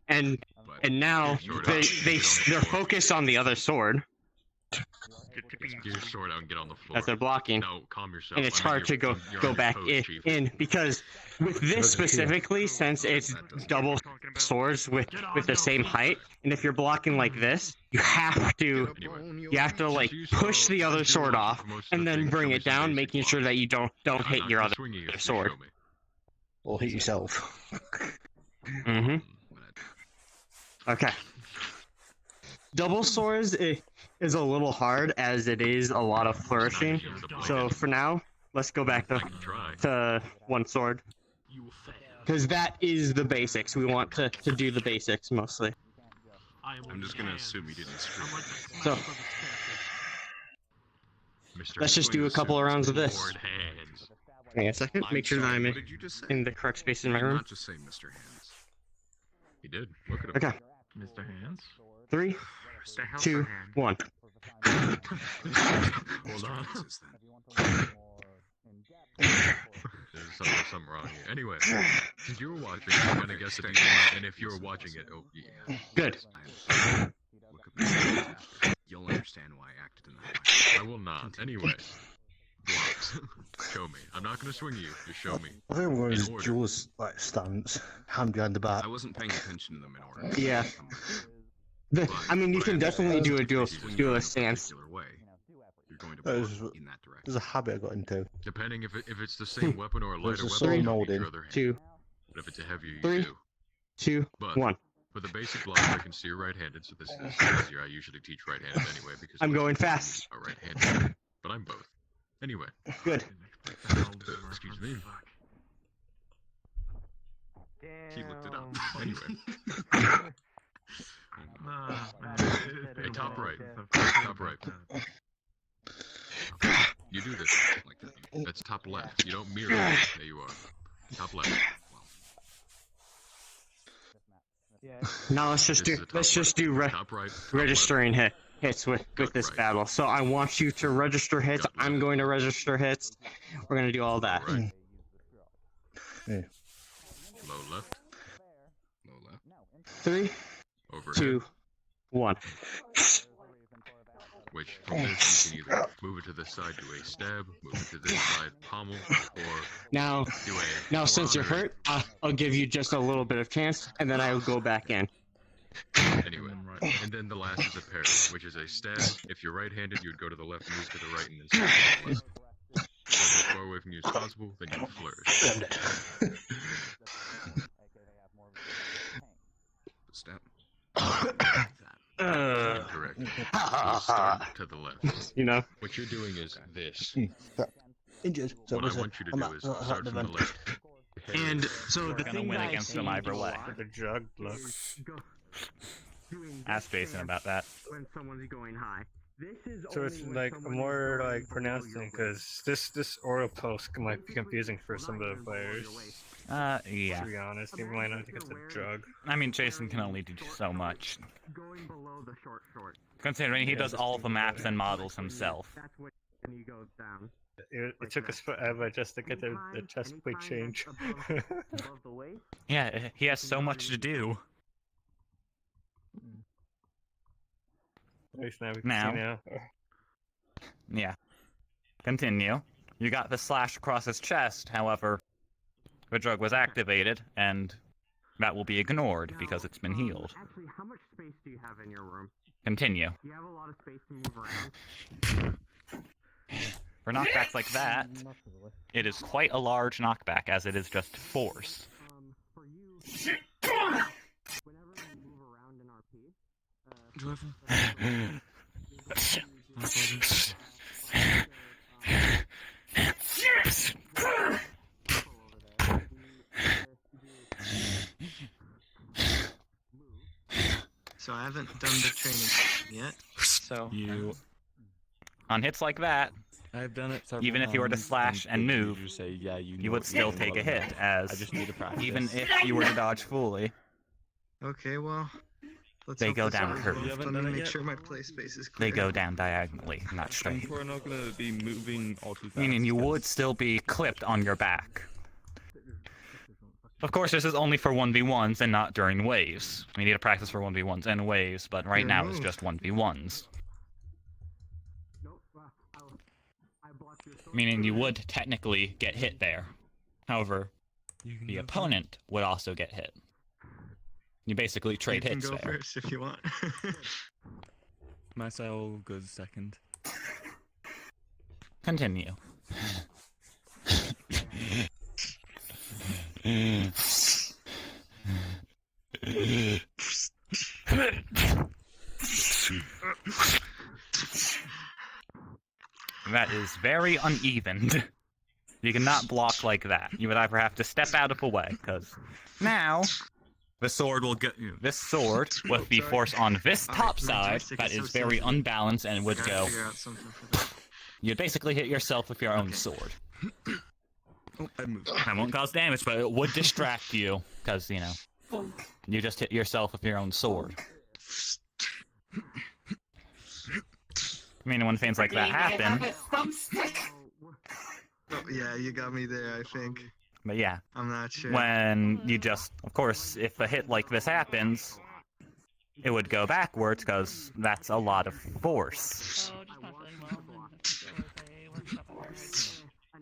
and now they're focused on the other sword. Get your sword out and get on the floor. That they're blocking. No, calm yourself. And it's I'm on hard to your- go you're go on your back toes, Chief. in because with this specifically, since it's double swords with the same height, and if you're blocking like this, you have to like push the other sword off and then bring it down, making sure that you don't hit your other sword. Or hit yourself. Mm-hmm. Okay. Double swords is a little hard as it is a lot of flourishing. So for now, let's go back to one sword. Because that is the basics. We want to do the basics mostly. I'm just gonna assume you didn't screw. So let's just do a couple of rounds of this. Give me a second. Make sure that I'm in the correct space in my room. Not just say Mr. Hands. He did. Look at him. Okay. Mr. Hands? 3, 2, 1. Hold on. There's something wrong here. Anyway, since you were watching, I'm gonna guess that and if you were watching it, oh yeah. Good. Look at this. You'll understand why I acted in that way. I will not. Anyway. Blocks. Show me. I'm not gonna swing you. Just show me. I think I'm going In to order. Jules like stance, hand behind the back. I wasn't paying attention to them in order. Yeah. I mean, you can definitely do a stance. You're going to There's, block in that direction. there's a habit I got into. Depending if it's the same weapon or a There's lighter a weapon, sword you need molding. your other hand. 2, But if it's a heavier, you 3, do. 2, But 1. for the basic block, I can see you're right-handed, so this is easier. I usually teach right-handed anyway because I'm most going people fast. are right-handed, but I'm both. Anyway. Good. Excuse me. He looked it up. Anyway. Hey, top right. Top right. You do this like that. That's top left. You don't mirror it. There you are. Top left. Now let's just do registering hits with this battle. So I want you to register hits. I'm going to register hits. We're gonna do all that. Low left. Low left. 3, Overhead. 2, 1. Which from this you can either move it to this side, do a stab, move it to this side, pommel, or Now, do a since you're hurt, I'll give you just a little bit of chance, and then I'll go back in. Anyway, and then the last is a parry, which is a stab. If you're right-handed, you would go to the left, move to the right, and then stab to the left. So as far away from you as possible, then you flourish. Stab. Correct. So start to the left. You know. What you're doing is this. Injured. So What I want you to do is start from the left. And so the thing win against them either way. The drug look. Ask Jason about that. When someone's going high. So it's like a more like pronounced thing because this oral post might be confusing for some of the players. Yeah. To be honest, you might not think it's a drug. I mean, Jason can only do so much. Considering he does all the maps and models himself. It took us forever just to get the chest plate change. Yeah, he has so much to do. Now. Yeah. Continue. You got the slash across his chest, however, the drug was activated, and that will be ignored because it's been healed. Actually, how much space do you have in your room? Continue. Do you have a lot of space to move around? For knockbacks like that, it is quite a large knockback, as it is just force. For you, whenever you move around in So I haven't done the training yet. So on hits like that, I've done it even if you were to slash and move, you would still take a hit, as I just need to practice. even if you were to dodge fully, Okay, well, let's they hope go this down over. curve. Let me make sure my play space is clear. They go down diagonally, not straight. We're not gonna be moving all too fast. Meaning you would still be clipped on your back. Of course, this is only for 1v1s and not during waves. We need to practice for 1v1s and waves, but right now it's just 1v1s. Meaning you would technically get hit there. However, the opponent would also get hit. You basically trade You can hits go there. first if you want. My style goes second. Continue. That is very uneven. You cannot block like that. You would either have to step out of the way, because now the sword will get you. This sword, with the force on this top side, that is very unbalanced and would go. You'd basically hit yourself with your own sword. That won't cause damage, but it would distract you, because, you know, you just hit yourself with your own sword. I mean, when things like that happen... Oh, yeah, you got me there, I think. But yeah. I'm not sure. When you just... Of course, if a hit like this happens, it would go backwards, because that's a lot of force.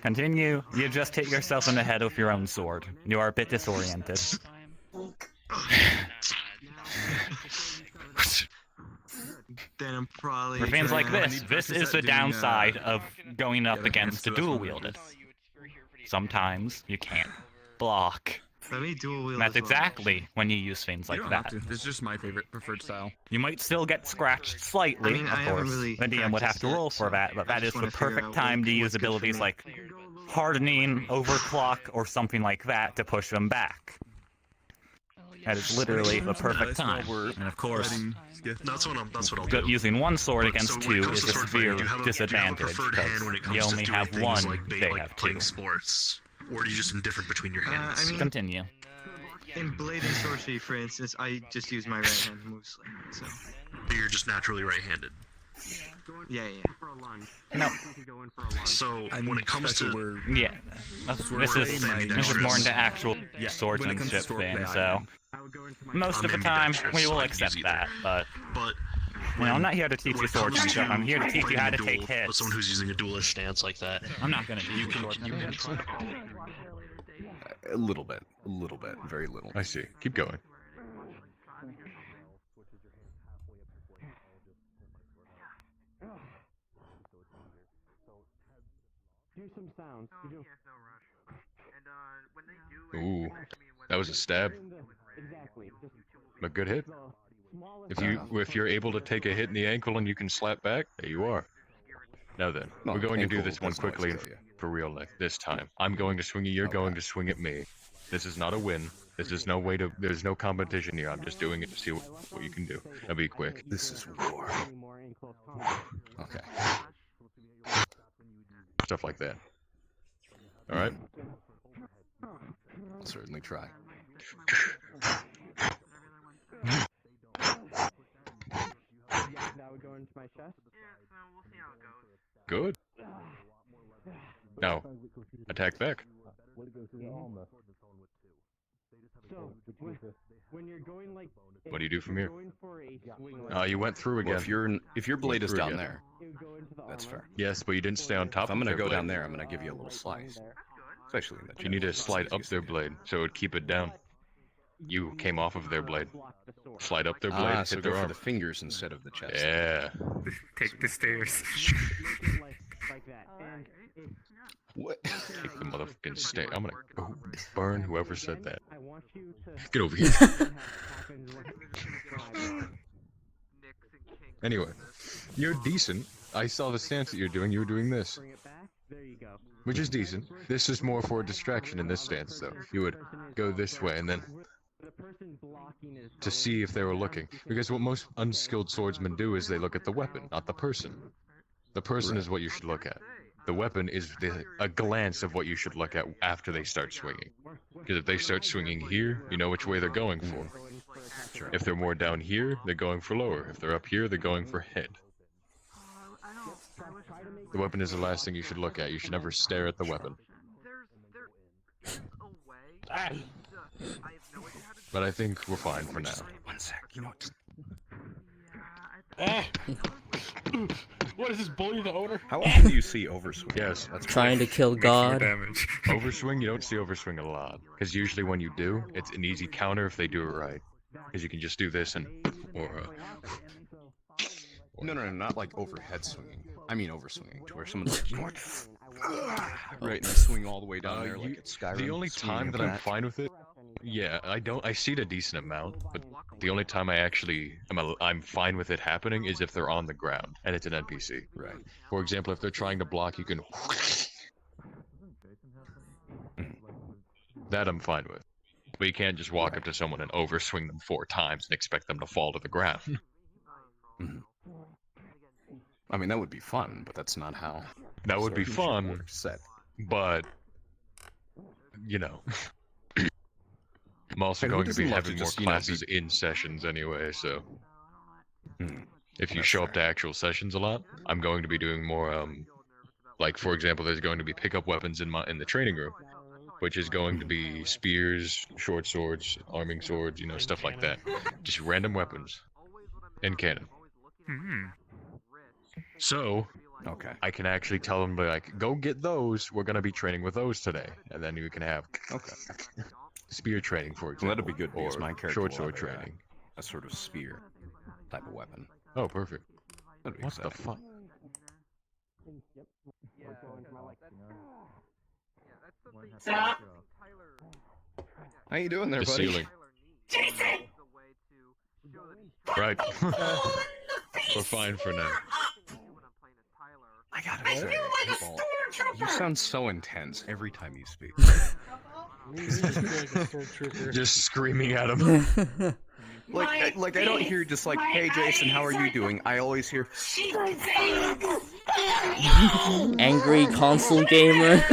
Continue. You just hit yourself in the head with your own sword. You are a bit disoriented. Then I'm probably... For things like this is the downside of going up against a dual wielded. Sometimes you can't block. Let me dual wield. That's exactly when you use things like that. This is just my favorite preferred style. You might still get scratched slightly, of course. The DM would have to roll for that, but that is the perfect time to use abilities like hardening, overclock, or something like that to push them back. That is literally the perfect time. And of course, That's what I'll do. using one sword against So when it two comes is to a sword fighting, severe do you have a disadvantage, preferred hand when it because you comes only to doing have things one, like they have two. playing sports, or are you just indifferent between your hands? Continue. In blade and sorcery, for instance, I just use my right hand mostly. So You're just naturally right-handed. yeah. No. So when it comes to Yeah, this is more into actual swordsmanship thing, so most of the time we will accept that, but you know, I'm not here to teach you swordsmanship, I'm here to teach you how to take hits. But someone who's using a duelist stance like that, I'm not gonna teach you swordsmanship. A little bit, very little. I see. Keep going. Do some sounds. Ooh, that was a stab. A good hit. If you're able to take a hit in the ankle and you can slap back, there you are. Now then, we're going to do this one quickly and for real this time. I'm going to swing at you, you're going to swing at me. This is not a win. This is no way to. There's no competition here. I'm just doing it to see what you can do. I'll be quick. This is war. Okay. Stuff like that. All right. I'll certainly try. That would go into my chest. Good. Now, attack back. So, when you're going like, What do you do from here? Like, You went through again. Well, if your blade is down there, that's fair. Yes, but you didn't stay on top. If I'm of gonna their go down blade. there, I'm gonna give you a little slice. Especially in the You need to slide up their blade, so it would keep it down. You came off of their blade. Slide up their blade, so hit go their for arm. the fingers instead of the chest. Yeah. Take the stairs. like that. And What? Kick the motherfucking stairs. I'm gonna go burn whoever said that. I want you to Get over here. Anyway, you're decent. I saw the stance that you're doing. You were doing this. There you go. Which is decent. This is more for a distraction in this stance, though. You would go this way and then to see if they were looking. Because what most unskilled swordsmen do is they look at the weapon, not the person. The person is what you should look at. The weapon is a glance of what you should look at after they start swinging. Because if they start swinging here, you know which way they're going for. If they're more down here, they're going for lower. If they're up here, they're going for head. The weapon is the last thing you should look at. You should never stare at the weapon. But I think we're fine for now. 1 sec, you know what? What is this, bully the owner? How often do you see overswing? Yes. That's Trying to kill God. Overswing, you don't see overswing a lot. Because usually when you do, it's an easy counter if they do it right. Because you can just do this and... No, not like overhead swinging. I mean overswinging, to where someone's like, you know what? Right, and they swing all the way down there like it's Skyrim. The only time that I'm fine with it... Yeah, I see it a decent amount, but the only time I'm fine with it happening is if they're on the ground and it's an NPC. Right. For example, if they're trying to block, you can. That I'm fine with. But you can't just walk up to someone and overswing them 4 times and expect them to fall to the ground. I mean, that would be fun, but that's not how. That would be fun, but you know. I'm also going to be having more classes in sessions anyway, so if you show up to actual sessions a lot, I'm going to be doing more. Like for example, there's going to be pickup weapons in the training room, which is going to be spears, short swords, arming swords, you know, stuff like that. Just random weapons in canon. So, I can actually tell them, like, go get those. We're going to be training with those today, and then you can have spear training, for example. Well, that'd be good because my character short will sword have training. A sort of spear type of weapon. Oh, perfect. That'd be What the exciting. fuck? Stop. How you doing there, The buddy? ceiling. Jason! Right. We're fine for now. I gotta say, Paul, you sound so intense every time you speak. Just screaming at him. Like I don't hear just like, hey Jason, how are you doing? I always hear Angry console gamer.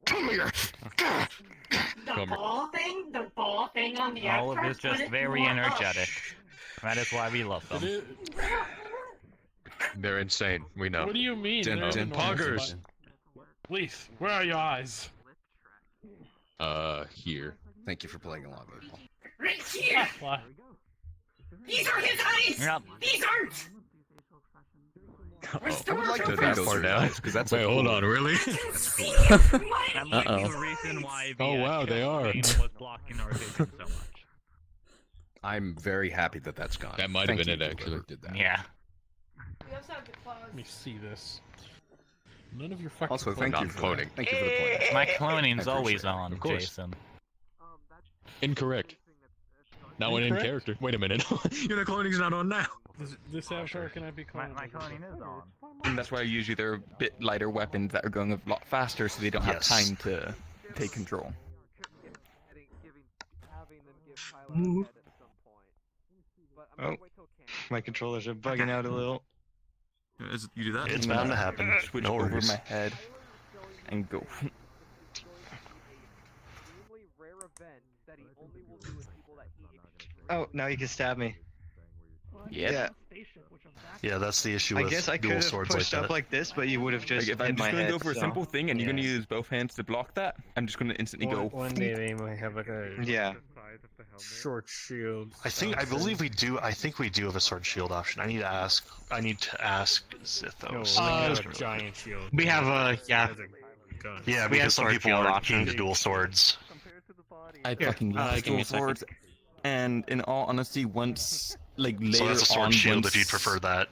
come here. small thing on the All of outside, it's just but very it's energetic. That is why we love them. They're insane. We know. What do you mean? Jen- They're Jen- the normal Poggers. spot. Leaf, where are your eyes? Here. Thank you for playing along, Maple. Right here! Why? These are his eyes! Yep. These aren't! I would like to That think those far are down. nice, because that's Wait, hold on, really? That's cool. That might be the reason why the wow, they are. was blocking our vision so much. I'm very happy that that's gone. That might have Thank been you, it, actually. whoever Did that. Yeah. Let me see this. None of your fucking Also, thank you for cloning. Thank you for the point. My cloning's I always appreciate it. on, Of course. Jason. Incorrect. Now when in Incorrect? character. Wait a minute. Your cloning's not on now. This avatar cannot be cloned. My cloning is on. And that's why usually they're a bit lighter weapons that are going a lot faster, so they don't have Yes. time to take control. Oh, my controllers are bugging out a little. You do that? It's bound to happen. Switch No over worries. my head and go. Oh, now you can stab me. Yeah. Yeah, that's the issue I with guess I dual could have swords pushed like up that. like this, but you would have just Like, if hit I'm my just gonna head. go for a so- simple thing and you're gonna yeah. use both hands to block that, I'm just gonna instantly go. One day they might have like a Yeah. short shield. I think I believe we do. I think we do have a sword shield option. I need to ask Zithos. No, giant shield. We have a yeah. Yeah, we have because some sword people shield are option. keen to dual swords. I Here, fucking give love me dual a second. swords. And in all honesty, once later So that's a sword on, shield once, if you'd prefer that.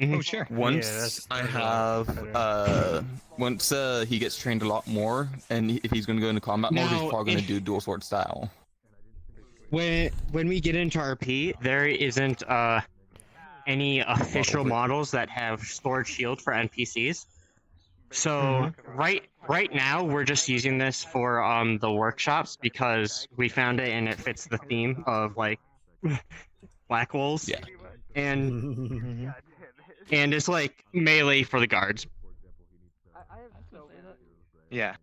Oh sure. Once Yeah, that's I a have lot once he gets trained a lot more, and if he's gonna go into combat mode, he's Now, probably gonna do dual sword style. When we get into RP, there isn't any official models that have sword shield for NPCs. So right now we're just using this for the workshops because we found it and it fits the theme of like black wolves. Yeah. And it's like melee for the guards. Yeah.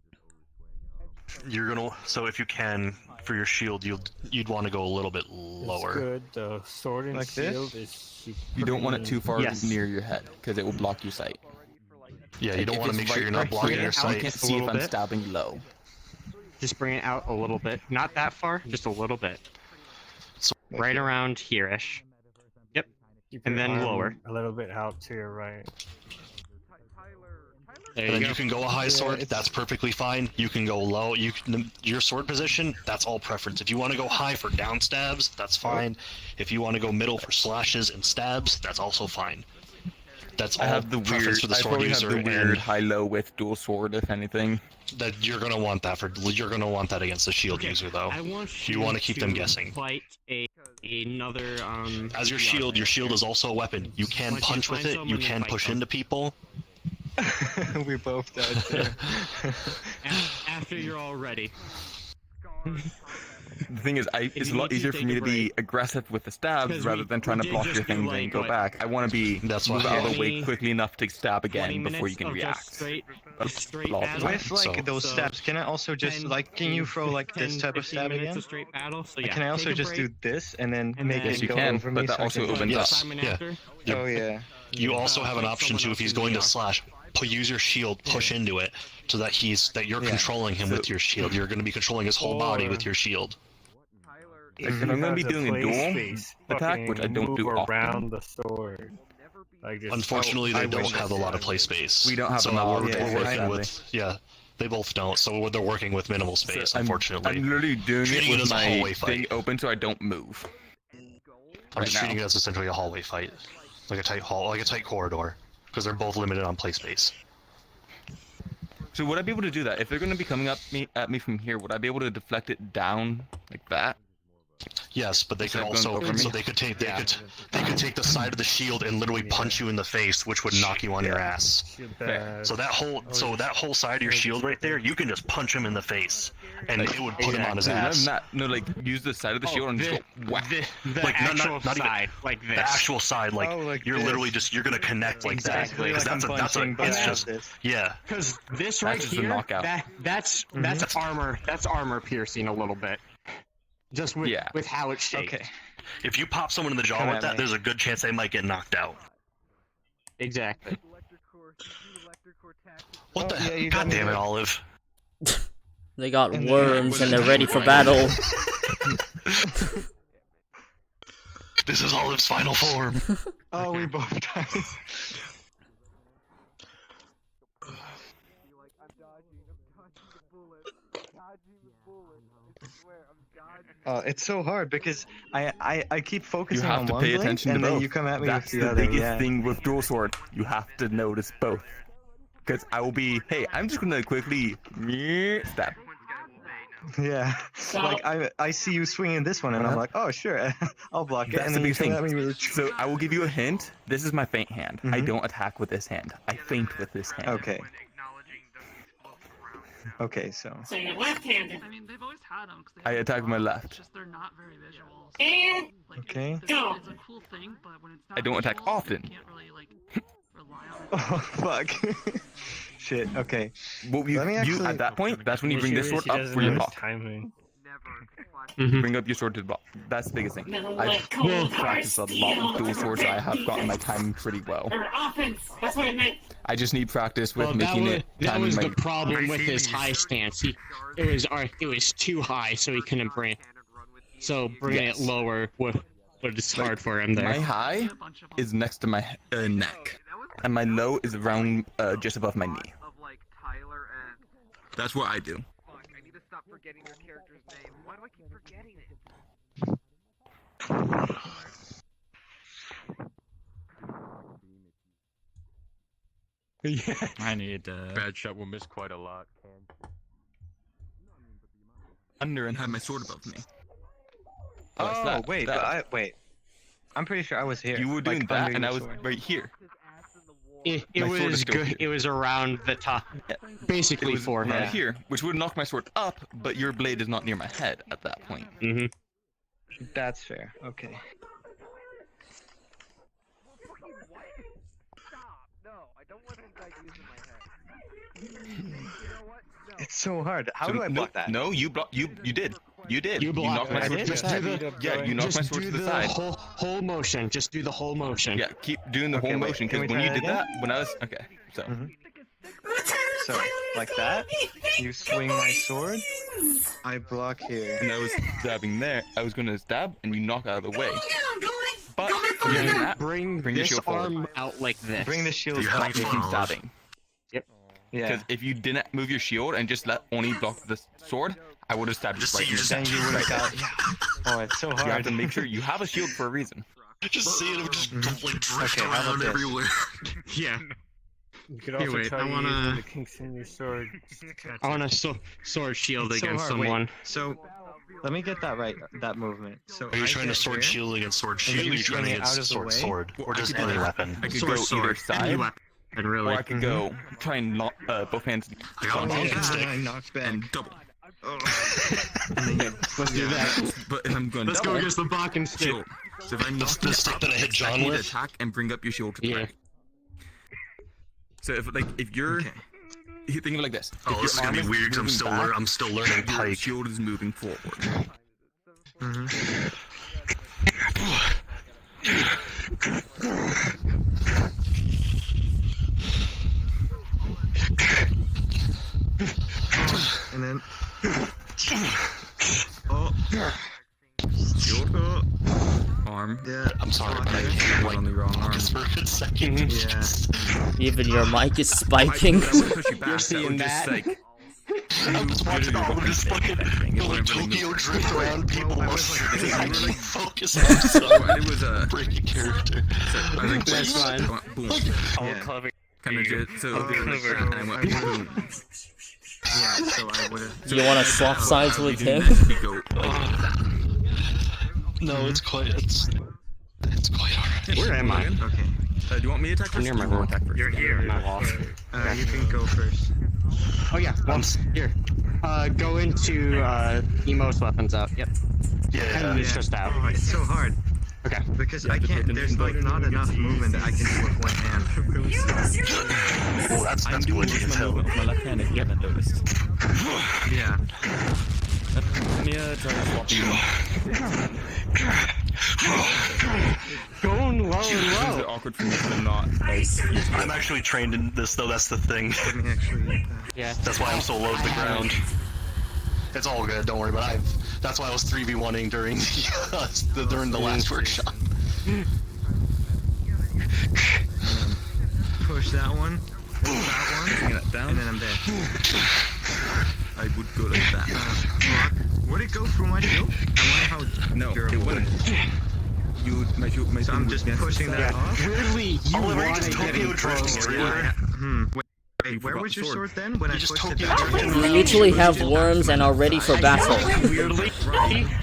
You're gonna. So if you can, for your shield, you'd want to go a little bit lower. It's good. The sword and Like this? shield is. You don't want it too far Yes. near your head because it will block your sight. Yeah, you Like, don't if want to it's make sure right you're not right blocking here, your you sight. can't A see if little I'm bit. stabbing low. Just bring it out a little bit. Not that far, just a little bit. So- Right around here-ish. Yep. Keep And your then arm lower. A little bit out to your right. There And then you you go. can go a high sword. it's- That's perfectly fine. You can go low. Your sword position. That's all preference. If you want to go high for down stabs, that's fine. If you want to go middle for slashes and stabs, that's also fine. That's all I have the preference weird. for the I sword probably have user, the weird and high-low with dual sword, if anything. that you're gonna want that for. You're gonna want that against the shield user, though. I want You want to keep them to guessing. Fight another As your shield is also a weapon. You can Once you punch with find it. someone, You you can fight push them. into people. We both died there. After you're all ready. The thing is, it's a lot easier for me to be aggressive with the stabs 'Cause rather than trying to did block just your do, thing like, and go what, back. I want to be That's move why- out of the way 20 quickly enough to stab 20 again before you minutes can of just react. straight That's straight a lot of battle. time. With like So- those stabs, can I also just 10 like can you throw like this 10, type of 15 stab minutes again? of straight battle. So Like, yeah, can I also take a just break, do this and then and make then- it Yes, you go can, over but me that so I also can- opens Yes. up. Simon Yeah. after. Oh yeah. You also have an Like option someone too else if he's in going the to slash. Use your shield, push into it, so that you're Yeah. controlling him with your shield. You're going to be controlling his whole body Or- with your shield. Like, if I'm going to be doing a dual attack, which I don't do often, around the sword. Like just Unfortunately, I they don't wish have a lot of play space. We don't have so a lot of we're, play we're space, working sadly. with they both don't. So they're working with minimal So space. I'm Unfortunately, literally doing Treating it it with as a my hallway fight. thing open so I don't move. I'm just right treating now. it as essentially a hallway fight, like a tight hall, like a tight corridor, because they're both limited on play space. So would I be able to do that? If they're going to be coming at me from here, would I be able to deflect it down like that? Yes, but they could Instead of going also over me? so they could take take the side of the shield and literally punch you in the face, which would knock you on your ass. Fair. So that whole side of your shield right there, you can just punch him in the face, and it would put him on his No, ass. no, like use the side of the shield and just go whack. The Like, not- actual not even- side, like this. The actual side, like, Oh, like you're this. literally you're gonna connect like Exactly that. like I'm punching, but It's I have just this. yeah. Because this That's right just a here, knockout. that's armor piercing a little bit. Just with how it's shaped. Okay. If you pop someone in the jaw Come with at that, me. there's a good chance they might get knocked out. Exactly. What the yeah, hell? you got God me damn it, there. Olive. They got And then- worms and they're ready for battle. This is Olive's final form. Oh, we both died. It's so hard because I keep You focusing have on to one pay blade, attention to and then both. you come at me That's with the the other. biggest Yeah. thing with dual sword. You have to notice both. Because I will be, hey, I'm just gonna quickly stab. Yeah. Like I see you swinging this one, and I'm like, oh sure, I'll block it. That's And the then you big come thing. at me with So I will give you a hint. This is my feint hand. I don't attack with this hand. I feint with this hand. Okay. Okay, so. So you're left-handed. I mean, they've always had them. I attack with my left. Just they're not very visual. And Okay. go. It's a cool thing, but when it's not I don't attack visual, often. You can't really like rely on it. Oh fuck. Shit. Okay. Well, you, Let me you actually- at that point, that's when you bring this sword She up doesn't for your know block. his timing. Bring up your sword to the block. That's the biggest thing. Never I've let cold practiced a lot with dual swords. I have gotten my timing pretty well. Or offense. That's what I meant. I just need practice with Well, making it. that timing was my... the problem with his high stance. It was too high, so he couldn't bring. So bringing Yes. it lower was hard for him there. My high is next to my neck, and my low is around just above my knee. That's what I do. I need to stop forgetting your character's name. Why do I keep forgetting it? Yeah. I need Bad shot will miss quite a lot. Under and have my sword above me. Oh, that, wait, that. but wait. I'm pretty sure I was here. You were doing like, that, under and I your was sword. right here. It My sword was is still good. here. It was around the top, basically It was forehead. right here, which would knock my sword up, but your blade is not near my head at that point. Mm-hmm. That's fair. Okay. No, I don't want his ideas in my head. It's so hard. How So, do I block that? No, you block. You did. You did. You blocked knocked my it. sword to the Just do side. the- Yeah, you knocked my sword to the side. Whole motion. Just do the whole motion. Yeah, keep doing the Okay, whole wait, motion can because we when try you that did again? that, when I was okay, so So, like that, you swing my sword, I block here. and I was stabbing there. I was gonna stab, and you knock out of the way. But for doing that, Bring bring your this shield forward. arm out like this. Bring the shield You back. have to keep stabbing. Yep. Yeah. Because if you didn't move your shield and just let only block the sword, I would have stabbed Just right see in you the just neck. you would have Right got. Oh, it's so there. You have hard. to make sure you have a shield for a reason. Just seeing him just like drift Okay, how about around this? everywhere. Yeah. You could Here, also wait, try I wanna- using the kinks in your sword. just to catch I want it. a sword shield It's so against hard. Wait, someone. so, let me get that right. That movement. So Are you I trying to get sword here, shield against sword and shield? Or you are you trying swing to it out against of the sword way? sword? Or just I could any go- weapon? I could Sword, go sword. either side, Any weapon, really. or I could go try and knock both hands I got a pumpkin stick. I knocked back. and double. Let's do that. But if I'm going Let's double, go against the Bakken stick. shield. So if I'm The knocking stick it that I up, hit John need to with? attack and bring up your shield to the Yeah. right. So if you're Okay. you think of it like this. Oh, if this is your gonna be arm weird. 'Cause moving back, I'm still learning your pike. shield is moving forward. And then. Oh. Shield, arm. Yeah. I'm sorry, but I Okay, can't on the wrong arm. focus for a good second. Yeah. Even your mic is spiking. That would push you back. You're That seeing would just, that? like, I'm just watching all of this fucking like Tokyo drift around people. I really focus on and it was a breaking character. so I was like, That's fine. boom, Yeah. kind of just so Oh, clever, and I went boom. Yeah, so I would have. You wanna swap sides with him? We go. No, it's quite alright. Where am I? Okay. Do you want me to attack first? Near or my you want room. to attack first? You're here. I'm lost. You can go first. Oh yeah. Well, here. Go into most weapons out. Yep. Yeah. And it's just out. Oh, it's so hard. Okay. Because I can't. There's like not enough movement that I can do with one hand. Oh, that's I'm doing good. You this can with tell. my left hand if you haven't noticed. Yeah. Let me try to swap you. Going low and It's low. awkward for me because I'm not I'm actually trained in this though. That's the thing. Yeah. That's why I'm so low to the ground. It's all good. Don't worry. But that's why I was 3v1ing during during the last workshop. Push that one. Push that one. Bring that down. And then I'm dead. I would go like that. Would it go through my shield? I wonder how No, durable it wouldn't. You would measure. So I'm just pushing that off. Weirdly, you Oliver, you want just to get Tokyo in drift close. everywhere. Wait, where was your sword then? When I just pushed it Tokyo back? drift. We usually have worms and are ready for battle. Weirdly,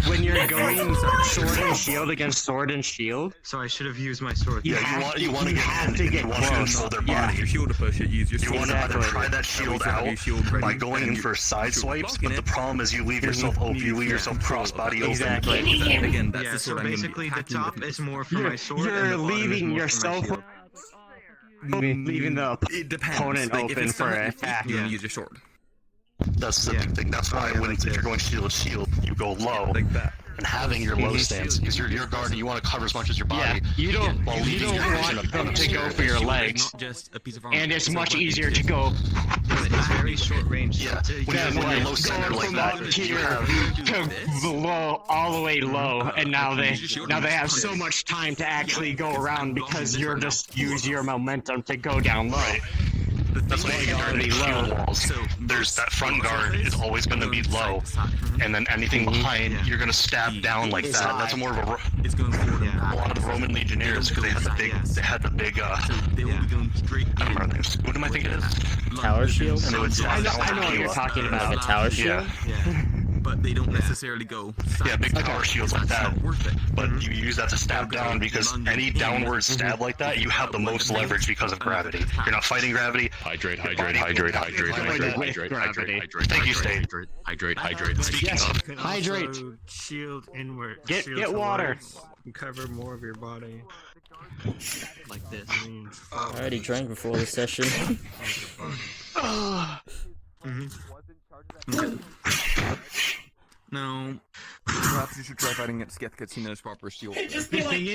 when you're going sword and shield against sword and shield, So I should have used my sword. Yeah, you want to get have in. to get You want to close. control their Yeah, body. your shield to push it. Use your You shield. want to either Exactly. try that shield Have your out shield ready, by going and in you for side should swipes, blocking but the it. problem is you leave yourself open. You leave yourself crossbody open. Exactly. Again, that's Yeah, the so sword I'm gonna be basically the attacking top with. is more for my sword and you're the bottom is leaving more yourself for my shield. leaving the It depends. opponent Like, if open it's for something an you think attack. you're gonna use your sword. That's the big thing. That's why when if you're going shield to shield, you go low. Like that. And having your low stance, because you're guard and you want to cover as much as your body. You don't while leaving your vision want them of to go for your legs, Not just a piece of armor. and it's much easier to go It's very short range. Yeah, when you're low center like that, you have to low, all the way low, and now they have so much time to actually go around because you're just use your momentum to go down low. That's why you already low walls. There's that front guard is always going to be low, and then anything behind you're going to stab down like that. And that's more of a lot of the Roman legionnaires because they had the big They will be going straight. I don't remember their name. What do I think it is? Tower shield? And they would I stab down know what you're talking about. Like a tower shield? Yeah. But they don't necessarily go. Yeah, big tower shields like that. But you use that to stab down because any downward stab like that, you have the most leverage because of gravity. You're not fighting gravity. Hydrate. Thank you, State. Hydrate. Speaking of, Hydrate. Shield inward. Get water. Cover more of your body. Like this. I already drank before the session. No. Perhaps you should try fighting at Sketh because he knows proper shield. The thing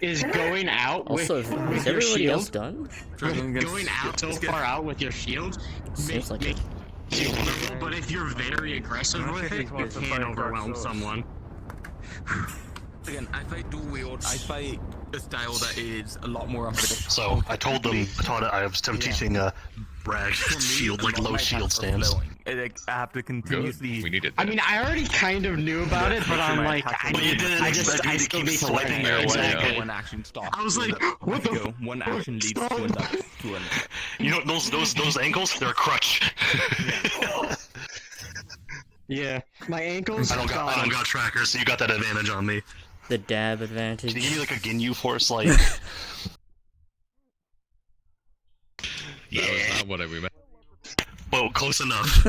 is going out Also, with is your everybody shield, else done? going out so far out with your shield, Seems like it. but if you're very aggressive with it, you can overwhelm someone. Again, I fight dual wield. I fight a style that is a lot more unpredictable. so I told them, I'm teaching Bragg shield, like low shield stance. I have to continuously. We needed I that. mean, I already kind of knew about it, but I'm like, I still need to learn swiping it. their way. Exactly. One action stop. I was like, what the go. One action leads to another. You know those ankles? They're a crutch. Yeah, my ankles. I don't got trackers, so you got that advantage on me. The dab advantage. Can you give me like a Ginyu Force, like? That was not what we meant. Well, close enough.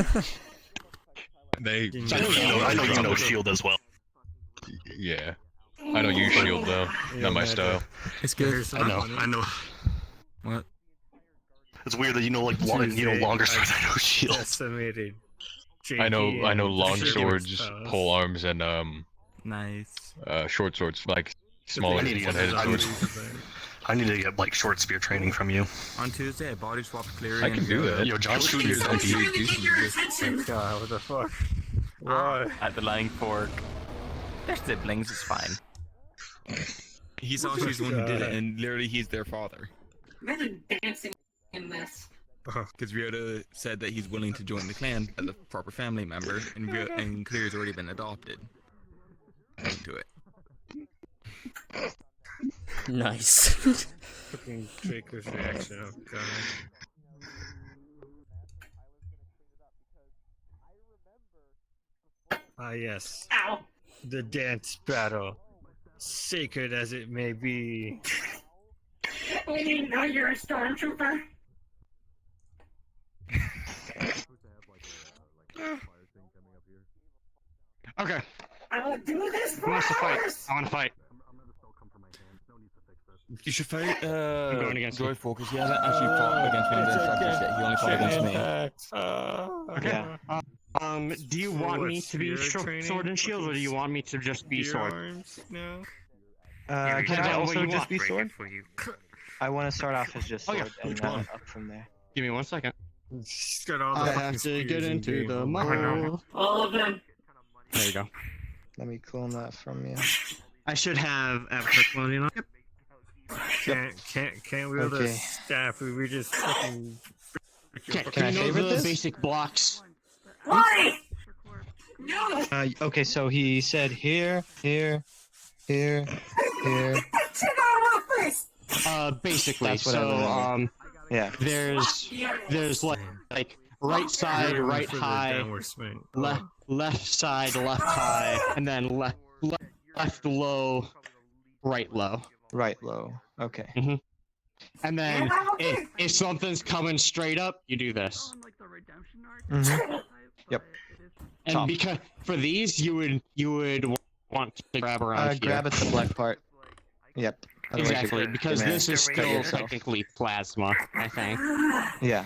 I know you know shield as well. Yeah. I know you shield though. Not my style. It's good. I know. What? It's weird that you know longer swords. I know shield. Estimated. I know long swords, pole arms, and Nice. short swords, like smaller one-headed swords. I need to get like short spear training from you. On Tuesday, I body swapped Cleary. I can do that. Yo, John, shoot your God, what the fuck? Why? At the Lying Fork. They're siblings, it's fine. He's actually the one who did it, and literally he's their father. Imagine dancing in this. Because Ryota said that he's willing to join the clan as a proper family member, and Cleary's already been adopted. Into it. Nice. Fucking Draco's reaction, oh god. Ah yes. Ow! The dance battle. Sacred as it may be. We didn't know you're a stormtrooper. Okay. I will do this for Who wants to fight? hours. I want to fight. You should fight going against Joy Focus. He hasn't actually fought against me in the instructors yet. He only fought against me. Okay. Do you want me to be sword and shield, or do you want me to just be sword? No. Yeah, Can I also just be break it sword? for you. I want to start off as just sword and Which now one? up from there. Give me 1 second. I have to get into the mall. All of them. There you go. Let me clone that from you. I should have avatar cloning on. Can't wield Okay. a staff. We just fucking. Can I you know favorite the this? basic blocks? Why? No. Okay, so he said here, here, here, here. Basically. That's what I So remember. Yeah. There's like right side, right high, left side, left high, and then left low, right low. Right low. Okay. Mm-hmm. And then if something's coming straight up, you do this. Mm-hmm. Yep. And Top. because for these, you would want to grab around here. Grab at the black part. Yep. Otherwise Exactly, you're because gonna this is cut still yourself. technically plasma, I think. Yeah.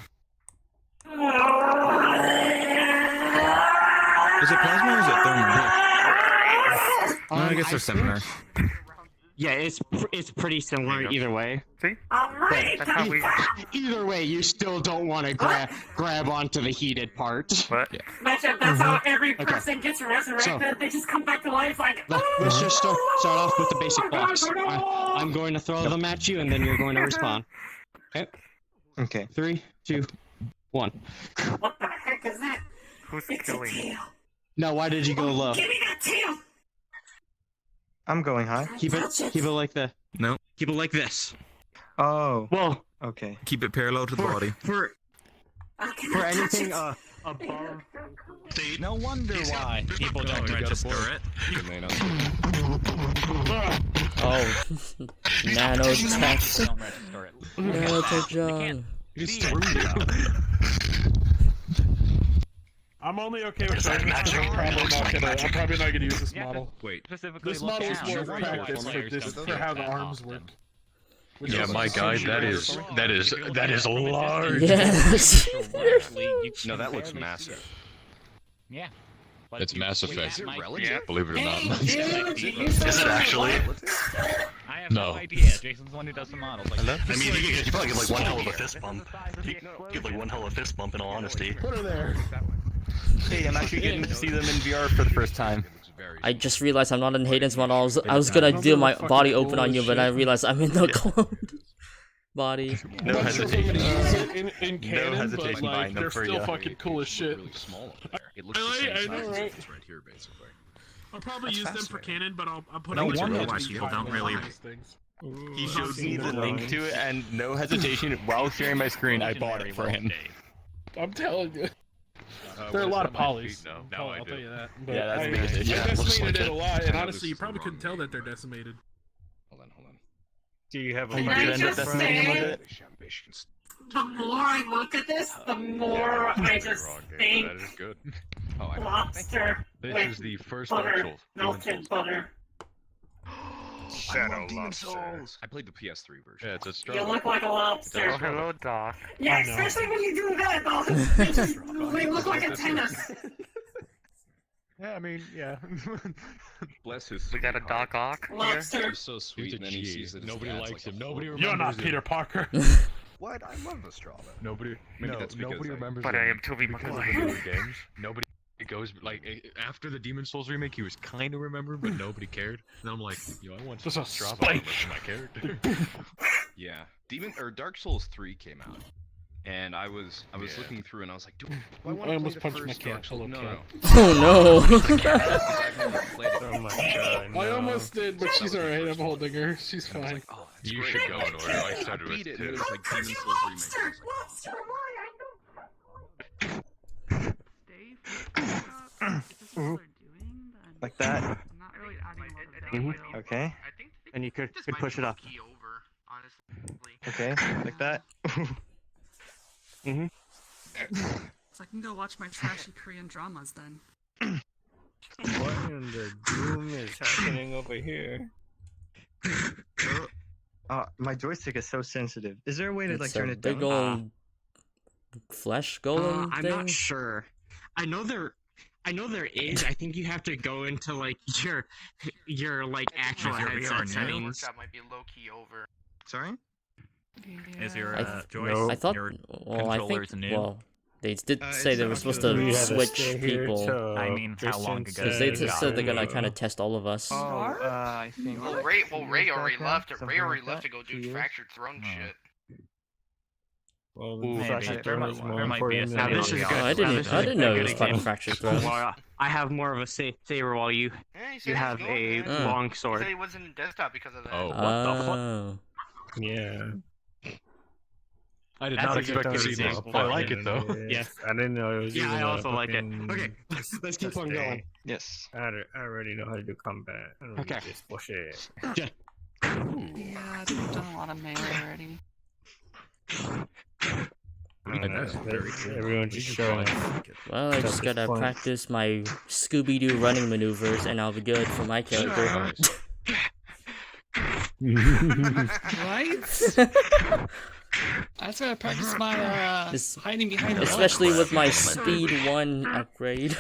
Is it plasma or is it thermal? I guess they're similar. Yeah, it's pretty similar either way. See? Alright! Either way, you still don't want to grab onto the heated part. What? Yeah. Imagine that's how every person gets resurrected. So- They just come back to life like. Let's just start off with the basic blocks. I'm going to throw them at you, and then you're going to respawn. Okay. Okay. 3, 2, 1. What the heck is that? Who's It's a killing? tail. Now, why did you go low? Give me that tail! I'm going high. Keep it like the. No. Keep it like this. Oh. Well. Okay. Keep it parallel to the body. For anything above. No wonder why people don't register it. Oh, nanotech. Don't register it. Nanotech John. I'm only okay with that. I'm probably not gonna use this model. Wait. This model is more for practice for how the arms work. Yeah, my guy, that is large. Yes. No, that looks massive. Yeah. It's Mass Effect. Yeah. Believe it or not. Is it actually? I have No. no idea. Jason's the one who does the models. Like, I mean, you probably get like one hell of a fist bump. You get like one hell of a fist bump in all honesty. Put her there. Hey, I'm actually getting to see them in VR for the first time. I just realized I'm not in Hayden's model. I was gonna do my body open on you, but I realized I'm in the cloned body. No hesitation. In canon, No but hesitation like buying them they're for still ya. fucking cool as shit. It looks I know, right? It's right here, basically. I'll probably use them for canon, but I'll put. No wonder why people don't really. He showed me the link to it, and no hesitation, while sharing my screen, I bought it for him. I'm telling you. There are a lot of polys. Now I I'll do. tell you that. But Yeah, that's I the biggest issue. I decimated it a lot, and I know honestly, this you is probably the couldn't wrong tell that they're decimated. Hold on. Do you have a Can I just say, the more I look at this, the more I just think That is good. lobster This with is the first Dark butter, Souls. melted butter. Shadow Souls. I played the PS3 version. Yeah, it's a You struggle. look like a lobster. Oh, hello, Doc. Yeah, I know. especially when you do that, though. They look like a tennis. Yeah, I mean, yeah. Bless his. We got a Doc Ock here. Lobster. He's so sweet, He's a and then he G. sees that his Nobody dad's likes like him. a Nobody fool. remembers You're not him. Peter Parker. What? I love the straw. Nobody. Maybe no, that's because nobody remembers But him I am Tobey because of Maguire. the newer games. Nobody goes like after the Demon Souls remake, he was kind of remembered, but nobody cared. And I'm like, I want Just a Strava spike. for my character. Yeah, Dark Souls 3 came out, and I was looking through, and I was like, do I want I to play almost the punched my first Dark cat. Souls? Hello, No. Oh no. Oh my god. I almost did, but she's alright. I'm holding her. She's fine. Oh, that's You great. should go in order. I started beat with it, and it two. was like Demon Souls remake. I was like, Lobster, why? Dave, if this is what they're doing, then Like that. I'm not really adding a lot of value. Okay. And you could push it up. Okay. Like that. Mm-hmm. So I can go watch my trashy Korean dramas then. What in the doom is happening over here? My joystick is so sensitive. Is there a way to like It's turn a it big down? old flesh golem I'm thing. not sure. I know I know there is. I think you have to go into like your like actual headset settings. Workshop might be low key over. Sorry. Is your I Joyce? thought. Your Well, I controller's think. new? Well, they did say they were supposed to We had to switch stay here people. till I mean, how long ago? Because they just said they're gonna kind of test all of us. I think. Well, Ray already left. Ray already left to go do Fractured Throne shit. Well, Maybe. There might be a Now this is good. Oh, I didn't know it was fucking Fractured Throne. Well, I have more of a saber while you have a long He sword. said he wasn't in desktop because of that. Oh, Oh. Yeah. I did That's not a expect good to see example. this. I like it though. Yes. I didn't know it was. Yeah, even I a also like it. fucking Okay, let's keep on going. Yes. I already know how to do combat. I don't Okay. need this bullshit. Yeah, I think we've done a lot of melee already. Everyone just showing. Well, I just gotta practice my Scooby-Doo running maneuvers, and I'll be good for my character. Right? I just gotta practice my hiding behind the Especially with my Speed 1 upgrade.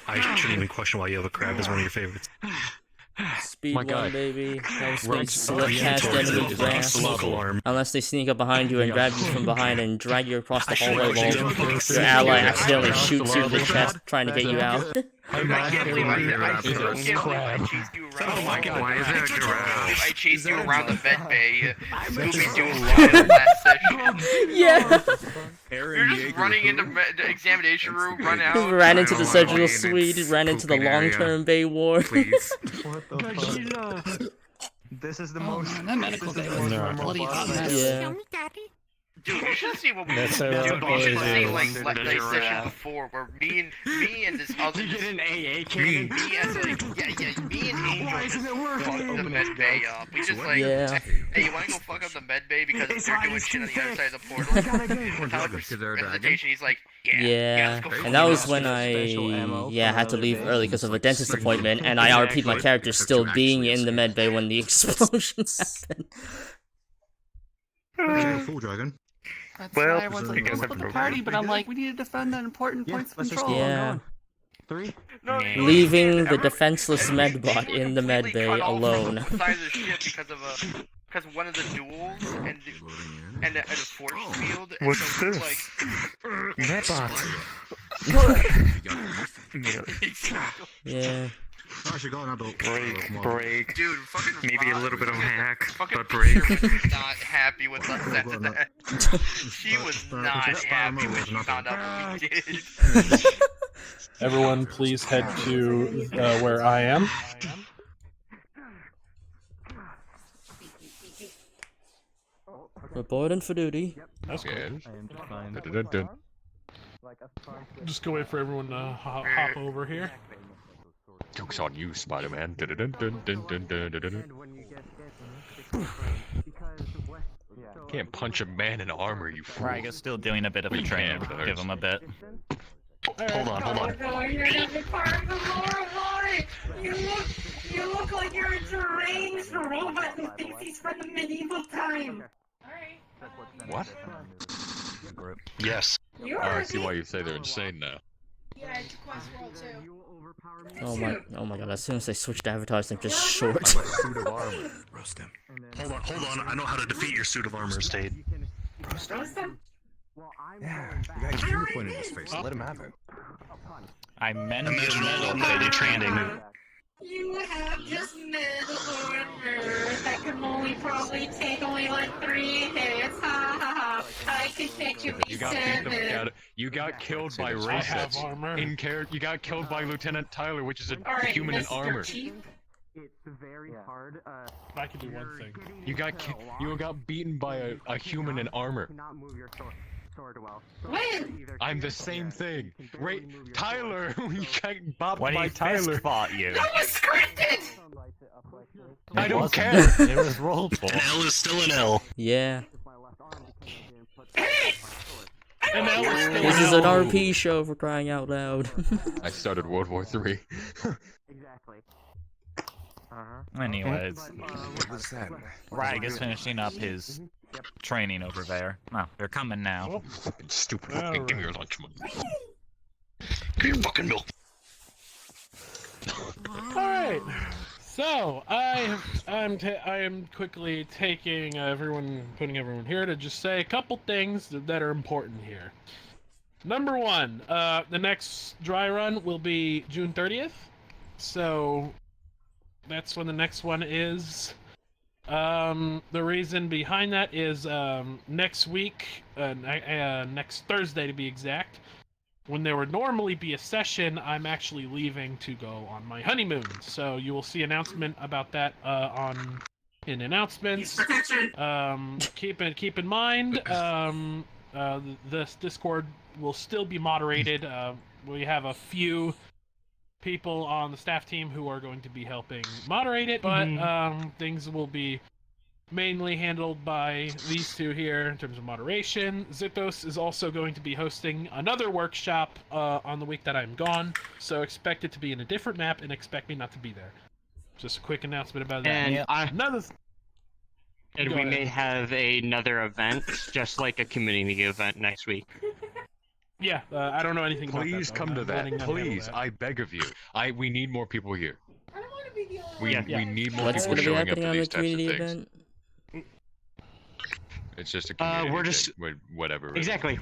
I shouldn't even question why you have a crab as one of your favorites. Speed 1, baby. No space Right. slip past enemy grass. Unless they sneak up behind you and grab you from behind and drag you across the hallway while your ally accidentally shoots you in the chest trying to get you out. I can't believe I chased you around. Oh my god, why is that a giraffe? I chased you around the med bay. Scooby-Doo last session. Yeah. You're just running into the examination room, run out. Ran into the surgical suite, ran into the long-term Bay Ward. This is the most. That medical day was a bloody hot mess. Yeah. Dude, you should see what we That's did. how You should see like it is. session before where me and this other You get an AA cannon? me and Angel just fucked the med bay up. We just like, Yeah. hey, you wanna go fuck up the med bay because they're doing shit on the other side of the portal? Presentation, he's like, Yeah, let's go and that was fuck when I had to leave early because of a dentist appointment, and I RP'd my character still being in the med bay when the explosion happened. Full dragon. That's why I wasn't going for the party, but I'm like, we need to defend the important points of control. Yeah. No, Leaving the defenseless medbot in the med bay alone. Size of shit because one of the duels and a force field. And What's so this? Like, Yeah. Break. Dude, fucking Maybe a little bit of a hack, fucking but break. Fisher was not happy with us after that. She was not happy when she found out what we did. Everyone, please head to where I am. Reporting for duty. That's good. Dun-dun-dun-dun. Just go wait for everyone to hop over here. Joke's on you, Spider-Man. Dun-dun-dun-dun-dun-dun-dun. Can't punch a man in armor, you fool. Raga's still doing a bit of a training. Give him a bit. Hold on. No, you're gonna be part of the lore of it. You look like you're a deranged robot who thinks he's from the medieval time. What? Yes. Oh, I see why you say they're insane now. Yeah, it's Questworld too. Oh my god, as soon as they switched avatars, they're just short. Suit of armor. Roast him. Hold on. I know how to defeat your suit of armor, Stade. Roast him? Yeah, you guys finger pointed in his face. Let him have it. I meant Imagine all the training. You have just metal armor that can probably take only like 3 hits. Ha ha ha. I can take you You got beat the fuck out of. You got killed by I have racists. armor. In character, you got killed by Lieutenant Tyler, which is a Alright, human in Mr. armor. Chief. It's very hard. I can do one thing. You got beaten by a human in armor. Not move your sword well. When? I'm the same thing. Right, Tyler, you got bopped When by he Tyler. fist fought you. That was scripted! I don't wasn't. care. It was rolled for. An L is still an L. Yeah. And now we're still This is an RP show for crying out loud. I started World War III. Exactly. Anyways, What was that? Raga's finishing up his training over there. Oh, they're coming now. Fucking stupid. Fucking give me your lunch money. Give me your fucking milk. So I am quickly taking putting everyone here to just say a couple things that are important here. Number one, the next dry run will be June 30th, so that's when the next one is. The reason behind that is next week, next Thursday to be exact, when there would normally be a session, I'm actually leaving to go on my honeymoon. So you will see announcement about that in announcements. Keep in mind, this Discord will still be moderated. We have a few people on the staff team who are going to be helping moderate it, but things will be mainly handled by these two here in terms of moderation. Zitos is also going to be hosting another workshop on the week that I'm gone, so expect it to be in a different map and expect me not to be there. Just a quick announcement about that. And we may have another event, just like a community event next week. Yeah, I don't know anything about that. Please come to that. Please, I beg of you. We need more people here. We need more people showing up to these types of things. It's just a community thing, whatever. Exactly.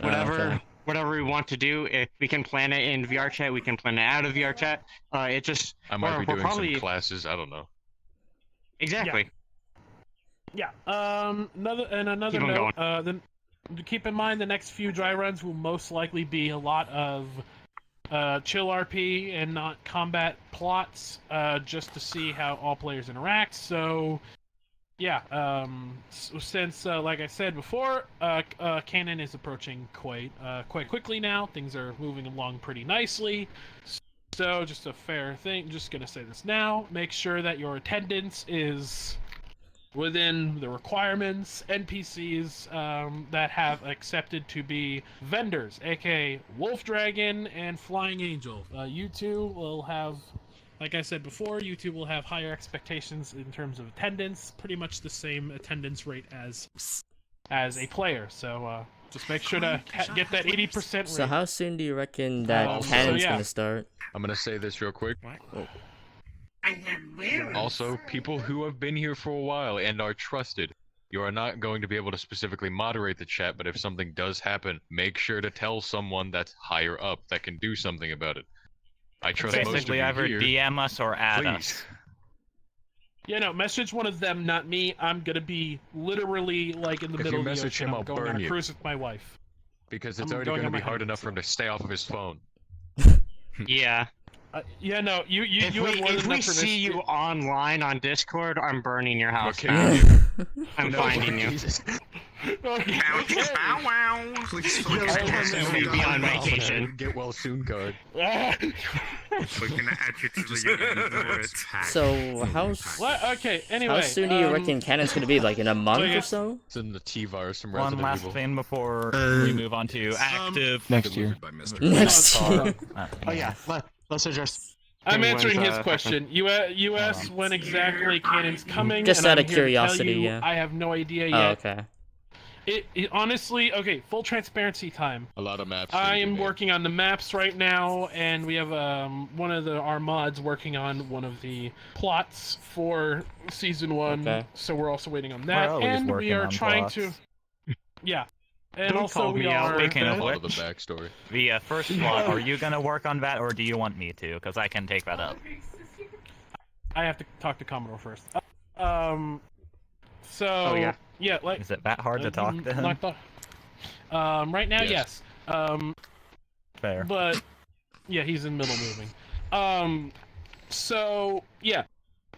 Whatever we want to do. If we can plan it in VR chat, we can plan it out of VR chat. I might be doing some classes. I don't know. Exactly. Yeah. Another note. Keep in mind the next few dry runs will most likely be a lot of chill RP and not combat plots, just to see how all players interact. So, yeah. Since, like I said before, canon is approaching quite quickly now. Things are moving along pretty nicely. So, just a fair thing. Just gonna say this now. Make sure that your attendance is within the requirements. NPCs that have accepted to be vendors, aka Wolf Dragon and Flying Angel. You two will have, like I said before, you two will have higher expectations in terms of attendance, pretty much the same attendance rate as a player. So just make sure to get that 80% rate. So how soon do you reckon that canon's gonna start? I'm gonna say this real quick. Also, people who have been here for a while and are trusted, you are not going to be able to specifically moderate the chat, but if something does happen, make sure to tell someone that's higher up that can do something about it. I trust most of you Basically, either here. DM us or add us. Yeah, no, message one of them, not me. I'm gonna be literally like in the middle of the ocean. I'm going on a cruise with my wife. Because it's already going to be hard enough for him to stay off of his phone. Yeah. Yeah, no, If we see you online on Discord, I'm burning your house Okay. down. I'm finding you. Please be on vacation. Get well soon card. We're gonna add you to the So anyway. How soon do you reckon canon's gonna be? Like in a month or so? It's in the T-virus from One Resident last Evil. thing before we move on to active. Next year. Next year. Oh yeah, let's address. I'm answering his question. You asked when exactly canon's coming. Just and out I'm of here to tell curiosity, you, yeah. I have no idea Oh, yet. okay. It honestly, okay, full transparency time. A lot of maps. I am working on the maps right now, and we have one of our mods working on one of the plots for season 1. Okay. So we're also waiting on that, always and we working are on trying plots. to. Yeah, and Don't also call we me out, are. Speaking of A lot of which, the backstory. the first plot, are you gonna work on that, or do you want me to? Because I can take that up. I have to talk to Commodore first. So Oh, yeah. yeah, like. Is it that hard to talk to him? Right now, yes. Fair. But yeah, he's in middle moving. So yeah.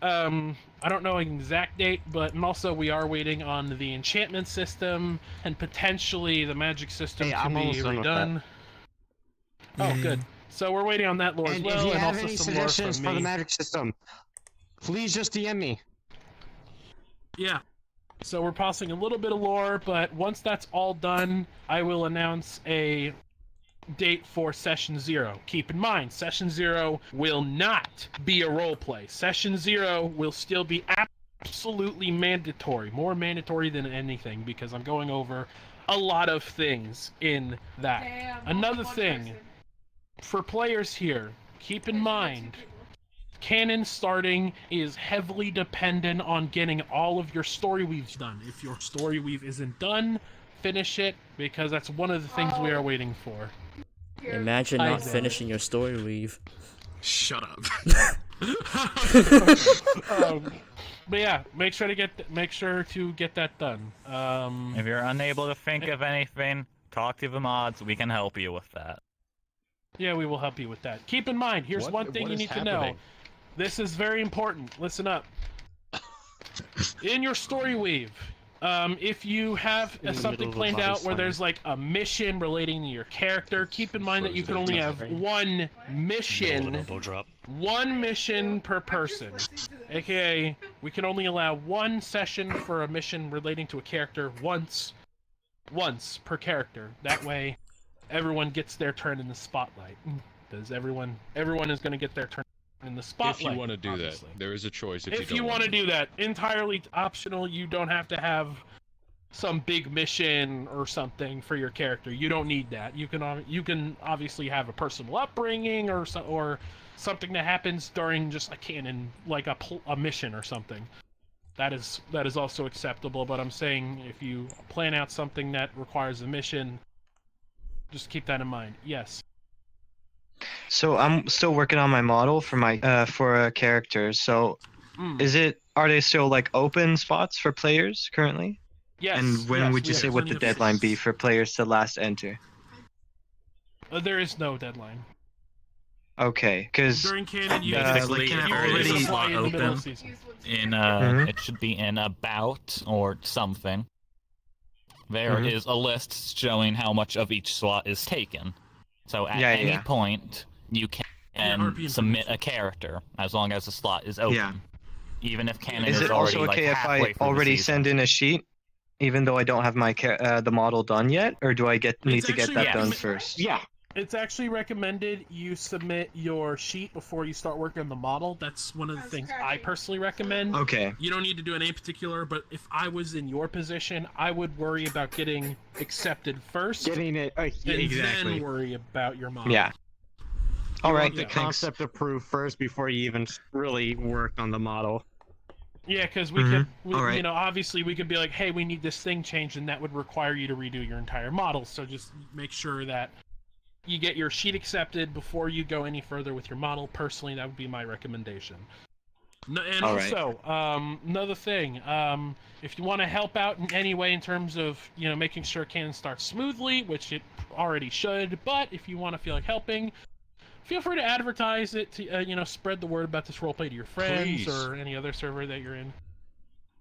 I don't know an exact date, but and also we are waiting on the enchantment system and potentially the magic system to I'm be almost done with redone. Oh, good. So we're waiting on that lore as And well, if you and have also any some lore suggestions from for me. the magic system, please just DM me. Yeah. So we're passing a little bit of lore, but once that's all done, I will announce a date for Session 0. Keep in mind, Session 0 will not be a roleplay. Session 0 will still be absolutely mandatory, more mandatory than anything, because I'm going over a lot of things in that. Another thing, for players here, keep in mind, canon starting is heavily dependent on getting all of your story weaves done. If your story weave isn't done, finish it, because that's one of the things we are waiting for. Imagine not finishing your story weave. Shut up. But yeah, make sure to get that done. If you're unable to think of anything, talk to the mods. We can help you with that. Yeah, we will help you with that. Keep in mind, here's one thing you need to know. This is very important. Listen up. In your story weave, if you have something planned out where there's like a mission relating to your character, keep in mind that you can only have one mission per person. AKA, we can only allow one session for a mission relating to a character once per character. That way, everyone gets their turn in the spotlight. Because everyone is going to get their turn in the spotlight. If you want to do that, there is a choice. If you want to do that, entirely optional. You don't have to have some big mission or something for your character. You don't need that. You can obviously have a personal upbringing or something that happens during just a canon, like a mission or something. That is also acceptable. But I'm saying if you plan out something that requires a mission, just keep that in mind. Yes. So I'm still working on my model for my for a character. So are they still like open spots for players currently? Yes. And when would you say would the deadline be for players to last enter? There is no deadline. Okay, because during canon you basically already a slot open in it should be in about or something. There is a list showing how much of each slot is taken. So at any point, you can submit a character as long as the slot is open. Yeah. Even if canon is already also okay if I already send in a sheet, even though I don't have my the model done yet, or do I need to get that done first? Yeah. It's actually recommended you submit your sheet before you start working on the model. That's one of the things I personally recommend. Okay. You don't need to do any particular, but if I was in your position, I would worry about getting accepted first. Getting it, and then worry about your model. Yeah. All right. The concept approved first before you even really work on the model. Yeah, because we could, you know, obviously we could be like, hey, we need this thing changed, and that would require you to redo your entire model. So just make sure that you get your sheet accepted before you go any further with your model. Personally, that would be my recommendation. And also, another thing, if you want to help out in any way in terms of, you know, making sure canon starts smoothly, which it already should, but if you want to feel like helping, feel free to advertise it to, you know, spread the word about this roleplay to your friends or any other server that you're in.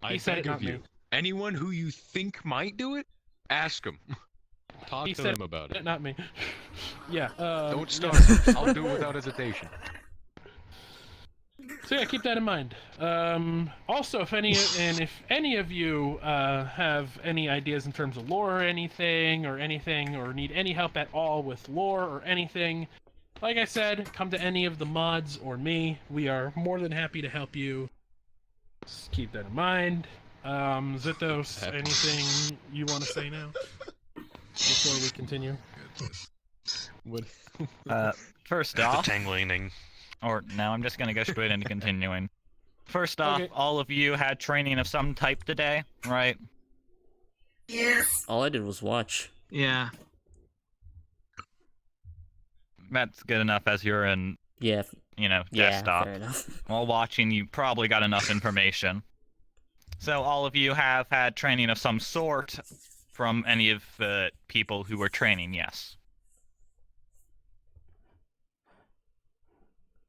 I beg of you. Anyone who you think might do it, ask them. Talk to them about it. Not me. Yeah. Don't start. I'll do it without hesitation. So yeah, keep that in mind. Also, if any of you have any ideas in terms of lore or anything, or need any help at all with lore or anything, like I said, come to any of the mods or me. We are more than happy to help you. Just keep that in mind. Zitos, anything you want to say now before we continue? What? First off, or now I'm just gonna go straight into continuing. First off, all of you had training of some type today, right? Yes. All I did was watch. Yeah. That's good enough as you're in, you know, desktop. Fair enough. While watching, you probably got enough information. So all of you have had training of some sort from any of the people who were training, yes.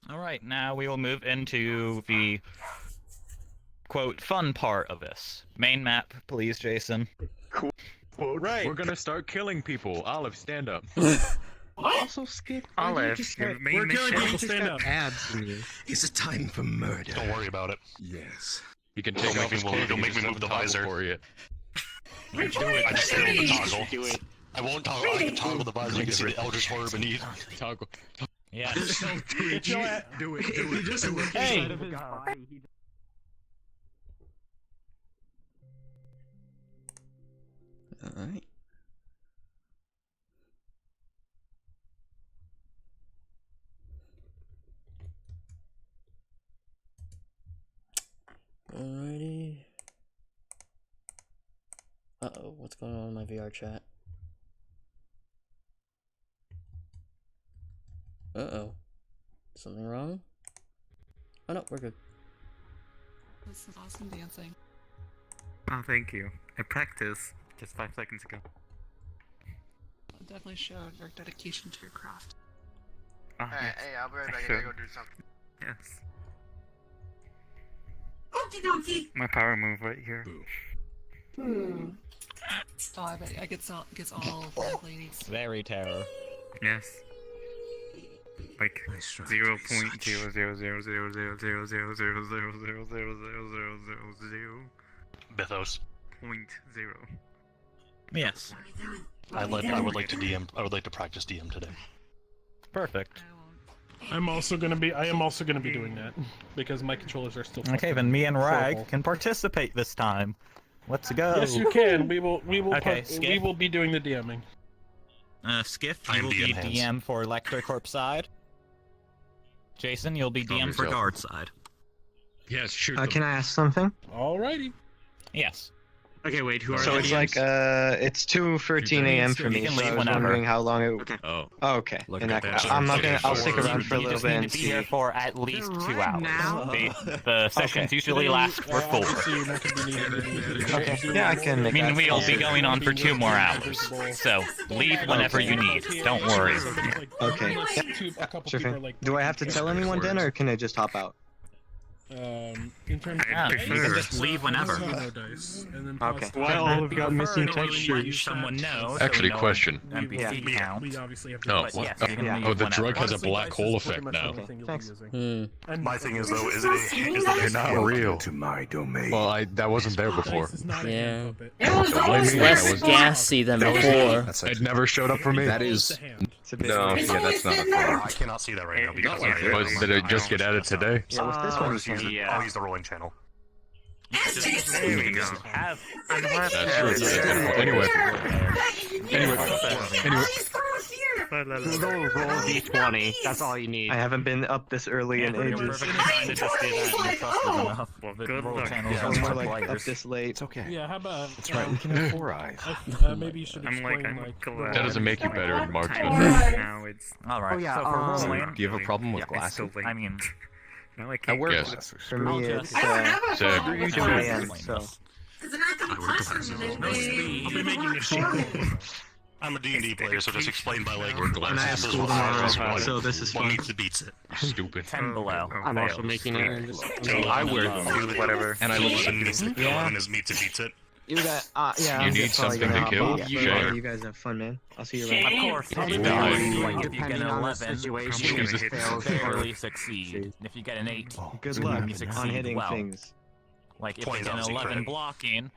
Alright, now we will move into the, quote, fun part of this. Main map, please, Jason. Cool. Right. We're gonna start killing people. Olive, stand up. Also, Skip, Olive, we're killing people, stand up. Abs in you. It's a time for murder. Don't worry about it. Yes. You can take off his clothes. Don't make me move the visor. For you. Do it. I just stay on the toggle. Do it. I won't toggle. I can toggle the visor. You can see the Eldritch Horror beneath. Toggle. Yeah. Do it. Just do it. Hey. Alright. Alrighty. Uh-oh, what's going on in my VR chat? Uh-oh. Something wrong? Oh no, we're good. This is awesome dancing. Oh, thank you. I practiced just 5 seconds ago. It definitely showed your dedication to your craft. Oh, Alright, hey, I'll be right back. I gotta go do something. Yes. Okie dokie. My power move right here. Oh, I bet it gets all black ladies. Very terror. Yes. Like 0.00000000000000000. Bethos. 0.0. Yes. I would like to DM. I would like to practice DM today. Perfect. I am also gonna be doing that because my controllers are still. Okay, then me and Rag horrible. can participate this time. Let's go. Yes, you can. We will. Okay, we will be doing the DMing. Skiff, you will be DM for Lecter Corp side. Jason, you'll be DM for guard side. Yes, shoot Can I ask something? Alrighty. Yes. Okay, wait, who are So the it's DMs? like it's 2:13 a.m. for me, You can so I leave was whenever. wondering how long it. Okay. Oh. Oh, okay. Look In at that that. case, I'm not gonna. I'll stick around for a You little just bit need and to be see. here for at least 2 hours. now? The sessions usually last for 4. Okay. Yeah, I can I make mean, that. we'll be going on for 2 more hours, so leave whenever you need. Don't worry. Okay. Yeah. Sure thing. Do I have to tell anyone then, or can I just hop out? In terms of Yeah, you can just leave whenever. Okay. Well, we've got missing You textures. someone know. Actually, so we know question. NPC count. We obviously have to. Oh, But yes, you can Yeah. leave Oh, the whenever. drug has a black hole effect now. Thanks. My thing is though, is that They're not real. To my domain. Well, that wasn't there before. Yeah. It was Don't blame It's me. less That was- gassy than before. It never showed up for me. That is No, yeah, that's not a thing. I cannot see that right now because But did it just get added today? Yeah, with this one, you can. I'll use the rolling channel. There we go. Have That's true. Anyway. Roll D20. That's all you need. I haven't been up this early in You're ages. perfectly fine to just do that. You're trusted enough. Good Roll luck. channels Yeah, are I'm more for like players. up this late. It's okay. Yeah, how about? That's right. We can have 4 eyes. Maybe you should I'm explain glad. That doesn't make you better in marksman. Now it's. Alright, Oh, yeah, so for rolling, Do you have a problem with It's glasses? still late. I mean, No, I I can't. wear Yes. glasses. For me, it's Seb. 2 a.m. So no speed. I'll be making a shield. I'm a D&D player, so just explain by like. and I have this is school what happens, tomorrow, what- so this is What fun. meets the beats it. Stupid. 10 below. I'm also making it. So I wear them, whatever. And I look One is the Yeah. one is meets it beats it. you got. Yeah. You I'm need just probably something gonna to hop kill? off, but Sure. You guys have fun, man. I'll see you Of later. course, if you Die. get, like, if you get Depending an on the 11, situation, you Jesus. barely succeed. If you get an 8, Good you luck succeed on hitting well. things. Like if Point you get an out, 11 secret. blocking,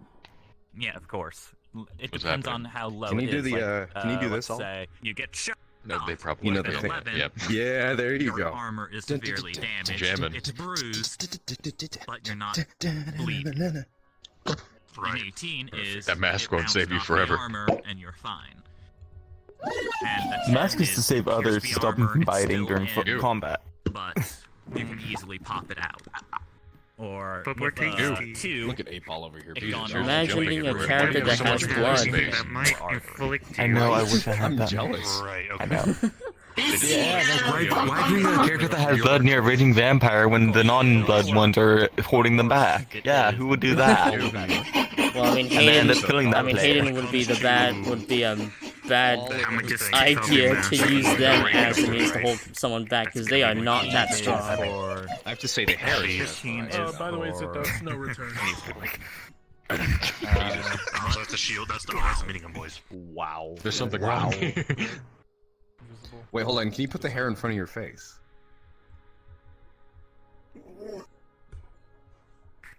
yeah, of course. It What's depends happening? on how low Can you it do is. the, like, can you do let's this all? say you get shot. No, they probably You know With the an thing. 11, Yep. Yeah, there you your go. armor is severely damaged. jamming. It's bruised, but you're not bleeding. An 18 is That mask it won't bounced save you off the forever. Armor and you're fine. And the Mask 10 is to save others, the stop them armor, from it's biting still during in, combat. but you can easily pop it out. Or But we're with tasty. 2, Look at Ape all over here. it's Jesus. gone Imagine jumping being a everywhere. character Why do you that have has so much blood. space? That might inflict I know, I wish I had I'm that. jealous. Right. I Okay. know. Why bring a character that has blood near a raging vampire when the non-blood ones are holding them back? Yeah, who would do that? Well, I mean, And they end Hayden. up killing I that mean, player. Hayden would be a bad idea to use them as a means to hold someone back because they are not that strong. I have to say the hair is 15 Oh, is by the way, it's for... a no return. So that's the shield. That's the meeting them, boys. Wow. There's something wrong. Wait, hold on. Can you put the hair in front of your face?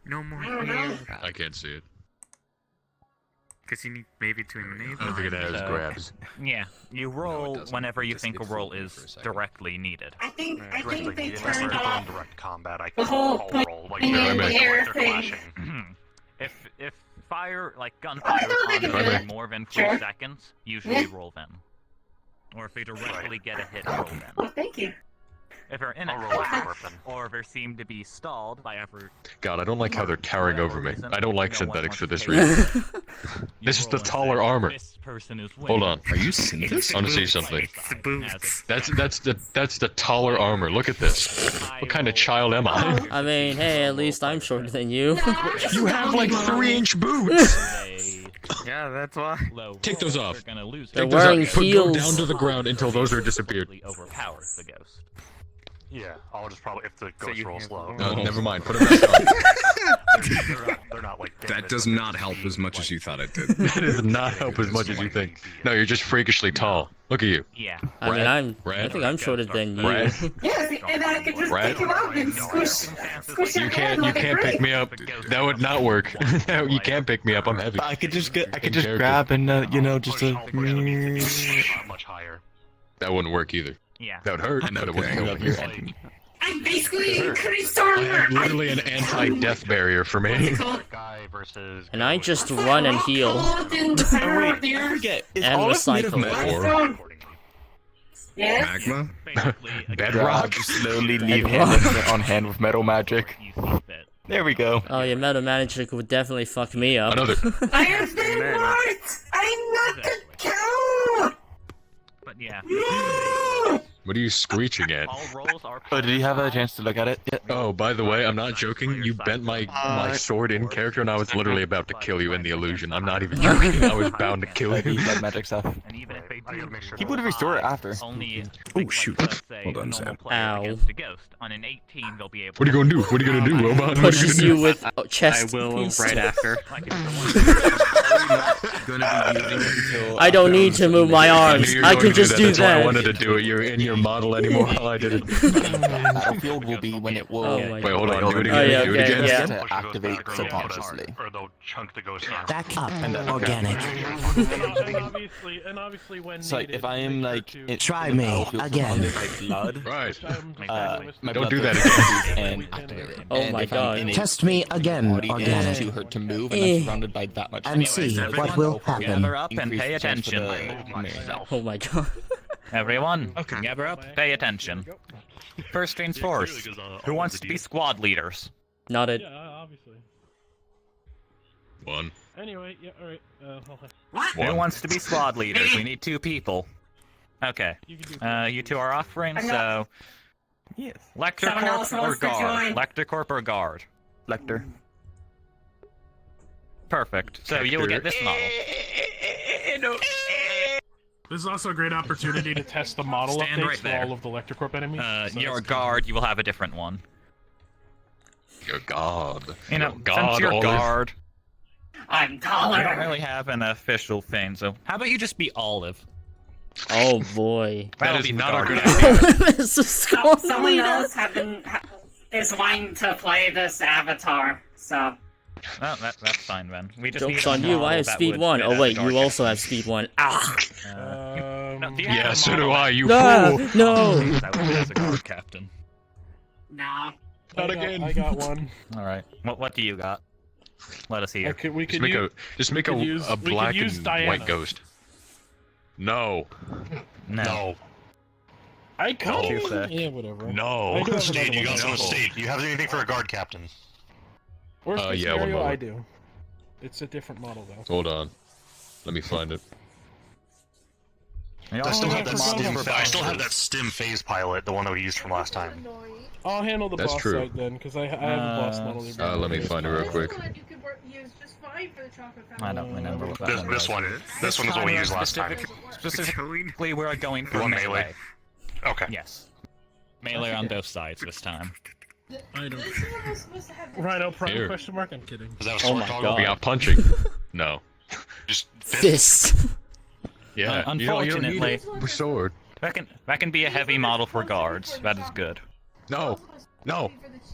No more hair. I can't see it. Because you need maybe to enable. I don't think it has So- grabs. Yeah, you roll doesn't. whenever you Just think a gets roll floated is for a second. directly needed. I think they If turned they're in off direct combat, I the whole I'll put roll like in they're, the like air they're thing. clashing. If fire, like gunfire is on them Right. for more than 3 seconds, usually roll them. Or if they directly get a hit, roll them. Oh, thank you. If they're in a clash, or they seem to be stalled by effort. God, I don't like how they're towering over me. I don't like synthetics for this reason. This is the taller armor. This person is Hold on. Are you synthetics? I want to see something. That's the taller armor. Look at this. What kind of child am I? I mean, hey, at least I'm shorter than you. You have like 3-inch boots. Yeah, that's why. Take those off. They're Take those wearing off. Go heels. down to the ground until those are disappeared. Overpowered the ghost. Yeah, I'll just probably, if the ghost rolls low. No, never mind. Put them back on. They're not like That does not help as much as you thought it did. That does not help as much as you think. No, you're just freakishly tall. Look at you. Yeah. I mean, I think I'm shorter than you. Brad. Yeah, and I could just Brad? pick you up and squish You your can't head like a pick grape. me up. That would not work. You can't pick me up. I'm heavy. I could just character. grab and just a. much higher. That wouldn't work either. Yeah. That would hurt, but it wouldn't kill me. I'm basically increased I armor. have literally an anti-death barrier for me. Guy versus. And I just run and heal. In the center of the earth. And recycle. Yeah. Magma? Bedrock? Slowly leave hand on hand with metal magic. There we go. Oh, your Metal Magic would definitely fuck me up. Another. I have been marked. I'm not the cow. But yeah. What are you screeching at? All rolls are. Oh, did you have a chance to look at it yet? Oh, by the way, I'm not joking. You bent my sword in character, and I was literally about to kill you in the illusion. I'm not even joking. I was bound to kill you. That magic stuff. And even if they do, He would restore it after. only. Oh shoot! Hold on, a normal Sam. player Ow. against a ghost. On an 18, they'll be able. What are you gonna do? What are you gonna do, Robot? What are you Pushes gonna you do? with chest I will piece. right after. I don't need to move my arms. You're I going can to just do That's why I that. wanted to do it. You're in your model anymore while I did it. Battlefield will be when it will. Oh my Wait, hold on. Do it Oh, again. yeah, Do it okay, again. yeah. To activate subconsciously. Or they'll chunk the ghost out. Back up and organic. And obviously when So needed, if I am make like sure to- Try me again. blood, Right. my Don't blood do that pressure again. and activate it. Oh And my if I'm God. in a Test me again, body, it's organic. too hurt to move, and I'm surrounded by that much. And see what will happen. Gather up and Increase pay the chance for attention. Oh my god. Everyone, gather up, pay attention. First things first. Who wants to be squad leaders? Not it. Yeah, obviously. One. Anyway, yeah, alright. Who wants to be squad leaders? We need 2 people. Okay. You 2 are offering, so. Yes. Lecter Someone else Corp or wants to guard? join. Lecter Corp or guard? Lecter. Perfect. So you'll get this model. This is also a great opportunity to test the model Stand updates right for there. all of the Lecter Corp enemies. So Your that's guard, you will have a different one. Your god. You know, Your god, since you're Olive. guard, I'm I don't taller. really have an official thing, so how about you just be Olive? Oh boy. That'll is be the not a guard. good idea. This is squad Someone leader. else is wanting to play this avatar, so. Oh, that's fine then. We just Joke's need a on you, model I have that speed would 1. fit Oh as wait, dark you also as- have speed 1. Ah! No, do you have Yeah, a so do model I, that- you Ah, fool. no! That would fit as a guard captain. Nah. Not again. I got one. Alright. What do you got? Let us hear. We Just could make use, just make we could a use- we could black use and Diana. white ghost. No. No. I could. Too thick. Yeah, whatever. No. I do have Steve, another you one. got someone Steve. Do you have anything for a guard captain? Worst case yeah, one scenario, moment. I do. It's a different model though. Hold on. Let me find it. I still have that forgot stim. about I still that. have that stim phase pilot, the one that we used from last time. I'll handle the That's boss true. side then, because I have a boss model. Let me find it real quick. I don't remember what that This was. one. This one is what we used last time. Specifically, we're going for You want melee. melee? Okay. Yes. Melee on both sides this time. Rhino Prime Here. question mark? I'm kidding. Is that a Oh sword my toggle? God. We got punching. No. Just Fist. Yeah. you don't need a sword. That can be a heavy model for guards. That is good. No. No.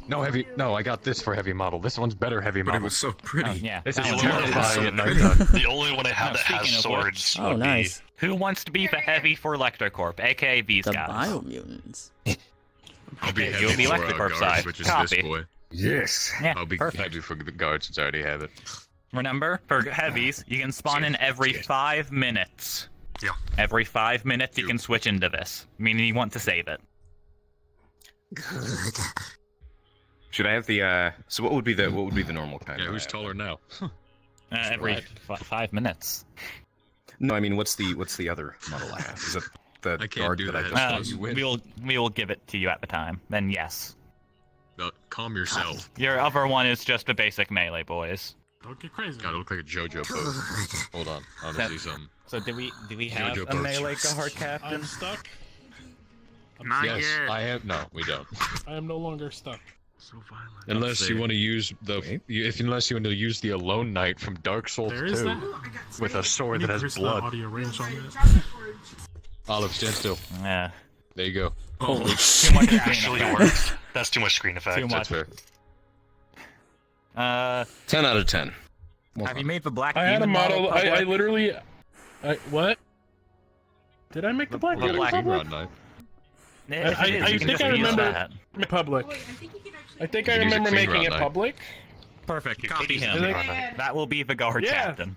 No heavy. No, I got this for heavy model. This one's better heavy But model. it was so pretty. Yeah. This that is one's terrifying at good. nighttime. The only one I have Now, that has speaking of swords Oh, would nice. Who wants to be the heavy for Lecter Corp, aka these The guys? Biomutants. I'll be Okay, heavy you'll be for Lecter Corp guards, side. which is Copy. this boy. Yes. Yeah, I'll be perfect. heavy for the guards since I already have it. Remember, for heavies, you can spawn in every 5 minutes. Yeah. Every 5 minutes, you can switch into this, meaning you want to save it. Should I have the so what would be the normal kind? Yeah, who's taller now? Every 5 minutes. No, I mean what's the other model I have? Is it the guard that I just saw you with? We will give it to you at the time. Then yes. Calm yourself. Your other one is just a basic melee, boys. Don't get crazy. Gotta look like a JoJo pose. Hold on, I'm gonna see something. So do we have JoJo a pose. melee guard captain? I'm stuck. Yes, I have. No, we don't. I am no longer stuck. So violent. Unless you want to use unless you want to use the Alone Knight from Dark Souls There 2 is that? with a sword that has Increase the blood. audio range on that. Olive, stand still. Yeah. There you go. Holy Too much It actually works. That's too much screen effect. Too much. That's fair. 10 out of 10. Have you made the black? I had a demon model. I public? literally. What? Did I make the black demon public? I think I remember public. I think I remember making it public. Perfect. Copy him. That will be the guard captain.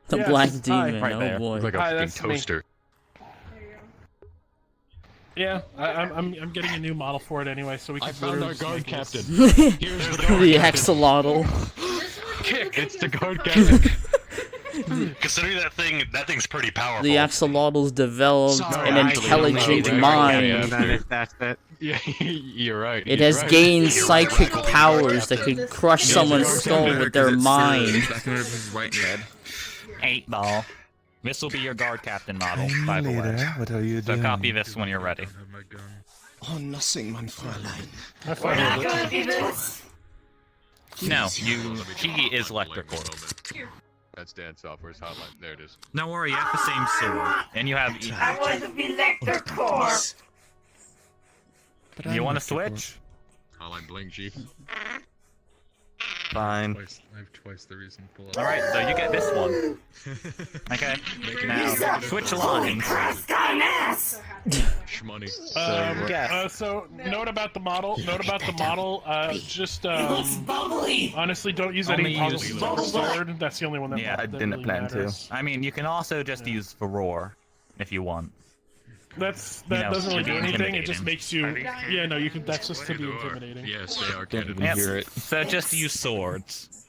The Yes, black hi. demon. Right there. Oh boy. Like a Hi, fucking that's me. toaster. Yeah, I'm getting a new model for it anyway, so we can. I found our literally guard just make captain. this. Here's The axolotl. Kick. It's the guard captain. Considering that thing's pretty powerful. The axolotl's developed Sorry, an I intelligent didn't know. mind. If that's it. Yeah, you're right. It you're has right. gained psychic powers that could crush someone's skull with their mind. 8 ball. This will be your guard captain model, by the way. What are you So doing? copy this when you're ready. Oh, nothing, mein Fräulein. We're not gonna do this. No, he is Electrocorp. That's Dan Software's hotline. There it is. Don't worry, you have the same sword, and you have. I want to be Electrocorp. You want to switch? Hotline bling, chief. Fine. I have twice the reason to pull up. All right, so you get this one. Okay. Now switch lines. Shmoney. So note about the model. Just honestly, don't use any Only use sword. That's the only one that. Yeah, that really matters. I mean, you can also just use the roar if you want. That doesn't really do anything. It just makes you. Yeah, no, you can. That's just to be intimidating. Yes, they are. Yep. So just use swords.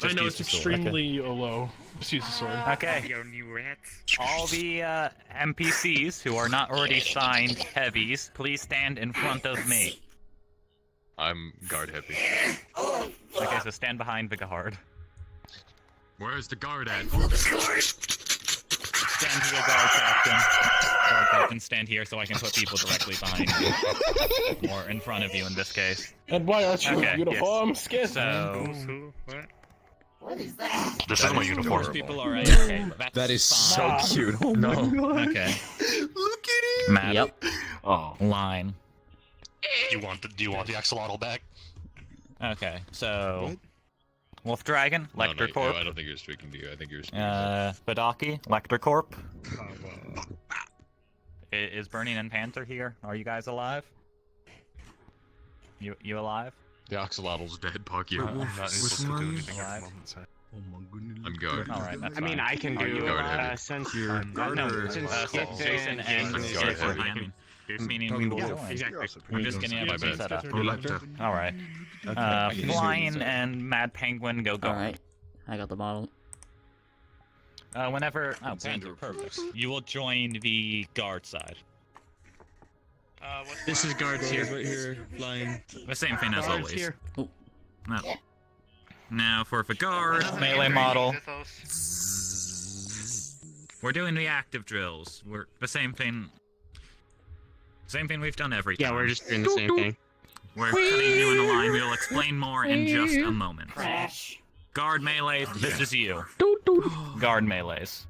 I know it's extremely low. Just use the sword. Okay. All the NPCs who are not already signed heavies, please stand in front of me. I'm guard heavy. Okay, so stand behind the guard. Where's the guard at? Stand here, guard captain. Guard captain, stand here so I can put people directly behind you. Or in front of you in this case. And why aren't you Okay, in uniform? yes. Skin. So... What is that? This is my uniform. Most people are okay, but that's That is so fine. cute. Oh my god. Okay. Look at it. Map. Yep. Oh. Line. Do you want the axolotl back? Okay, so... Wolf Dragon, Lecter Corp. No, I don't think you're speaking to you. I think you're speaking Badaki, Lecter Corp. Is Burning and Panther here? Are you guys alive? You alive? The axolotl's dead, Puck. You. I'm not alive. Oh my goodness. I'm guard. Alright, that's I mean, fine. I can Are you do guard since heavy? Jason and guard heavy. meaning we will join. exactly. I'm just getting My everything bad. set up. Elector. Alright. Flying and Mad Penguin go guard. Alright. I got the model. Whenever... Oh, Panther, perfect. You will join the guard side. This is guards here, right here, flying. The same thing as always. Here. Oh. No. Now for the guard melee model. We're doing the active drills. We're the same thing. Same thing we've done every time. Yeah, we're just doing the same thing. We're cutting you in the line. We'll explain more in just a moment. Crash. Guard melees, this is you. Guard melees.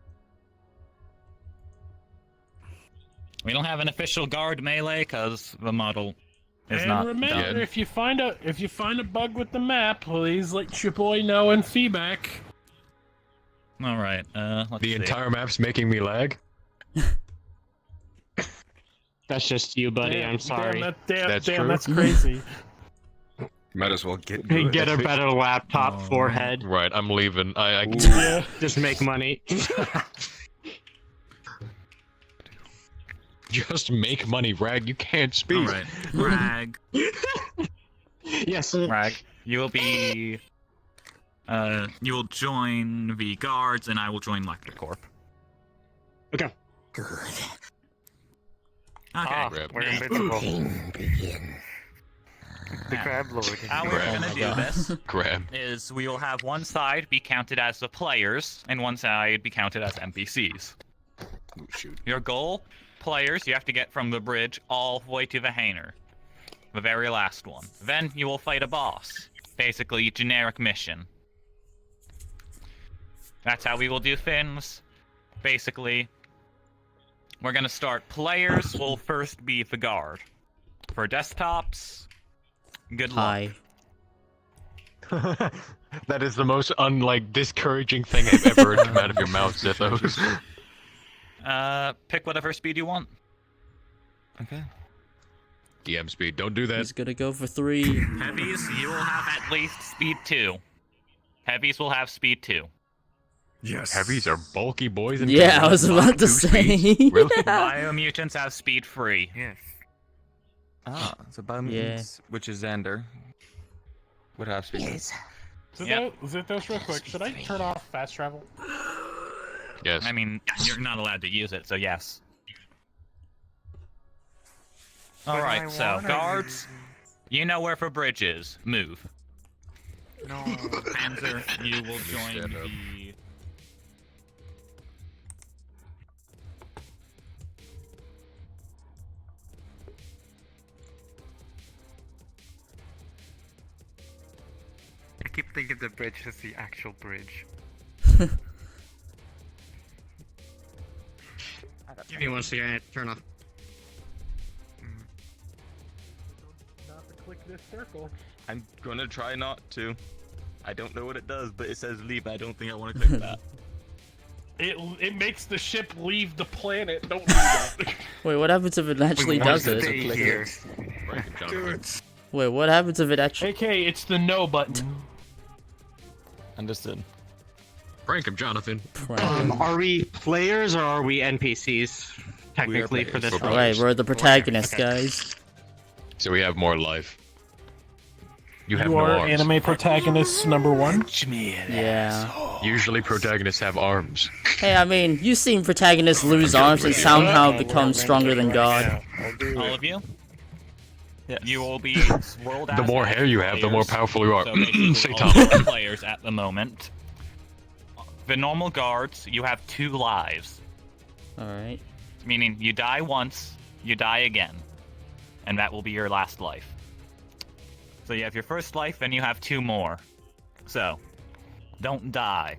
We don't have an official guard melee because the model is And not remember, done. if you find a bug with the map, please let your boy know in feedback. All right. Let's The see. entire map's making me lag. That's just you, buddy. I'm sorry. That's true. That's crazy. Might as well get Hey, good. get a better laptop, forehead. Right, I'm leaving. I Just make money. Just make money, Rag. You can't speak. Alright. Rag. Yes. Rag. You will be... you will join the guards, and I will join Lecter Corp. Okay. Good. Okay. We're invincible. Begin. The crab lord. How we're gonna do this Grab. is we will have one side be counted as the players, and one side be counted as NPCs. Oh, shoot. Your goal, players, you have to get from the bridge all the way to the hangar. The very last one. Then you will fight a boss. Basically, generic mission. That's how we will do things. Basically, we're gonna start. Players will first be the guard. For desktops, good luck. Hi. That is the most discouraging thing I've ever heard come out of your mouth, Zithos. Pick whatever speed you want. Okay. DM speed, don't do that. He's gonna go for 3. Heavies, you will have at least speed 2. Heavies will have speed 2. Yes. Heavies are bulky boys and Yeah, I was about to say. Really? Biomutants have speed 3. Yes. Ah, so Biomutants, which is Xander, would have speed. Zithos, real quick, should I turn off fast travel? Yes. I mean, you're not allowed to use it, so yes. Alright, so, guards, you know where the bridge is. Move. No. Panzer, you will join the... I keep thinking the bridge is the actual bridge. Give me 1 second. Turn off. Not to click this circle. I'm gonna try not to. I don't know what it does, but it says leave. I don't think I want to click that. It makes the ship leave the planet. Don't do that. Wait, what happens if it actually does it? Wait, what happens if it actually... Okay, it's the no button. Understood. Prank him, Jonathan. Are we players or are we NPCs? Technically, for this one. Alright, we're the protagonists, guys. So we have more life. You have You no are arms. anime protagonist number 1? Yeah. Usually protagonists have arms. Hey, I mean, you've seen protagonists lose arms and somehow become stronger than God. All of you? Yes. You will be rolled The more hair you have, the more powerful you are. So basically, Say all Tom. the players at the moment. The normal guards, you have 2 lives. Alright. Meaning, you die once, you die again. And that will be your last life. So you have your first life, then you have 2 more. So, don't die.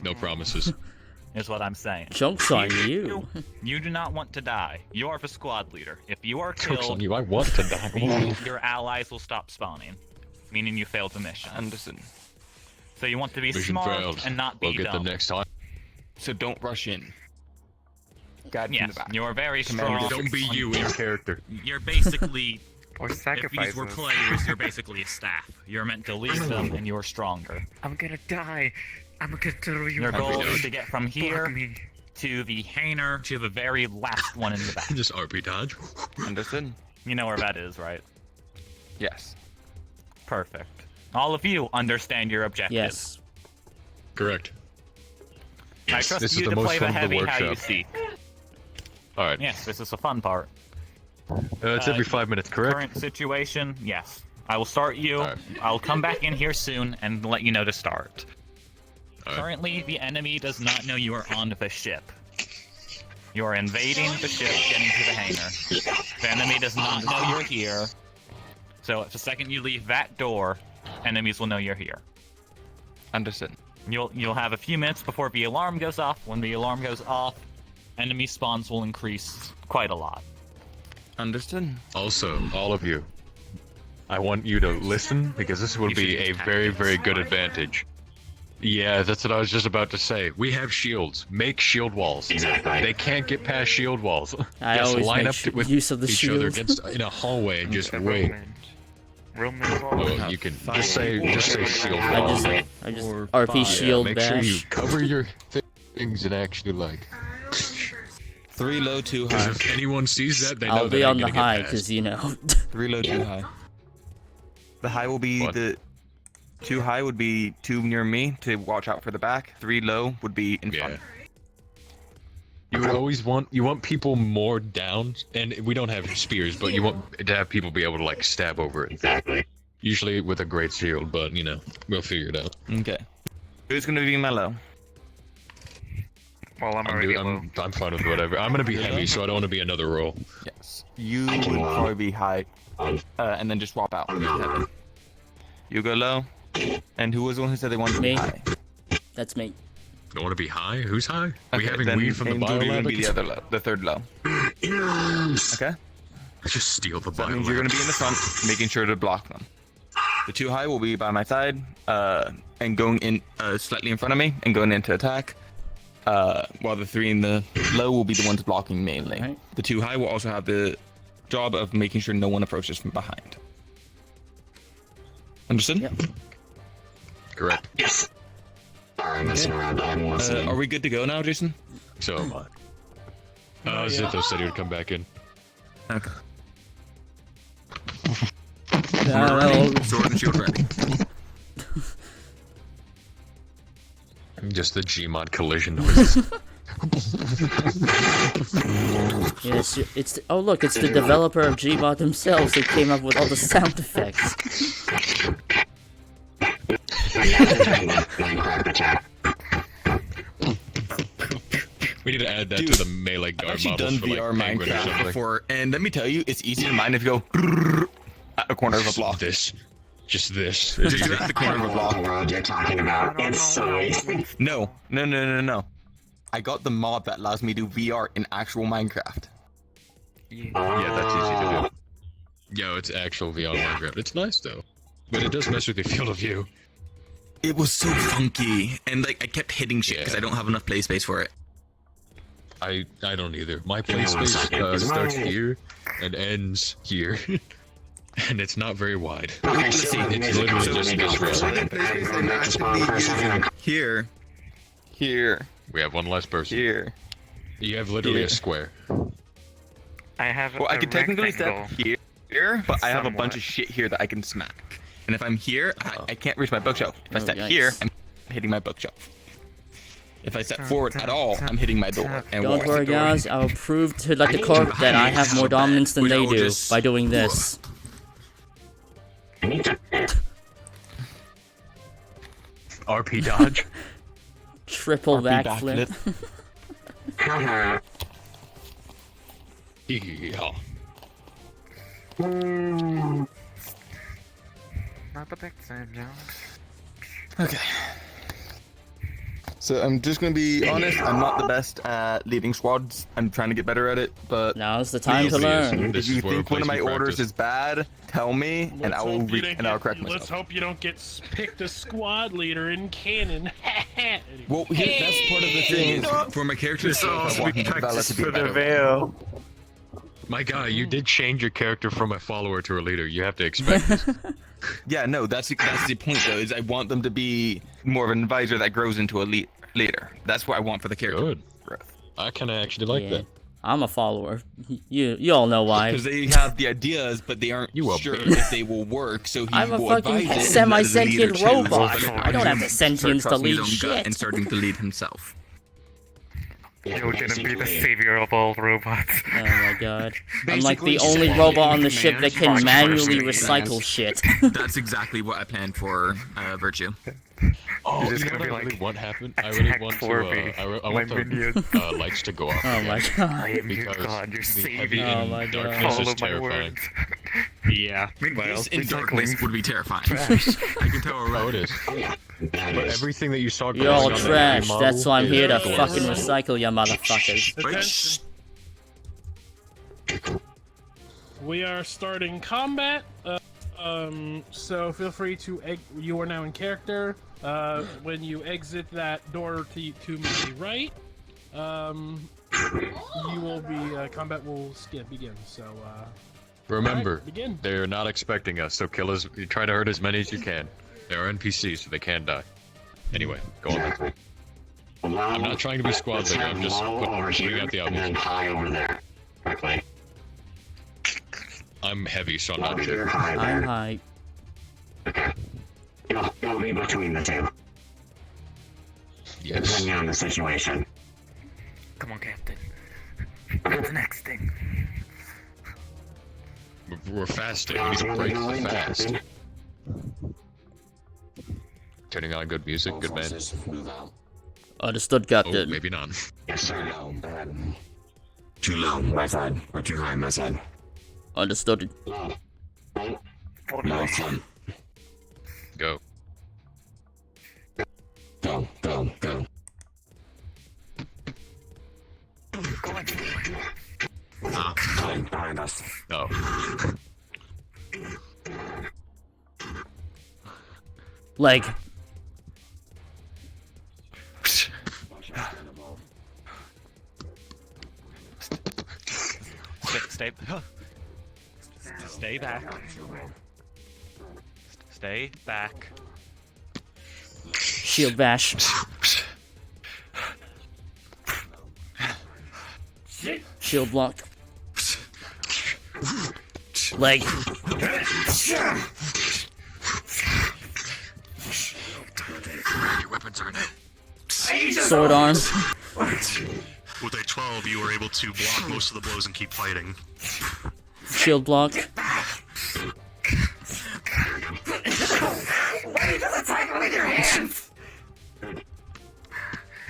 No promises. Is what I'm saying. Joke's on you. You do not want to die. You are the squad leader. If you are Joke's killed, on you, I want to die. your allies will stop spawning. Meaning you failed the mission. Understood. So you want to be Mission smart failed. and not be We'll get dumb. the next time. So don't rush in. Yes, you're very strong. Don't be you in your character. You're basically... Or if sacrifice these were us. players, you're basically a staff. You're meant to lead them, and you're stronger. I'm gonna die. I'm gonna throw you. Your out. goal is to get from here Block me. to the hangar to the very last one in the back. Just RP dodge. Understood. You know where that is, right? Yes. Perfect. All of you understand your objectives. Yes. Correct. I trust This is you the to most play the fun of the heavy how you workshop. seek. Alright. Yes, this is the fun part. It's every 5 minutes, correct? Current situation, yes. I will start you. Alright. I'll come back in here soon and let you know to start. Alright. Currently, the enemy does not know you are on the ship. You are invading the ship, getting to the hangar. The enemy does not know you're here. So the second you leave that door, enemies will know you're here. Understood. You'll have a few minutes before the alarm goes off. When the alarm goes off, enemy spawns will increase quite a lot. Understood. Also, all of you, I want you to listen because this will be a very, very good advantage. Yeah, that's what I was just about to say. We have shields. Make shield walls. They can't get past shield walls. I always line make up with use of the each other shield. against in a hallway and just wait. Oh, you can just say shield wall. I just RP shield make bash. sure you cover your things and actually 3 low, 2 Because high. if anyone sees that, they know I'll that be ain't on the gonna get high past. because you know. 3 low, 2 high. The high will be the 2 high would be 2 near me to watch out for the back. 3 low would be in front. You would always want people more down, and we don't have spears, but you want to have people be able to like stab over it. Exactly. Usually with a great shield, but you know we'll figure it out. Okay. Who's gonna be my low? Well, I'm already low. I'm fine with whatever. I'm gonna be heavy, so I don't want to be another roll. Yes. You would probably be high, and then just swap out. Heavy. You go low. And who was the one who said they wanted to be high? That's me. Don't want to be high? Who's high? Okay, We having then weed from the Angel, you're biolab? gonna be the other low, the third low. Yes. Okay. Just steal the So that means you're gonna be in the front, making sure to block them. The 2 high will be by my side, and going in slightly in front of me and going into attack. While the 3 in the low will be the ones blocking mainly. Right. The 2 high will also have the job of making sure no one approaches from behind. Understood? Yep. Correct. Yes. Are we good to go now, Jason? So am I. Zitho said he would come back in. Okay. Sword and shield ready. Just the Gmod collision noises. Yes, it's oh look, it's the developer of Gmod themselves who came up with all the sound effects. We need to add that Dude, to the melee guard I've actually models done for, like, VR Penguin or Minecraft something. before, and let me tell you, it's easy to mine if you go at the corner of a block. Just this. Just at the corner of a block. World you're talking about. It's so easy. No. I got the mod that allows me to do VR in actual Minecraft. Yeah, that's easy to do. Yo, it's actual VR Minecraft. It's nice though, but it does mess with your field of view. It was so funky, and like I kept hitting shit because I don't have enough play space for it. I don't either. My play space starts here and ends here, and it's not very wide. Let's see. It's literally just this row. Here. We have one less person. Here. You have literally Here. a square. I have. Well, I can technically rectangle. step here, but I have a Somewhat. bunch of shit here that I can smack. And if I'm here, I can't reach my bookshelf. If I step yikes. here, I'm hitting my bookshelf. If I step forward at all, I'm hitting my door. And Don't walls. worry, guys. I'll prove to like the corp that I have more dominance than they do by doing this. RP dodge. Triple RP backflip. Yeah. Not the big same, Jones. Okay. So I'm just gonna be honest. I'm not the best at leading squads. I'm trying to get better at it, but now's the time to learn. If you think one of my orders is bad, tell me, and I will I'll correct myself. Let's hope you don't get picked a squad leader in canon. Well, that's part of the thing is for my character itself, I want him to develop to be better. My guy, you did change your character from a follower to a leader. You have to expect this. Yeah, no, that's the point though. Is I want them to be more of an advisor that grows into a leader. That's what I want for the character. Good. I kind of actually like that. I'm a follower. You all know why. Because they have the ideas, but they aren't sure if they will work. So he I'm a will fucking advise it semi-sentient as a leader too. robot. So I don't have the sentience to trusting his lead own gut shit. and starting to lead himself. You're gonna be the savior of all robots. Oh my god. I'm like the Basically, only just robot on the command ship that can functions manually for recycle humans. shit. That's exactly what I planned for Virtue. Oh, You're just you know gonna what I be really like, want happen? I really attack want for to. me, I my want the minions. lights to go off. Oh my god. I am your Because god, your the heavy savior. Oh in my God. darkness Follow is my terrifying. words. Yeah. Meanwhile, This in darkness recycling would be terrifying. trash. I can tell Oh, already. it is. But everything that you saw You're all going on that trash. model That's why I'm is here to glorious. fucking recycle you motherfuckers. Attention. We are starting combat. So feel free to you are now in character. When you exit that door to my right, you will be combat will begin. So Remember, alright, begin. they're not expecting us, so kill as you try to hurt as many as you can. They are NPCs, so they can die. Anyway, go on. I'm not trying to be squad leader. I'm just putting out the and then obvious. high over there. Quickly. I'm heavy, so I'm not You're sure. high there. I'm high. It'll be between the two. Yes. Depending on the situation. Come on, Captain. What's the next thing? We're fasting. We need to break the fast. Turning on good music, good man. Understood, Captain. Oh, maybe not. Yes, sir. Too low, my side. Or too high, my side. Understood. Low. Fun. Go. Go. Behind us. Oh. Leg. Stay back. Stay back. Shield bash. Shield block. Leg. Your weapons are now. Sword arm. With a 12, you were able to block most of the blows and keep fighting. Shield block.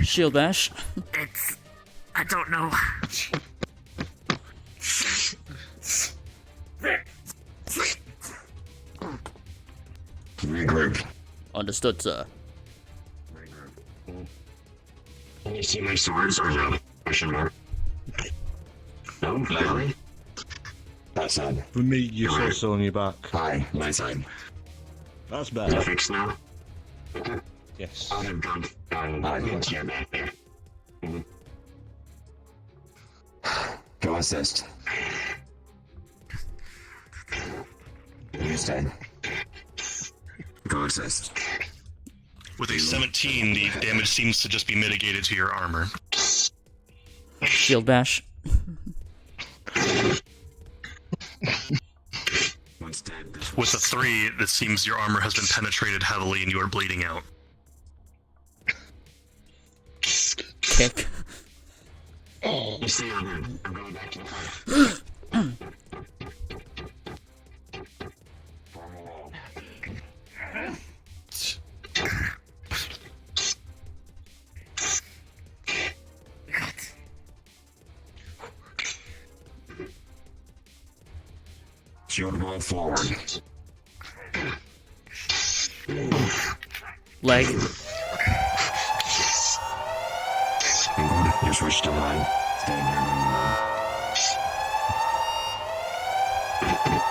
Shield bash. I don't know. Regroup. Understood, sir. Can you see my swords or no? Question mark. No, really? That side. For me, your Right. sword's still on your back. High, my side. That's Is better. it fixed now? Yes. I'll have gone into your back there. Go assist. You stay. Go assist. With a 17, the damage seems to just be mitigated to your armor. Shield bash. With a 3, it seems your armor has been penetrated heavily and you are bleeding out. Kick. You stay on there. I'm going back to the front. Shield wall forward. Leg. Good. You switch to mine. Stay there.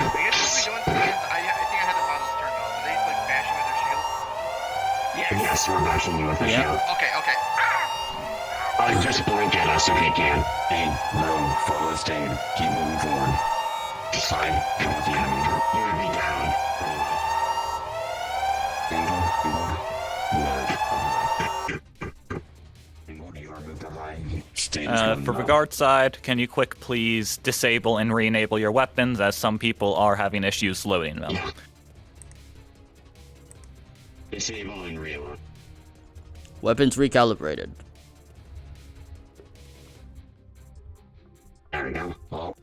I guess what we doing stands, I think I had the models turned on. Are they like bashing with their shield? Yes, we're bashing you with the shield. Okay. Just blink at us if you can. Aim, low, follow stayed. Keep moving forward. It's fine. Go with the enemy. You would be down. For Vigard side, can you quick please disable and re-enable your weapons, as some people are having issues loading them. Disable and reload. Weapons recalibrated. There we go. Oh.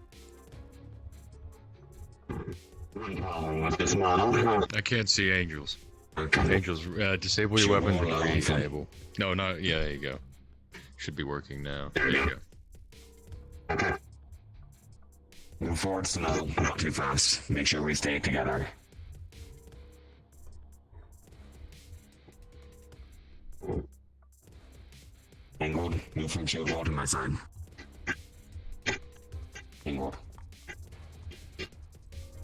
One problem with this model. I can't see angels. Angels, disable your weapons or re-enable. No, not. Yeah, there you go. Should be working now. There you go. Okay. Move forward slow, not too fast. Make sure we stay together. Angled, move from shield wall to my side. Angled.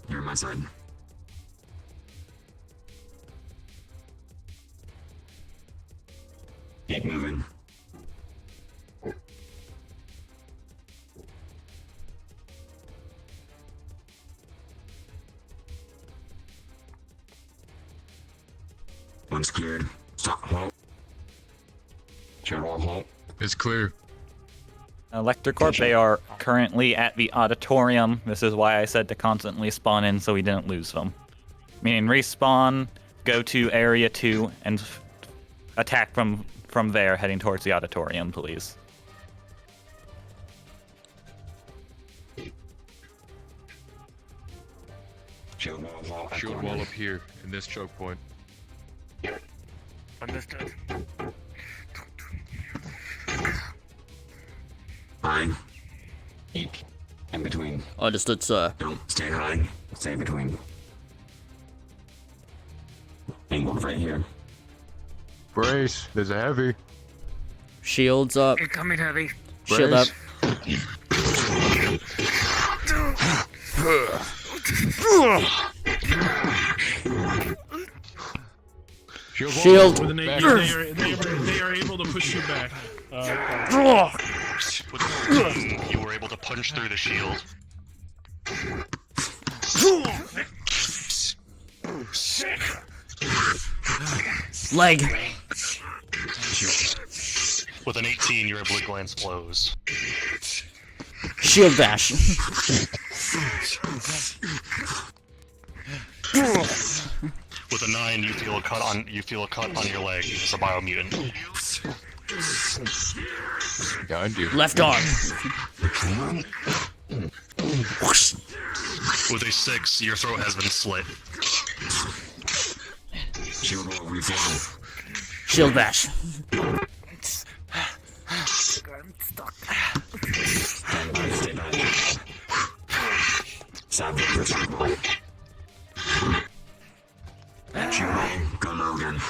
You're on my side. Keep moving. One's cleared. Stop. Hold. Shield wall hit. It's clear. Electrocorp, they are currently at the auditorium. This is why I said to constantly spawn in so we didn't lose them. Meaning respawn, go to area 2, and attack from there, heading towards the auditorium, please. Shield wall hit. Shield wall up here in this choke point. Understood. 9, 8, in between. Understood, sir. Don't stay high. Stay in between. Angle right here. Brace. There's a heavy. Shields up. Incoming heavy. Shield up. Shield. With an 8, they are able to push you back. With you were able to punch through the shield. Leg. With an 18, you're able to glance blows. Shield bash. With a 9, you feel a cut on your leg as a biomutant. Yeah, I do. Left arm. With a 6, your throat has been slit. Shield wall reform. Shield bash. Stand by, stay by. Savage retrieval. Shield wall, go Logan.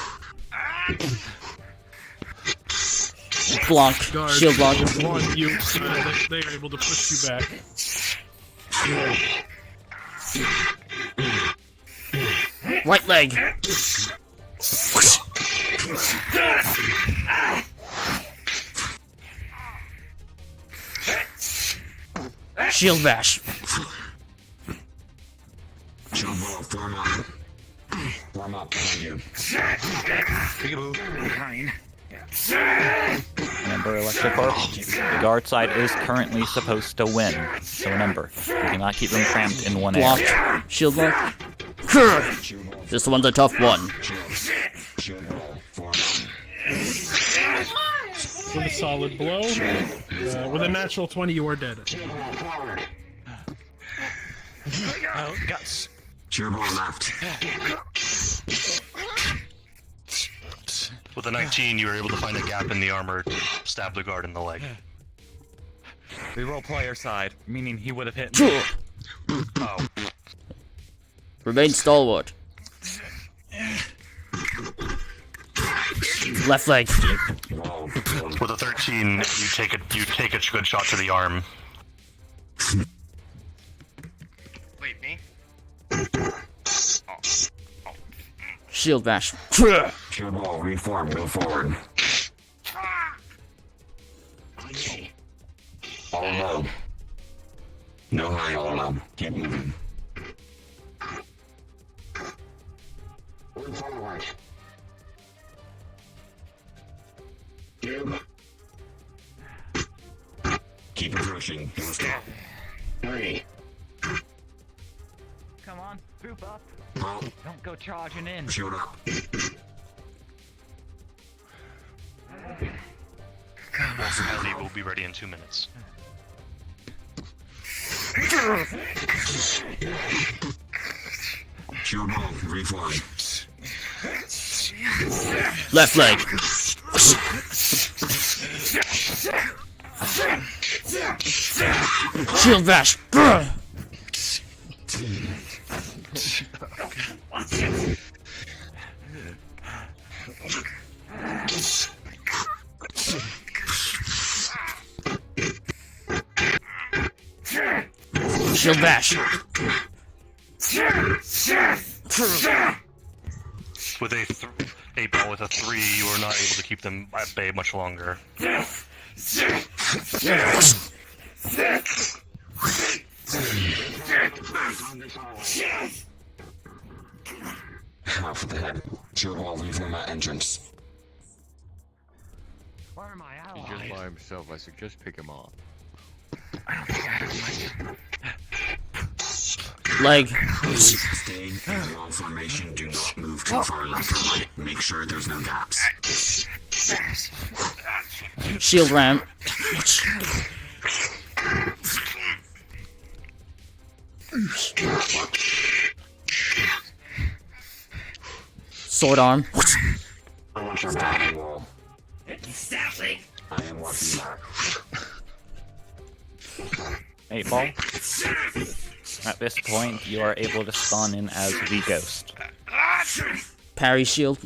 Blanc. Guard, Shield blanc. They are able to push you back. Right leg. Shield bash. Shield wall, form up. Form up behind you. Behind. Remember, Electrocorp, the guard side is currently supposed to win. So remember, you cannot keep them cramped in one Block. area. Shield block. This one's a tough one. Shield wall, form With a solid blow. With a natural 20, you are dead. Oh, guts. Shield wall left. With a 19, you were able to find a gap in the armor to stab the guard in the leg. We roll player side, meaning he would have hit me. Oh. Remain stalwart. Left leg. With a 13, you take a good shot to the arm. Wait, me? Shield bash. Shield wall, reform, go forward. All low. No high, all low. Keep moving. Move forward. Cube. Keep approaching. Don't stop. 3. Come on, group up. Halt. Don't go charging in. Shield up. Ellie will be ready in 2 minutes. Shield wall, reform. Left leg. Shield bash. Shield bash. With a ball with a 3, you are not able to keep them at bay much longer. Half of the head. Shield wall, reform at entrance. Where are my He's allies? just by himself. I suggest pick him off. Like. Stay in wall formation. Do not move too far left or right. Make sure there's no gaps. Shield ramp. Sword arm. I want your back wall. Exactly. I am watching back. 8 ball. At this point, you are able to spawn in as the ghost. Parry shield.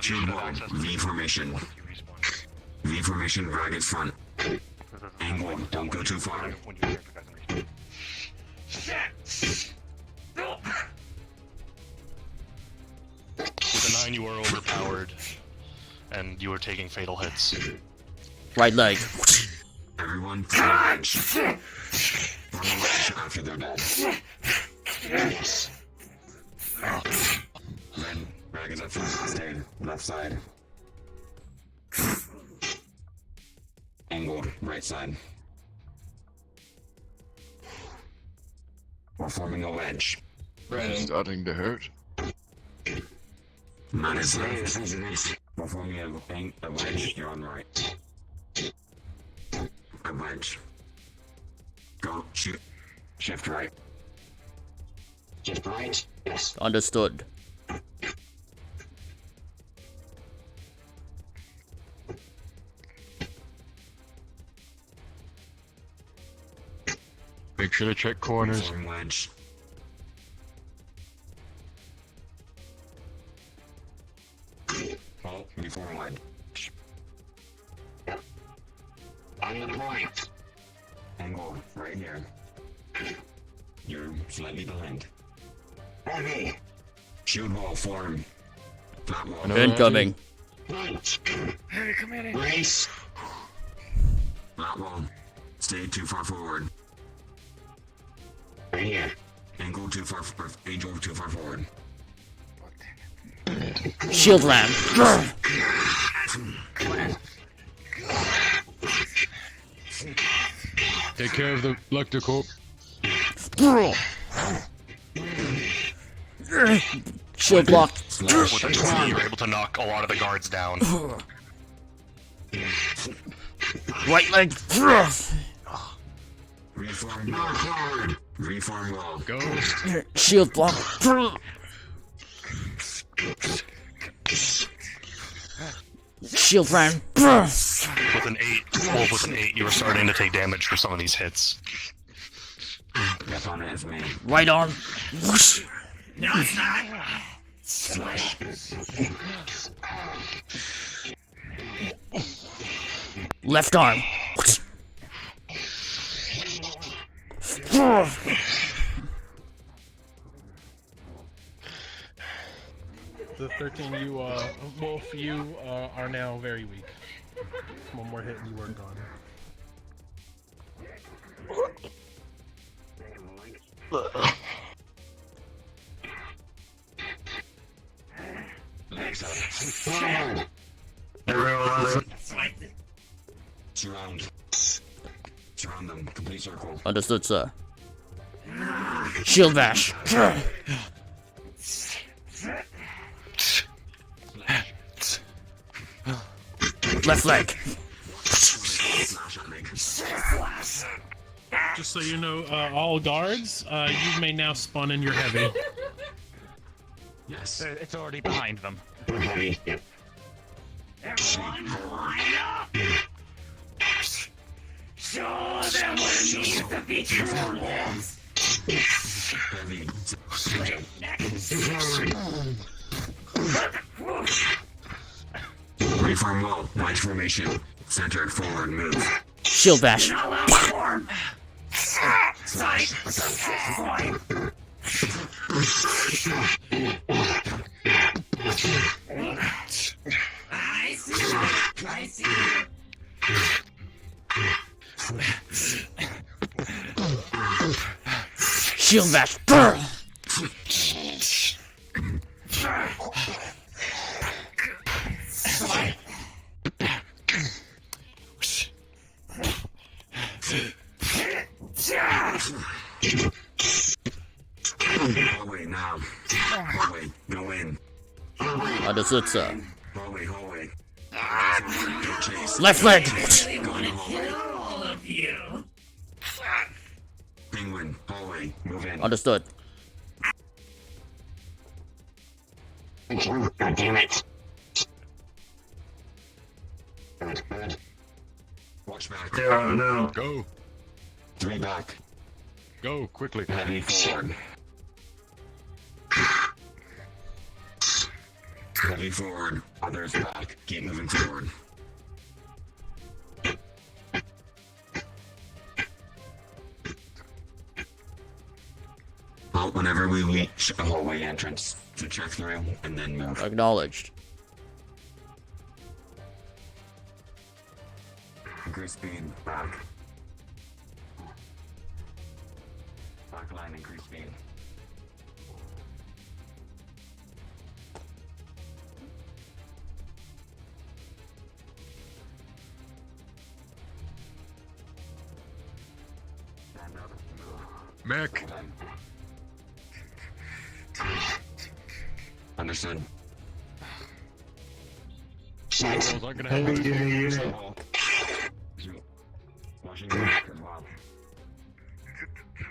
Shield wall. V formation. V formation. Ragged front. Angle. Don't go too far. With a 9, you are overpowered, and you are taking fatal hits. Right leg. Everyone, from the ledge. From the ledge after they're dead. Yes. Red, Ragged up front. Stay. Left side. Angle. Right side. We're forming a wedge. It's starting to hurt. Man is left. We're forming a wedge. You're on right. A wedge. Go. Shoot. Shift right. Shift right. Yes. Understood. Make sure to check corners. Form wedge. Well, reform wedge. Yep. On the point. Angle right here. You're slightly behind. Heavy. Shield wall form. Flat wall. Incoming. Right. Hey, come in. Race. Flat wall. Stay too far forward. Right here. Angle too far. Angel too far forward. Shield ramp. Take care of the Lector. Shield block. With a 20, you're able to knock a lot of the guards down. Right leg. Reform wall forward. Reform wall. Ghost. Shield block. Shield ramp. With an 8, you were starting to take damage for some of these hits. That's on it, me. Right arm. No, it's not. Slash. Left arm. The 13 both you are now very weak. One more hit and you are gone. Everyone, surround. Surround them. Complete circle. Understood, sir. Shield bash. Left leg. Just so you know, all guards, you may now spawn in your heavy. Yes. It's already behind them. Heavy. Yep. Everyone, line up. Show them what it means to be true wolves. Heavy. Reform wall. Wedge formation. Center. Forward. Move. Shield bash. Sight. Point. Shield bash. Hallway now. Hallway, go in. Understood, sir. Hallway, hallway. Left leg. All of you. Penguin, hallway, move in. Understood. God damn it. Good. Watch back. No. Go. 3 back. Go quickly. Heavy forward. Heavy forward. Others back. Keep moving forward. Halt whenever we reach a hallway entrance to check through and then move. Acknowledged. Increase speed. Back. Back line. Increase speed. Mech. Understood. Shit. Not gonna happen. Watching back as well.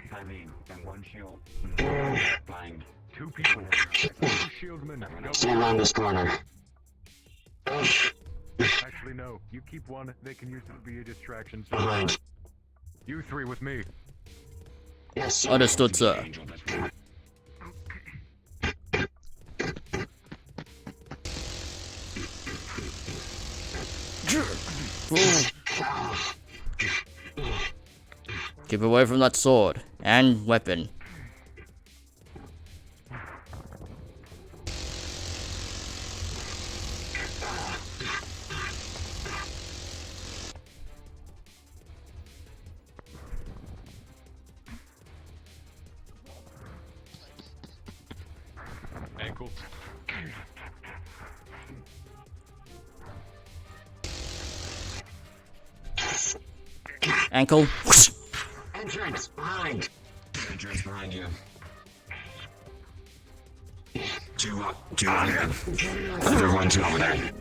Heavy and 1 shield. Blind. 2 people. 2 shieldmen. Stay around this corner. Actually, no. You keep one. They can use it to be a distraction. So Behind. you 3 with me. Yes. Understood, sir. Keep away from that sword and weapon. Ankle. Ankle. Entrance behind. Entrance behind you. 2 over there. Everyone 2 over there.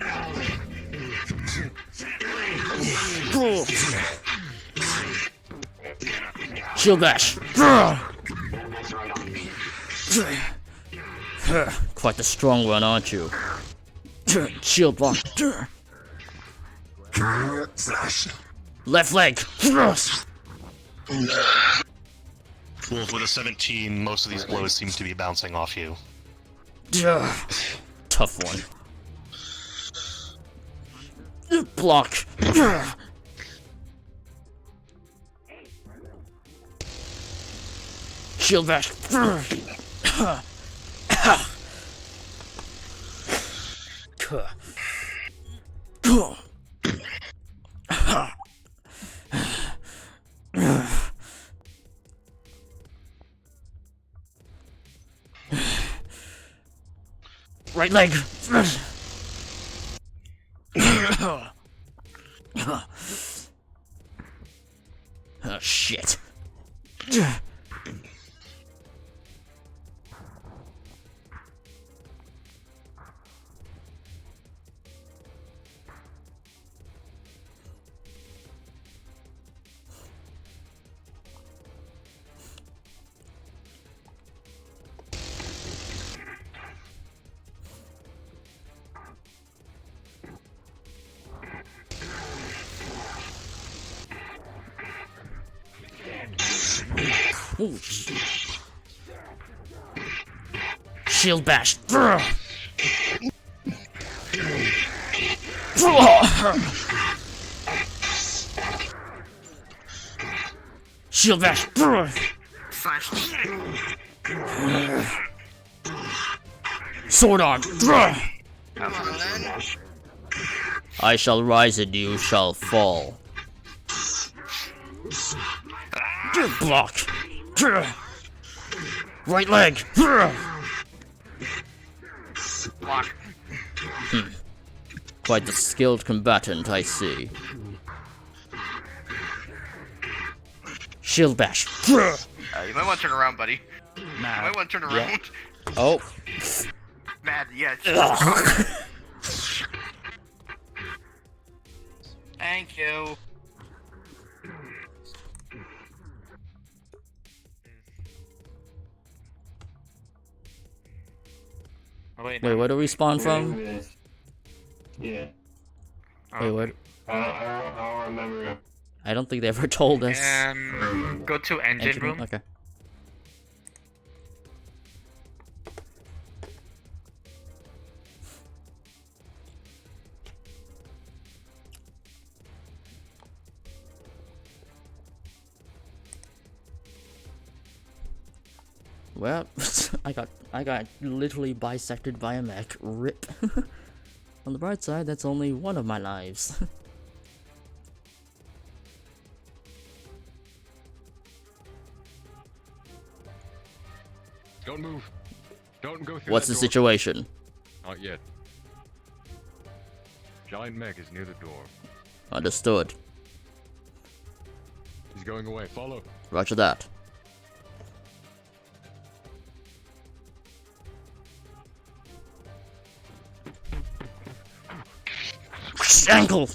Shield bash. Quite the strong one, aren't you? Shield block. Left leg. Well, with a 17, most of these blows seem to be bouncing off you. Tough one. Block. Shield bash. Right leg. Oh shit. Ooh. Shield bash. Shield bash. Sword arm. I shall rise and you shall fall. Block. Right leg! Block. Quite the skilled combatant, I see. Shield bash. You might want to turn around, buddy. You might want to turn around. Oh. Mad, yes. Thank you. Wait, where do we spawn from? Yeah. Wait, what? I don't remember. I don't think they ever told us. Go to engine room. Okay. Well, I got literally bisected by a mech. Rip. On the bright side, that's only one of my lives. Don't move. Don't go through. What's the situation? Not yet. Giant mech is near the door. Understood. He's going away. Follow. Roger that. Ankle!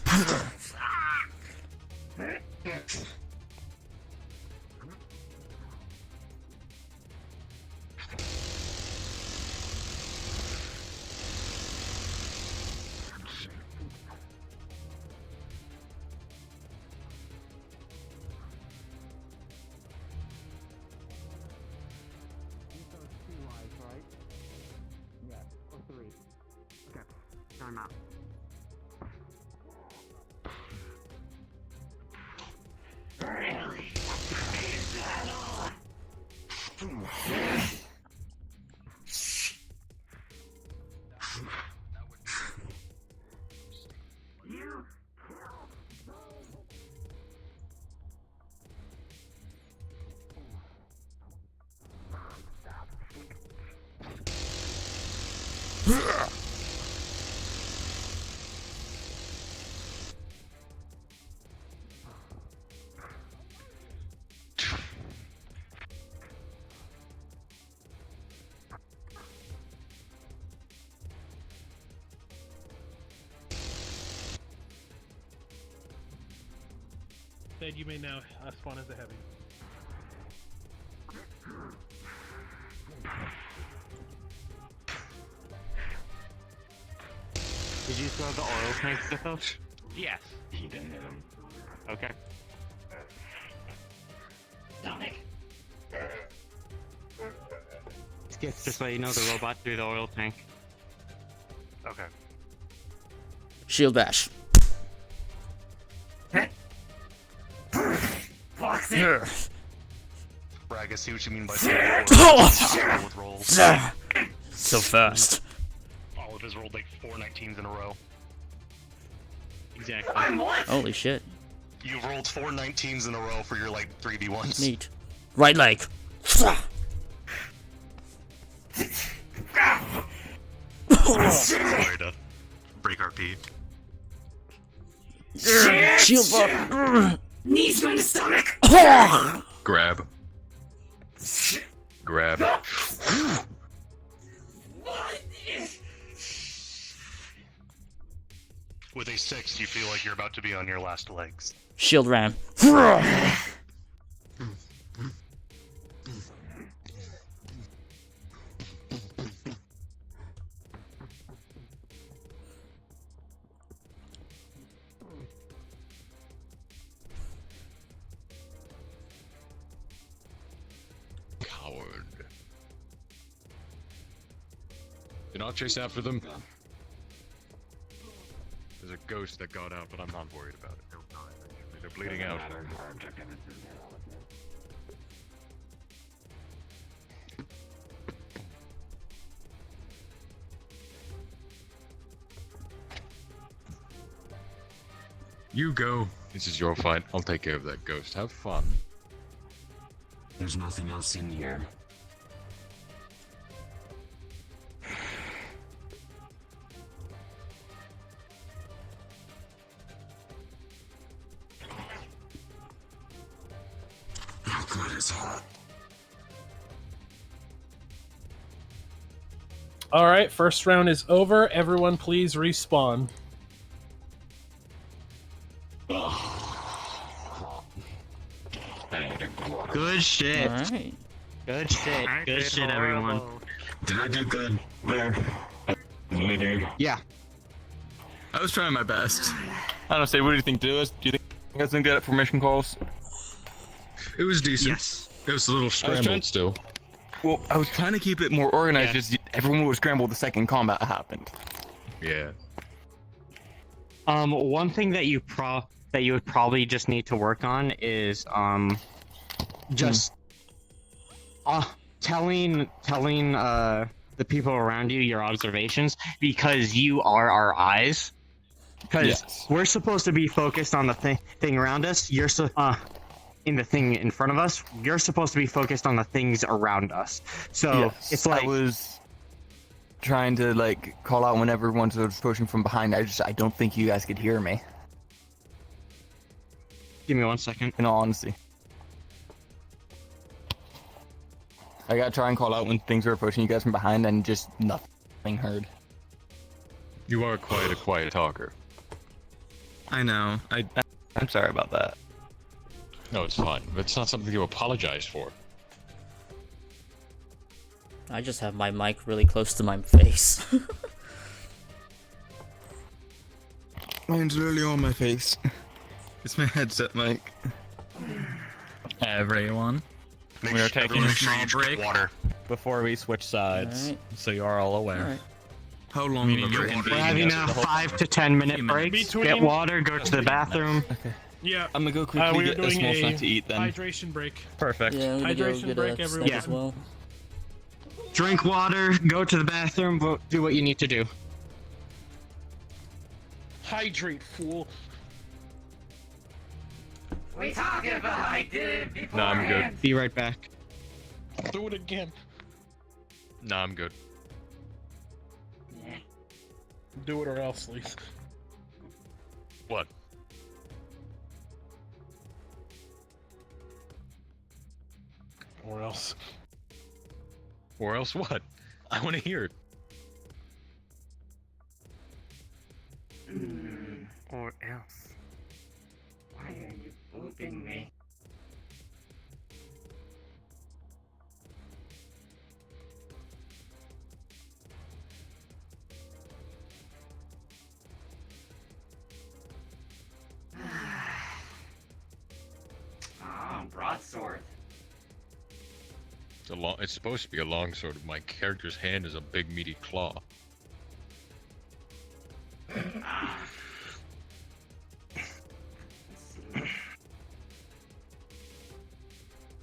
Then you may now spawn as a heavy. Did you throw the oil tank stuff out? Yes. He didn't hit him. Okay. Sonic. Skip, just let you know the robot threw the oil tank. Okay. Shield bash. Bragg, I see what you mean by saying with rolls. So fast. All of his rolled like 4 19s in a row. Exactly. Holy shit. You've rolled 4 19s in a row for your like 3v1s. Neat. Right leg. Sorry to break RP. Shield bar. Knees to the stomach. Grab. Grab. With a 6, you feel like you're about to be on your last legs. Shield ram. Coward. Do not chase after them. There's a ghost that got out, but I'm not worried about it. They're bleeding out. You go. This is your fight. I'll take care of that ghost. Have fun. There's nothing else in here. All right, first round is over. Everyone, please respawn. Good shit. Alright. Good shit. I Good did shit, everyone. horrible. Did I do good? Where? Really did. Yeah. I was trying my best. I don't say, what do you think, Lewis? Do you think you guys can get it for mission calls? It was decent. Yes. It was a little scrambled still. Well, I was trying to keep it more organized, just everyone would scramble the second combat happened. Yeah. One thing that you would probably just need to work on is just telling the people around you your observations, because you are our eyes. Because we're supposed to be focused on the thing around us. You're in the thing in front of us. You're supposed to be focused on the things around us. So it's like I was trying to like call out when everyone was pushing from behind. I don't think you guys could hear me. Give me 1 second. In all honesty, I gotta try and call out when things are approaching you guys from behind, and just nothing heard. You are quite a quiet talker. I know. I'm sorry about that. No, it's fine. It's not something to apologize for. I just have my mic really close to my face. Mine's literally on my face. It's my headset mic. Everyone, we are taking a small break before we switch sides, so you are all aware. How long? We're having a 5 to 10 minute break. Get water, go to the bathroom. Okay. Yeah. I'm gonna go quickly get a small snack to eat then. Hydration break. Perfect. Yeah, I'm gonna go Hydration get break, a everyone. snack as well. Drink water, go to the bathroom, do what you need to do. Hydrate, fool. We talking about I did it before. Nah, I'm good. Be right back. Do it again. Nah, I'm good. Do it or else, Lee. What? Or else. Or else what? I want to hear it. Or else. Why are you booping me? Broadsword. It's supposed to be a long sword. My character's hand is a big meaty claw.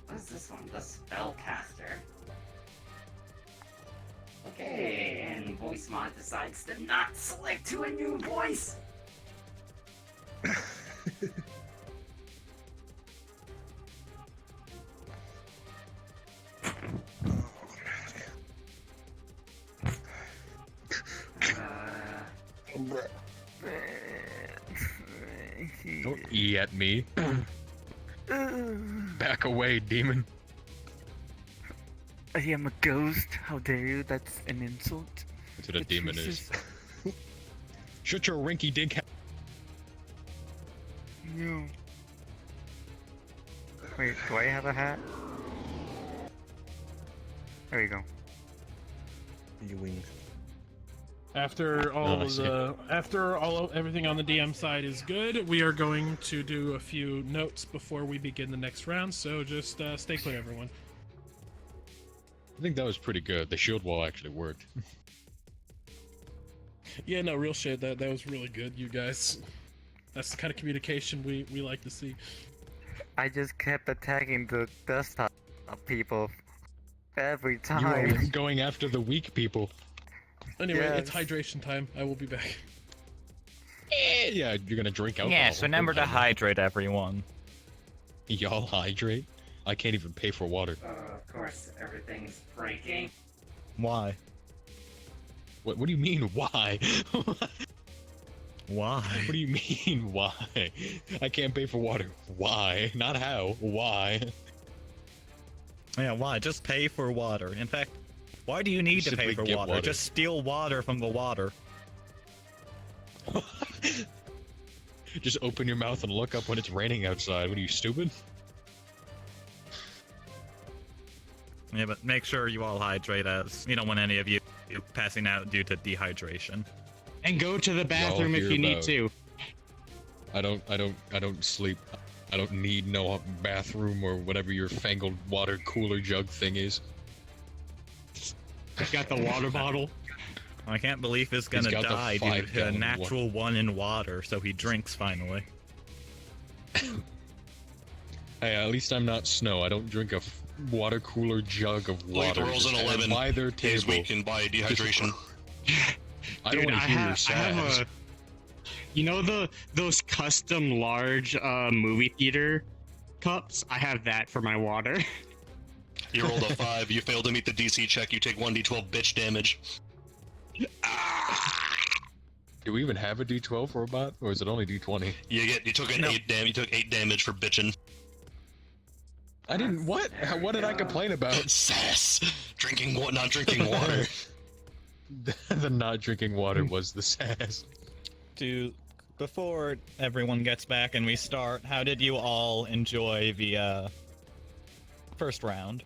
What's this one? The Spellcaster. Okay, and voice mod decides to not select to a new voice. Don't E at me. Back away, demon. I am a ghost. How dare you? That's an insult. That's what a demon is. Shut your rinky dink. No. Wait, do I have a hat? There you go. You wings. After everything on the DM side is good, we are going to do a few notes before we begin the next round. So just stay put, everyone. I think that was pretty good. The shield wall actually worked. Yeah, no, real shit. That was really good, you guys. That's the kind of communication we like to see. I just kept attacking the desktop people every time. You were going after the weak people. Anyway, Yes. It's hydration time. I will be back. Yeah, you're gonna drink alcohol. Yes, remember to hydrate, everyone. Y'all hydrate? I can't even pay for water. Of course, everything's breaking. Why? What do you mean, why? Why? What do you mean, why? I can't pay for water. Why? Not how. Why? Yeah, why? Just pay for water. In fact, why do you need to pay Simply for get water? water. Just steal water from the water. Just open your mouth and look up when it's raining outside. What are you, stupid? Yeah, but make sure you all hydrate, as you don't want any of you passing out due to dehydration. And go to the bathroom if you need to. I don't sleep. I don't need no bathroom or whatever your fangled water cooler jug thing is. Got the water bottle. I can't believe he's gonna got the die due to a 5-gallon natural one in water, so he drinks finally. Hey, at least I'm not Snow. I don't drink a water cooler jug of water. Like the rules in Just 11 by their is table. weakened by dehydration. I don't want to hear your sass. You know those custom large movie theater cups? I have that for my water. You rolled a 5. You failed to meet the DC check. You take 1d12 bitch damage. Do we even have a D12 for a bot, or is it only D20? You took an 8 damage. You took 8 damage for bitching. I didn't. What? What did I complain about? Sass. Not drinking water. The not drinking water was the sass. Before everyone gets back and we start, how did you all enjoy the first round?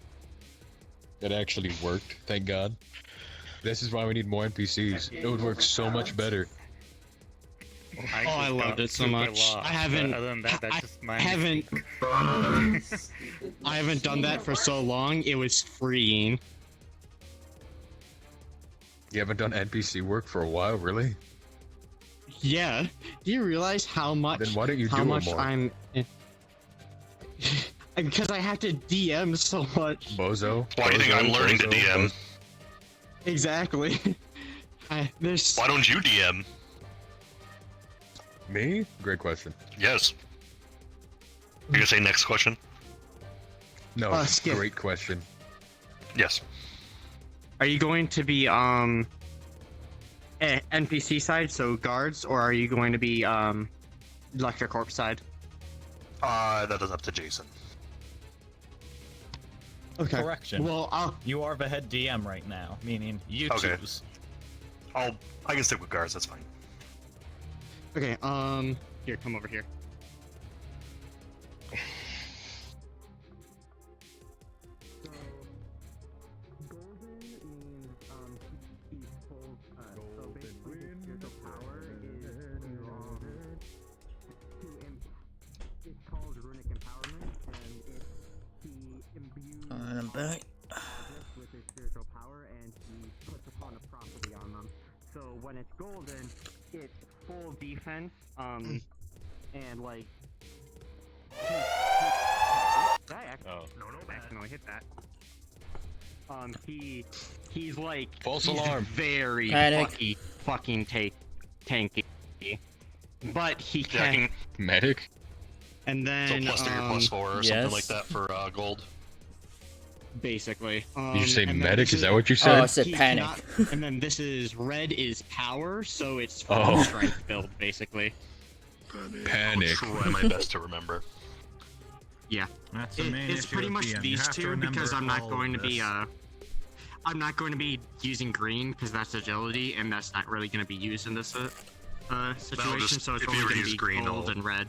It actually worked, thank God. This is why we need more NPCs. It would work so much better. I loved it so much. I haven't. Other than that, that's just my I haven't. I haven't done that for so long. It was freeing. You haven't done NPC work for a while, really? Yeah. Do you realize how much? Then why don't you how do much it more? I'm? Because I have to DM so much. Bozo. Why do you think I'm learning to DM? Exactly. Why don't you DM? Me? Great question. Yes. You gonna say next question? No, Skip. great question. Yes. Are you going to be NPC side, so guards, or are you going to be Lecture Corp side? That is up to Jason. Okay. Correction. Well, you are the head DM right now, meaning you Okay. choose. I can stick with guards. That's fine. Okay. Here, come over here. And I'm back. With his spiritual power, and he puts upon a property on them. So when it's golden, it's full defense, and like. Accidentally hit that. He's like False he's alarm. very Panic. fucking tanky, but he can. Medic. And then So +3 or +4 or something yes. like that for gold. Basically. Did you say and then medic? this Is that what you said? Oh, I said he panic. and then this is red is power, so it's Oh. strength build basically. Panic. I'll try my best to remember. Yeah, That's the main it's issue pretty with much DM. You these have to two because remember I'm not all going to of be this. I'm not going to be using green because that's agility and that's not really going to be used in this situation. just- So it's if only you ever going to use be green, gold I'll- and red.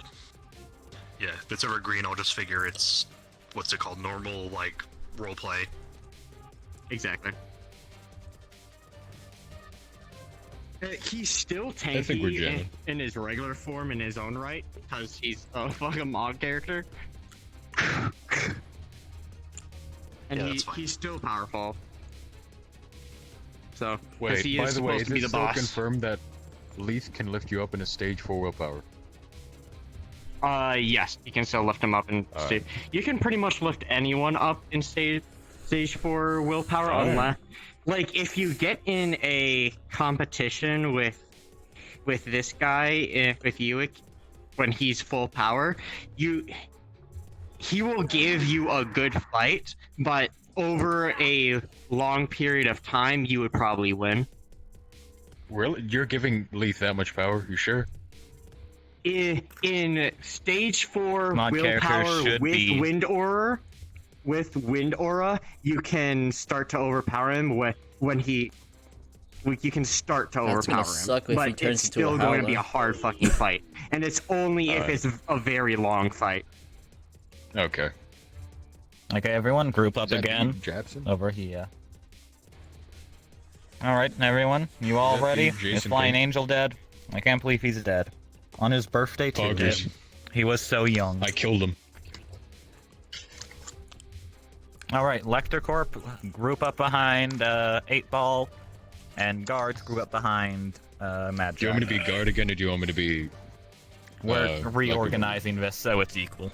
Yeah, if it's ever green, I'll just figure it's what's it called, normal like roleplay. Exactly. He's still I think we're tanky jamming. in his regular form in his own right because he's a fucking mod character. And Yeah, that's fine. he's still powerful. So, 'cause Wait, he by is the way, supposed is to be it the still boss. confirmed that Leith can lift you up in a stage 4 willpower? Yes, you can still lift him up in Alright. stage. You can pretty much lift anyone up in stage 4 willpower, Alright. unless, like, if you get in a competition with this guy, with you, when he's full power, he will give you a good fight, but over a long period of time, you would probably win. Really? You're giving Leith that much power? You sure? In stage 4 Mod characters willpower should with be- Wind Aura, with Wind Aura, you can start to overpower him you can start to That's gonna overpower him, suck if he but turns it's into a still going to be a howler. hard fucking fight, and it's only if Alright. it's a very long fight. Okay. Okay, everyone, group up Is that again. Jabson? Over here. Alright, everyone, you all That ready? dude, Jason Is Flying Pink? Angel dead? I can't believe he's dead. On his birthday, too. Poggers. He was so young. I killed him. Alright, Lecter Corp, group up behind 8-Ball, and guards group up behind Mad Do you want me to be guard again, or do you want me to be... We're reorganizing this so it's equal.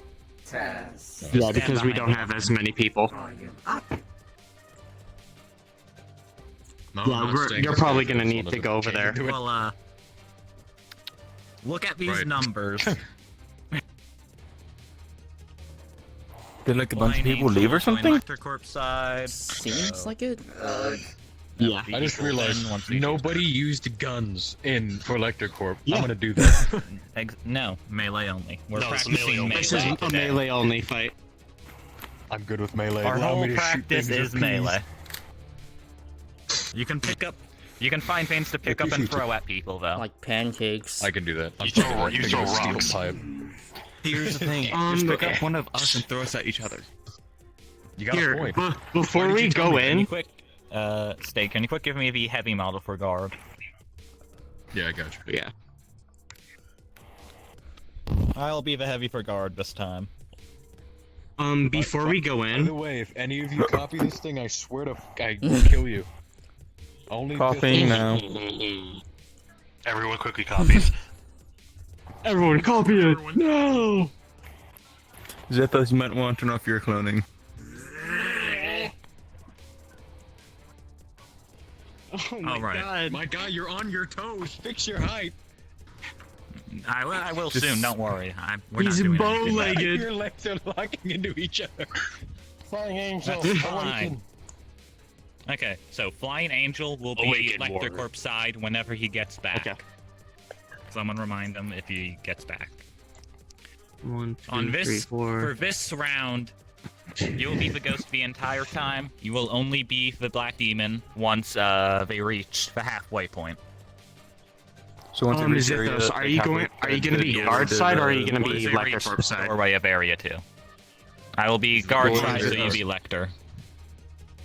Yeah, because we don't have as many people. No, Yeah, I'm not staying you're this probably game, gonna I just need wanted to go over there. change it. Well, look at these Right. numbers. Did like a bunch of Flying people leave or Angel, something? Lecter Corp side. Seems like it. Yeah. I just realized nobody used guns for Lecter Corp. Yeah. I'm gonna do that. No, melee only. We're No, it's a practicing melee only. This is a today. melee only fight. I'm good with melee. Our Allow whole me to shoot practice things is with melee. You can find things to pick up and throw at people, though. Like pancakes. I can do that. I'm You throw- taking that you thing throw with a steel rocks. pipe. Here's the thing. Just pick up one of us and throw us at each other. You got Here, a point. before Why did we you tell go me that? Can you in, quick, Stay, can you quick give me the heavy model for guard? Yeah, I got you. yeah. I'll be the heavy for guard this time. Before we go By the in, way, if any of you copy this thing, I swear to I will kill you. Only Copying now. Everyone quickly copies. everyone copy it. No. Zethos, you might want to know if you're cloning. Oh my Alright. god. My guy, you're on your toes. Fix your height. I will Just- soon, don't worry. We're He's not doing anything bad. bow-legged. Your legs are locking into each other. Flying Angel. That's fine. Okay, so Flying Angel will be Awakened Lecter warrior. Corp's side whenever he gets back. Okay. Someone remind him if he gets back. 1, 2, On 3, this, 4. for this round, you'll be the ghost the entire time. You will only be the Black Demon once they reach the halfway point. So once you reach Zethos, area, are you going to be guard side or are you going to Once be they Lecter reach Corp the side? doorway of Area 2. I will be guard Guard side, so side. you be Lecter.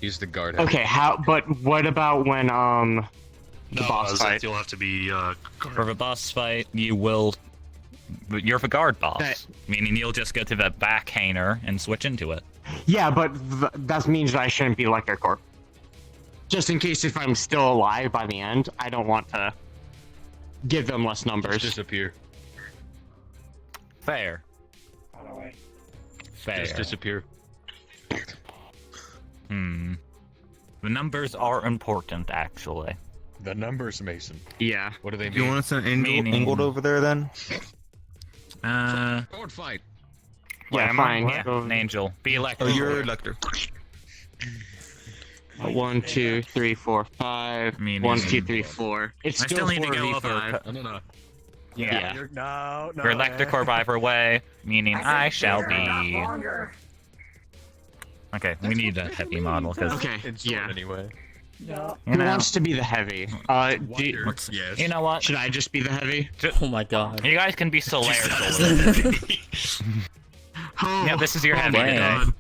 He's the guard. Okay, but what about when the No, boss Zeth, fight? you'll have to be For the boss fight, you're the guard boss, That- meaning you'll just go to the back hanger and switch into it. Yeah, but that means that I shouldn't be Lecter Corp. Just in case if I'm still alive by the end, I don't want to give them less numbers. Just disappear. Fair. Fair. Just disappear. The numbers are important, actually. The numbers, Mason. Yeah. What do they Do you mean? want us an angle, Meaning- angled over there then? Forward fight. Yeah, I'm fine. Yeah, an angel. Be Lecter. Oh, you're Lecter. 1, 2, 3, 4, 5. Meaning- 1, 2, 3, 4. It's I still need to go 4v5. over. No. Yeah. No. For Lecter Corp either way, meaning I shall be. Okay, we need a heavy model because Okay, yeah. Anyway. Who wants to be the heavy? Yes. You know what? Should I just be the heavy? Oh my god. You guys can be Solaire. Oh, Yeah, this is your oh heavy my today. God.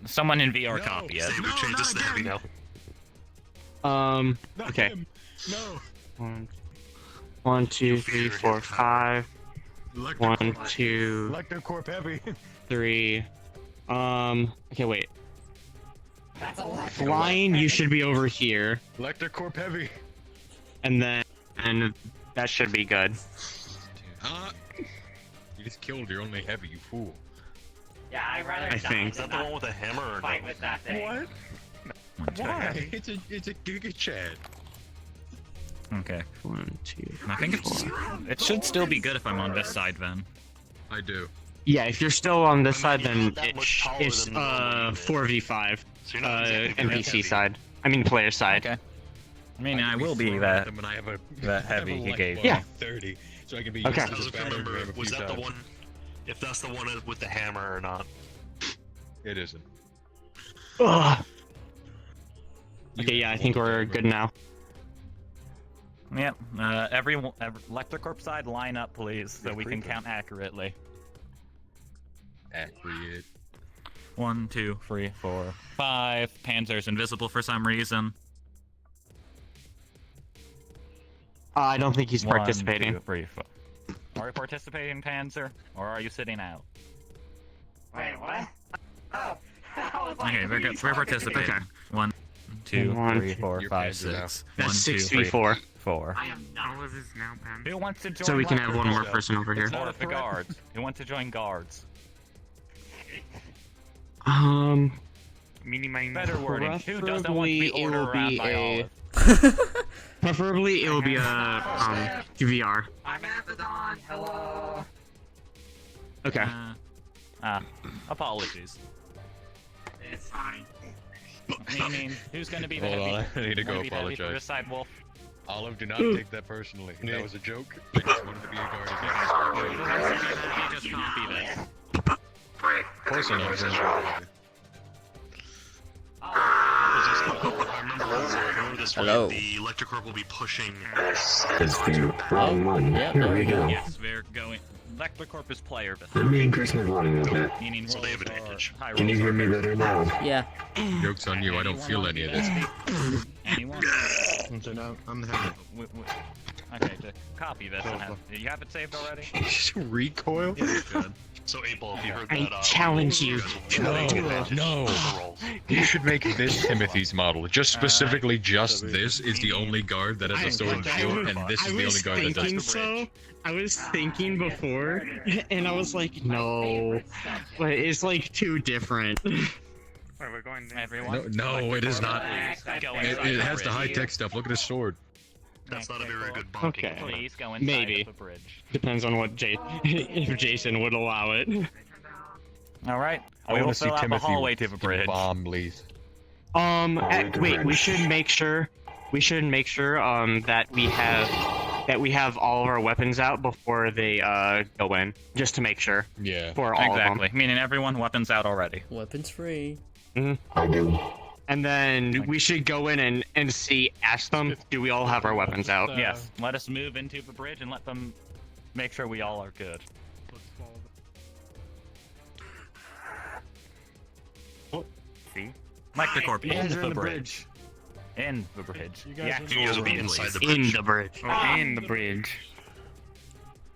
Someone in VR copy it. Say we change this to heavy now. Okay. No. 1, 2, 3, 4, 5. 1, 2, Lecter Corp heavy. 3. Okay, wait. Flying, you should be over here, Lecter Corp heavy. and that should be good. You just killed your only heavy, you fool. Yeah, I'd rather I think. Is that the one with the hammer or fight no? with that thing. What? Why? It's a Giga Chad. Okay. 1, 2. I think it should still be good if I'm on this side then. I do. Yeah, if you're still on this side, you're then not that much taller it's than normal, 4v5. So you're not exactly gonna be NPC heavy. side. I mean, player side. Okay. I mean, I will be throwing that. at them and I have a that I have heavy a he light gave bar me. Yeah. of 30, so I can be Okay. used I as was a trying to battering ram remember, a was few that the times. one? If that's the one with the hammer or not? It isn't. Ugh. Okay, yeah, I think we're good now. Yep. Every Electrocorp side, line up, please, so we can count accurately. Accurate. 1, 2, 3, 4, 5. Panzer's invisible for some reason. I don't think he's 1, participating. 2, 3, 4. Are you participating, Panzer, or are you sitting out? Wait, what? Oh, I was like, Okay, we're good. We're participating. Okay. 1, 2, 1, 3, 4, You're 5, Panzer now. 6. That's 1, 6 2, v 3, 4. 4. I am not. What is this now, Pam? Who wants to join? So we can have one more Electrocorp? person over here. Or the guards. Who wants to join guards? Better wording. Who doesn't want to be ordered around by Olive? Preferably, it will be a VR. I'm Abaddon, hello. Okay. Apologies. It's fine. I mean, who's gonna be the Hold heavy? on, I need to go wanna be the heavy for apologize. this side, Wolf? Olive, do not take that personally. That was a joke. I just wanted to be a guard again. Just copy this. Close enough. Hello. The Electrocorp will be pushing. That's the wrong one. Here we go. Yes, we're going. Electrocorp is player. Let me increase my volume a bit. Meaning rolls are high Can you hear me better now? Yeah. Joke's on you. I don't feel any of this. Anyone? So now I'm the head. Okay, to copy this. Do you have it saved already? Recoil? Yeah, you should. So, April, if you heard I that, challenge you. No. You should make this Timothy's model. Just specifically, just this is the only guard that has a sword and shield, and this is the only guard that does the bridge. I was thinking before, and I was like, no, but it's like too different. Wait, we're going there. Everyone? No, it is not. Go It inside has the the high bridge. tech stuff. Look at his sword. That's not a very good bonking. Okay. Please go inside Maybe. of the bridge. Depends on what if Jason would allow it. All right. I We will want to see fill out the Timothy hallway to the bridge. bomb Leith. Wait, we should make sure. That we have all of our weapons out before they go in, just to make sure. Yeah. For all Exactly. Meaning everyone weapons out already. Weapons free. I do. And then we should go in and ask them, do we all have our weapons out? Yes. Let us move into the bridge and let them make sure we all are good. See? Electrocorp, You guys into are the in the bridge. In the bridge. You The guys are You guys will be room, inside the please. bridge. In the bridge. Oh, in the bridge.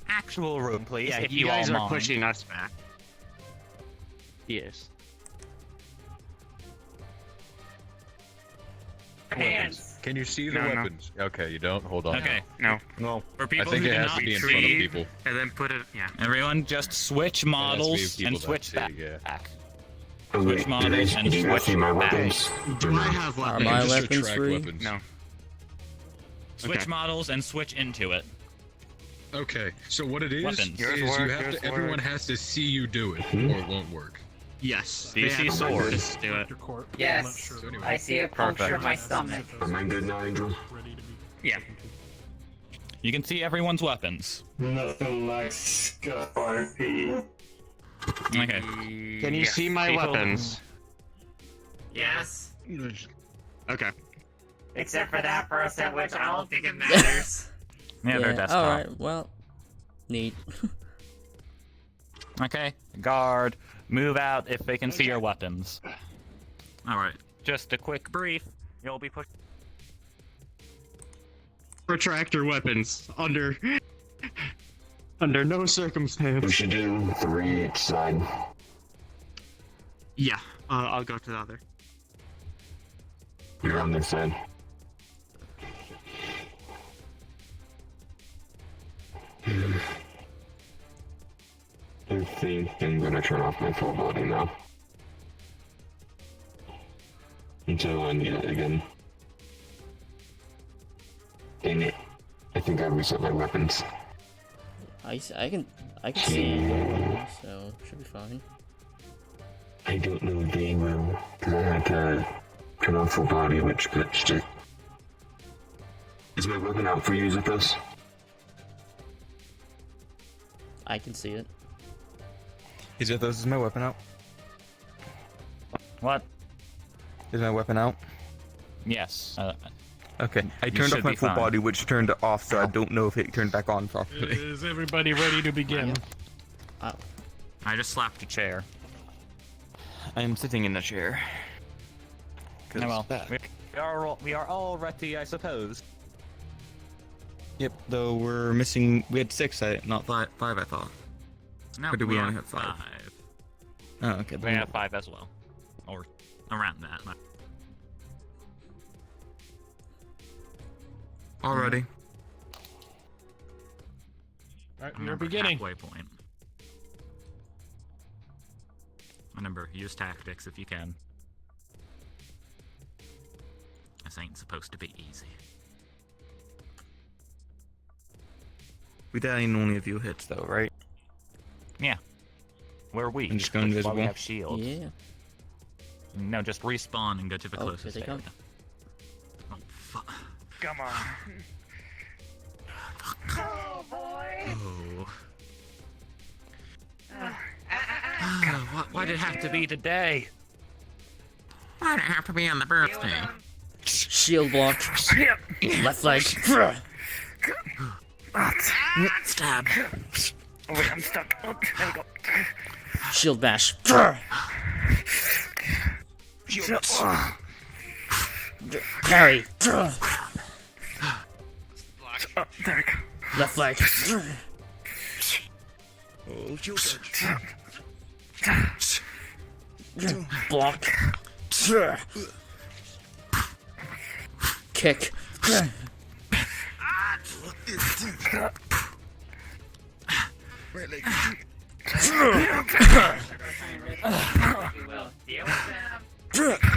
Actual room, please. Yeah, if you guys all are mind. pushing us back. Yes. Hands. Can you see the No, no. weapons? Okay, you don't? Hold on. Okay. No. No. For I people think who it do has not to be in front of see, people. And then put it, yeah. everyone just switch models people and that switch see, back. yeah. Oh, Switch wait, models and did you not switch see my back. weapons? Do I have Are weapons? my Just weapons retract free? weapons. No. Switch Okay. models and switch into it. Okay, so what it is Weapons. Yours you work, have yours to. Everyone work. has to see you do it, Mhm. or it won't work. Yes. Do you they see have sword? weapons to do it. Yes. I see a puncture in my stomach. Am I good now, Angel? Yeah. You can see everyone's weapons. Nothing like scuff RP. Okay. Can you see my People- weapons? Yes. Okay. Except for that person, which I don't think it matters. Yeah, they're desktop. Alright, well. Neat. Okay. Guard, move out if they can see your weapons. Alright. Just a quick brief. You'll be pushed. Retractor weapons under no circumstance. We should do 3 each side. Yeah. I'll go to the other. You're on this side. I think I'm gonna turn off my full body now. Until I need it again. Dang it. I think I reset my weapons. I can see you, so should be fine. I don't know if they will, because I had to turn off full body, which glitched it. Is my weapon out for you, Zippos? I can see it. Is it this is my weapon out? What? Is my weapon out? Yes. Okay. I You turned should off my be full fine. body, which turned it off, so I don't know if it turned back on properly. Is everybody ready to begin? I just slapped a chair. I am sitting in a chair. Oh, well, we are all ready, I suppose. Yep, though we're missing. We had 6, not 5, I thought. No, Or did we we only have have 5? 5. Oh, okay. We have 5 as well. Or around that. Alrighty. Alright, we're beginning. Halfway point. Remember, use tactics if you can. This ain't supposed to be easy. We died in only a few hits, though, right? Yeah. We're weak. And just go That's why invisible. we have shields. Yeah. No, just respawn and go to the Oh, closest here they area. come. Oh, fuck. Come on. Oh boy! Oh. Why did it have to be today? Why did it have to be on the birthday? Shield block. Left leg. Stab. Oh wait, I'm stuck. Oh, there we go. Shield bash. Parry. Oh, there we go. Left leg. Block. Kick.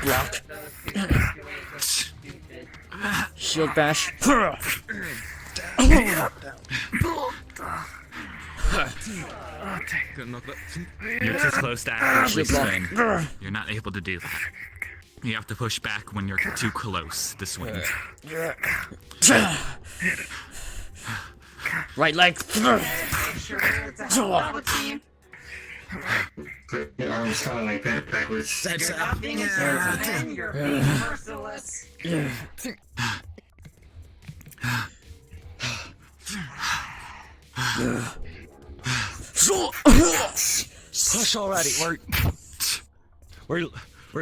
Block. Shield bash. You're too close to actually swing. You're not able to do that. You have to push back when you're too close to swing. Right leg. Your arms kind of like that backwards. That's Nothing is certain. You're being merciless. Push already. We're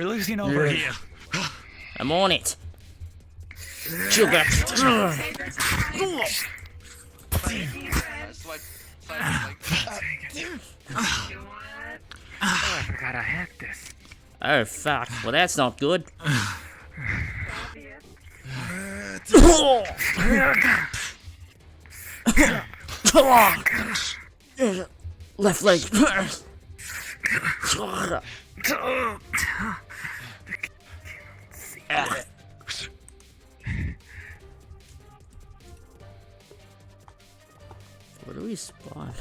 losing over here. I'm on it. Shield back. I forgot I had this. Oh fuck. Well, that's not good. Left leg. Where do we spawn?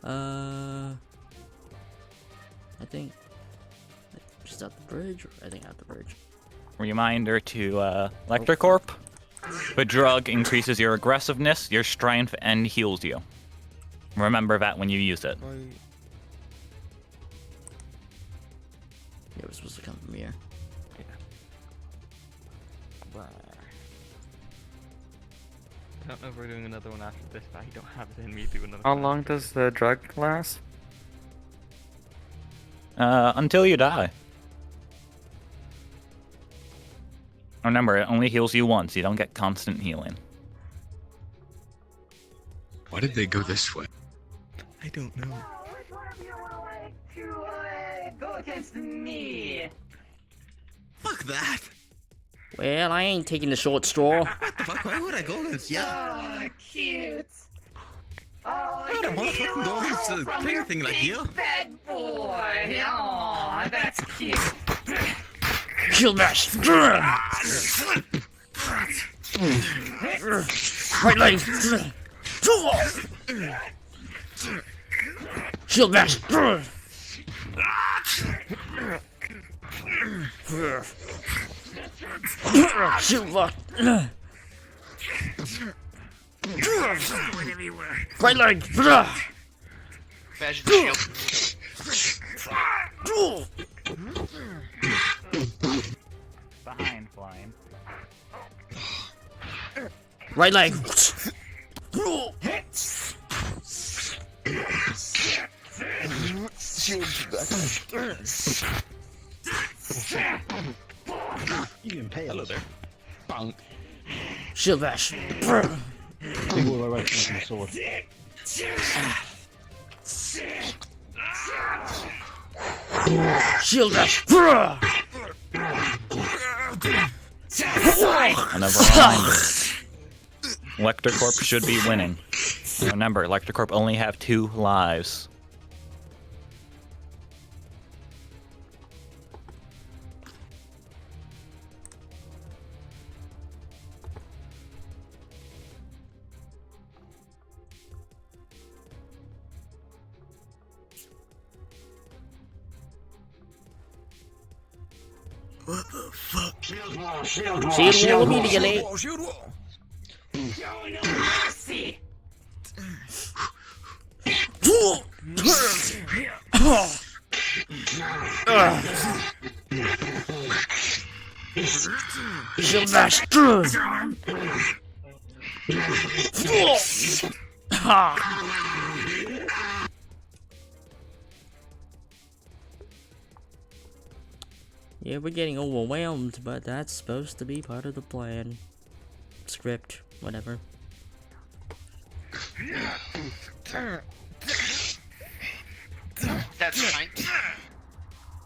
I think just out the bridge. I think out the bridge. Reminder to Electrocorp. The drug increases your aggressiveness, your strength, and heals you. Remember that when you use it. Yeah, we're supposed to come from here. I don't know if we're doing another one after this, but I don't have it in me to do another How one. long does the drug last? Until you die. Remember, it only heals you once. You don't get constant healing. Why did they go this way? I don't know. Which one of you would like to go against me? Fuck that. Well, I ain't taking the short straw. What the fuck? Why would I go against ya? Oh, cute. Oh, I don't want to fucking go against a bigger thing like you. bad boy. Oh, that's cute. Shield bash. Right leg. Shield bash. Shield block. Right leg. Imagine the shield. line. Right leg. Hello there. Bonk. Shield bash. Big boy right from the sword. Shield bash. Another reminder. Electrocorp should be winning. Remember, Electrocorp only have 2 lives. What the fuck? Shield wall, shield wall, Shield wall immediately. Shield wall. Show no mercy. Shield bash. Yeah, we're getting overwhelmed, but that's supposed to be part of the plan. Script, whatever. That's fine.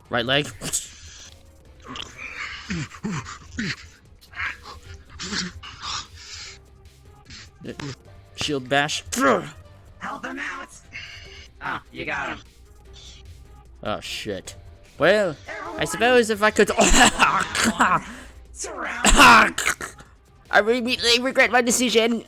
Right leg. Shield bash. Help him out. Ah, you got him. Oh shit. Well, I suppose if I could. I immediately regret my decision.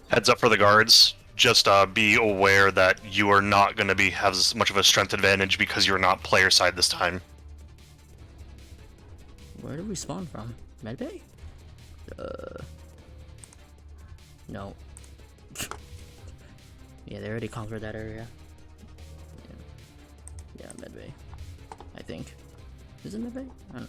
Heads up for the guards. Just be aware that you are not going to have as much of a strength advantage because you're not player side this time. Where did we spawn from? Medbay? No. Yeah, they already conquered that area. Yeah, Medbay. I think. Is it Medbay? I don't know.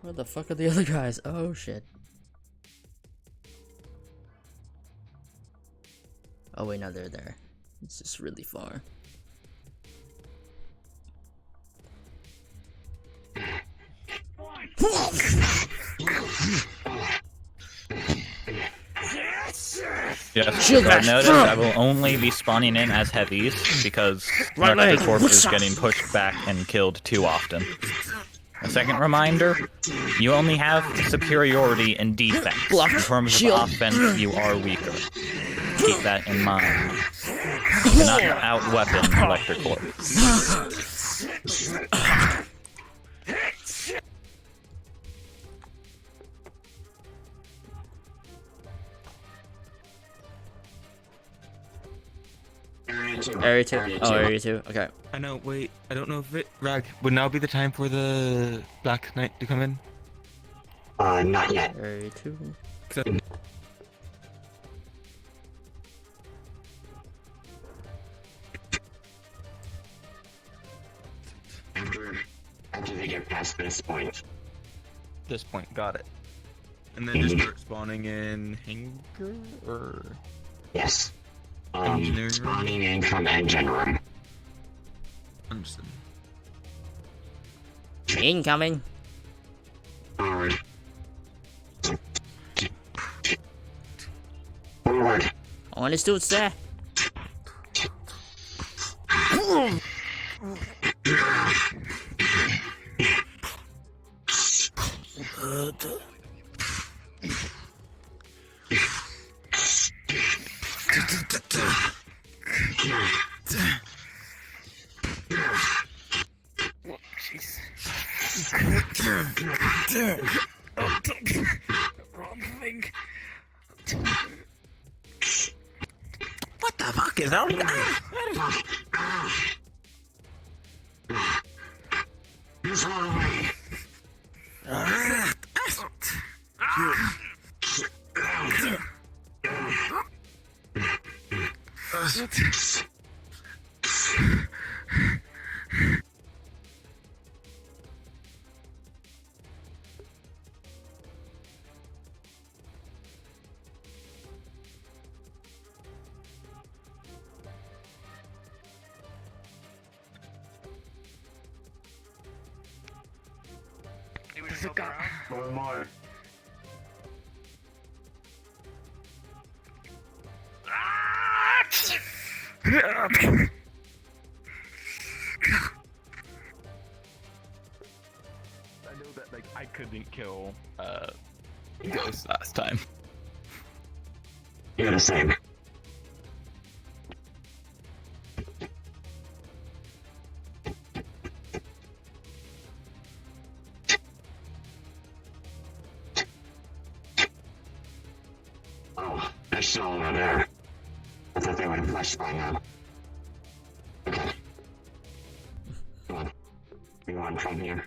Where the fuck are the other guys? Oh shit. Oh wait, no, they're there. It's just really far. Yes, Shield bash. notice I will only be spawning in as heavies because Right leg. Electrocorp is getting pushed back and killed too often. A second reminder, you only have superiority in defense. Block. In terms Shield. of offense, you are weaker. Keep that in mind. You cannot out-weapon Electrocorp. Area 2. Oh, Area 2. Okay. I know, wait, I don't know if Rag, would now be the time for the Black Knight to come in? Not yet. Area 2. After they get past this point. This point, got it. And then just start spawning in Hangar, or? Yes. Engineering room? Spawning in from engine room. Understood. Incoming. Forward. Forward. Understood, sir. What the fuck is wrong? This one way. One more. I know that like I couldn't kill Ghost last time. You're the same. Oh, they're still over there. I thought they would have flushed by now. Okay. Come on. We want from here.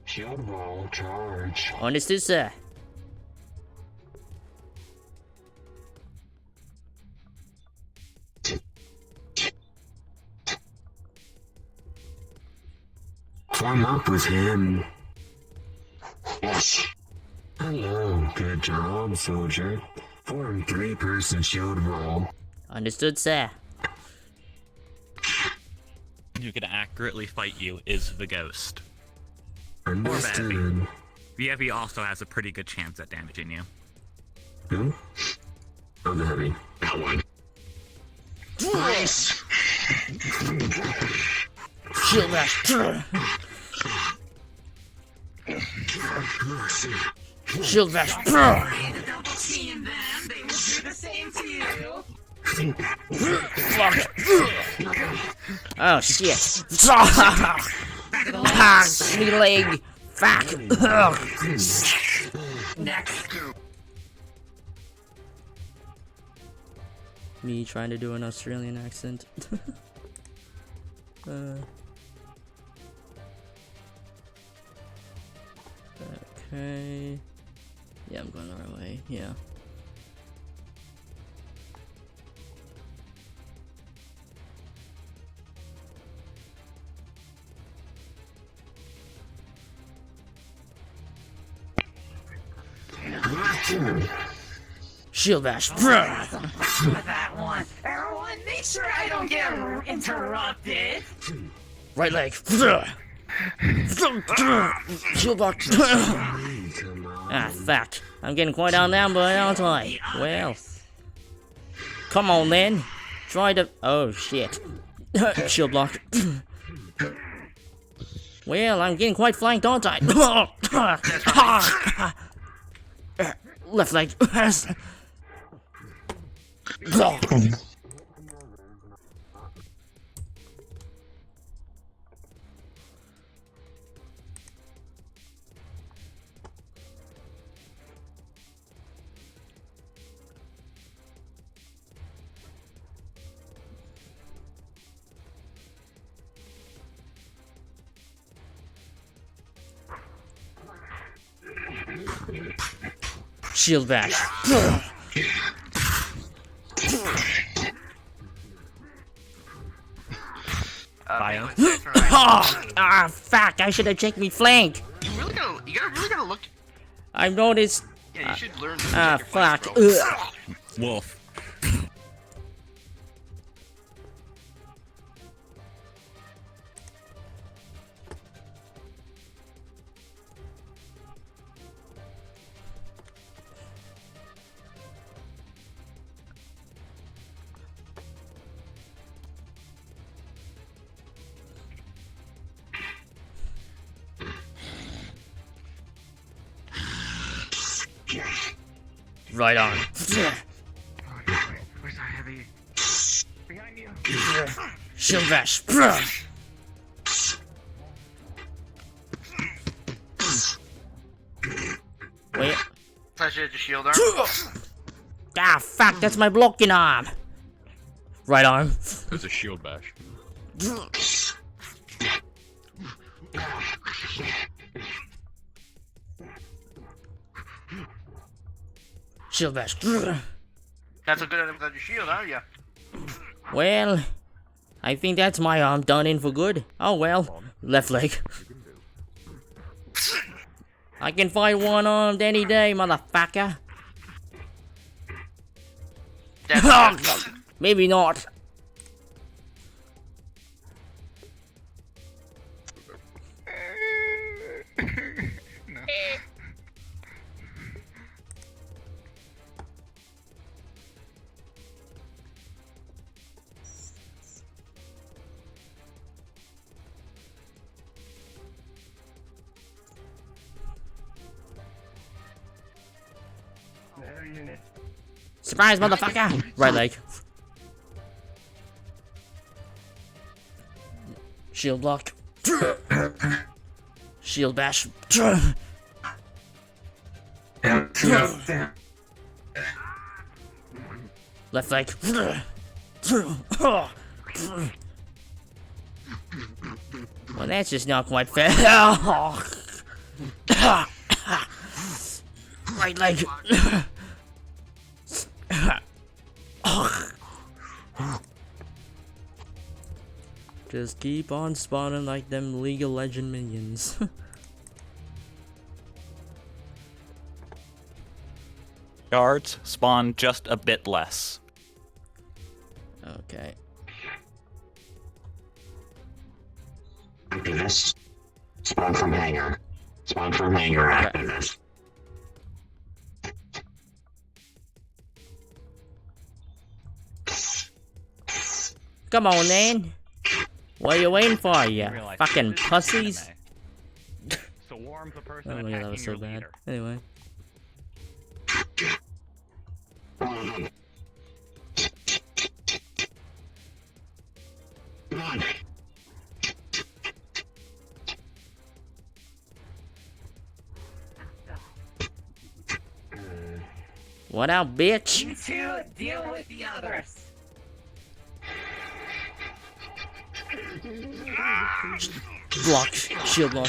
Shield wall charge. Understood, sir. Form up with him. Yes. Hello, good job, soldier. Form 3-person shield wall. Understood, sir. Who can accurately fight you is the ghost. Understood. The heavy also has a pretty good chance at damaging you. Who? Oh, the heavy. That one. Nice! Shield bash. Shield bash. Oh shit. Knee leg. Fuck. Me trying to do an Australian accent. Okay. Yeah, I'm going the right way. Yeah. Shield bash. With that one. Everyone, make sure I don't get interrupted. Right leg. Shield box. Ah, fuck. I'm getting quite outnumbered, aren't I? Well. Come on then. Try to. Oh shit. Shield block. Well, I'm getting quite flanked, aren't I? Left leg. Shield bash. Bio. Ah, fuck! I should have checked me flank. You really gotta look. I noticed. Yeah, you should learn to Ah, check your flanks, fuck. bro. Wolf. Right on. Where's our heavy? Behind you. Shield bash. Wait. Touch it, your shield arm. Ah, fuck, that's my blocking arm. Right arm. There's a shield bash. Shield bash. That's a good without your shield, aren't you? Well, I think that's my arm done in for good. Oh well. Left leg. I can fight one-armed any day, motherfucker. Maybe not. Surprise, motherfucker! Right leg. Shield block. Shield bash. Left leg. Well, that's just not quite fair. Right leg. Just keep on spawning like them League of Legends minions. Guards spawn just a bit less. Okay. Activist. Spawn from hangar. Spawn from hangar, activist. Come on, then. What are you waiting for, you fucking pussies? Swarm the person Oh my god, that was so bad. Anyway. What out, bitch? You two deal with the others. Block. Shield block.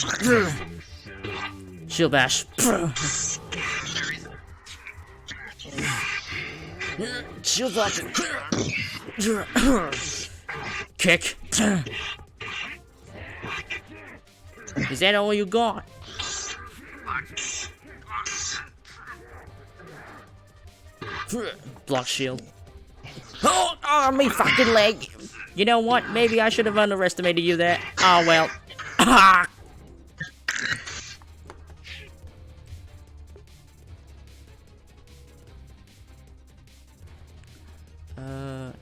Shield bash. Shield block. Kick. Is that all you got? Block shield. Oh, me fucking leg. You know what? Maybe I should have underestimated you there. Oh well. I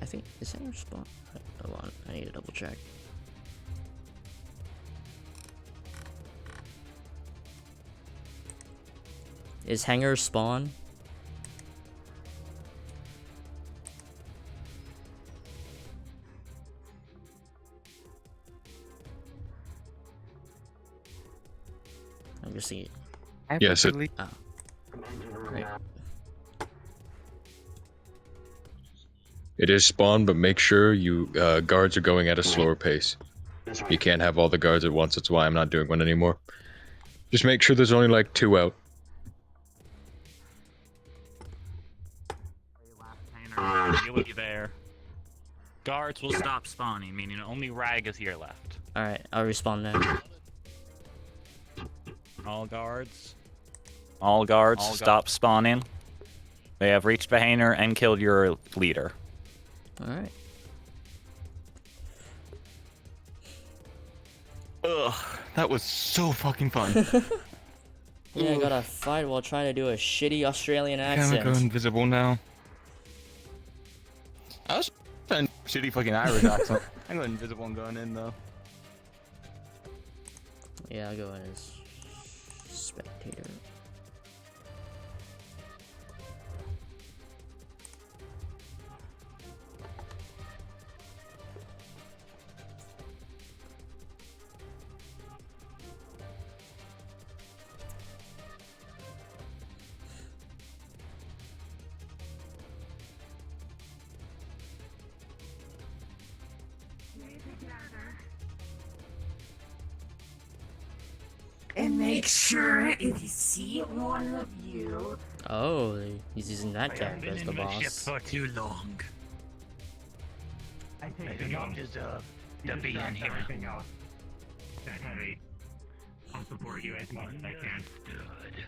think is that your spot? Hold on, I need to double check. Is hangar spawn? I'm just seeing it. Yes, it. Oh. Great. It is spawn, but make sure you guards are going at a slower pace. You can't have all the guards at once. That's why I'm not doing one anymore. Just make sure there's only like 2 out. You will be there. Guards will stop spawning, meaning only Rag is here left. Alright, I'll respawn then. All guards. All guards, stop spawning. They have reached Behaner and killed your leader. Alright. Ugh, that was so fucking fun. Yeah, I gotta fight while trying to do a shitty Australian Can I accent. go invisible now? I was trying shitty fucking Irish accent. I'm going invisible and going in though. Yeah, I'll go in as spectator. And make sure if you see one of you. Oh, he's using that character as the Been in my ship boss. for too long. I do not deserve to be in here. That heavy. I'll support you as much as I can. Good.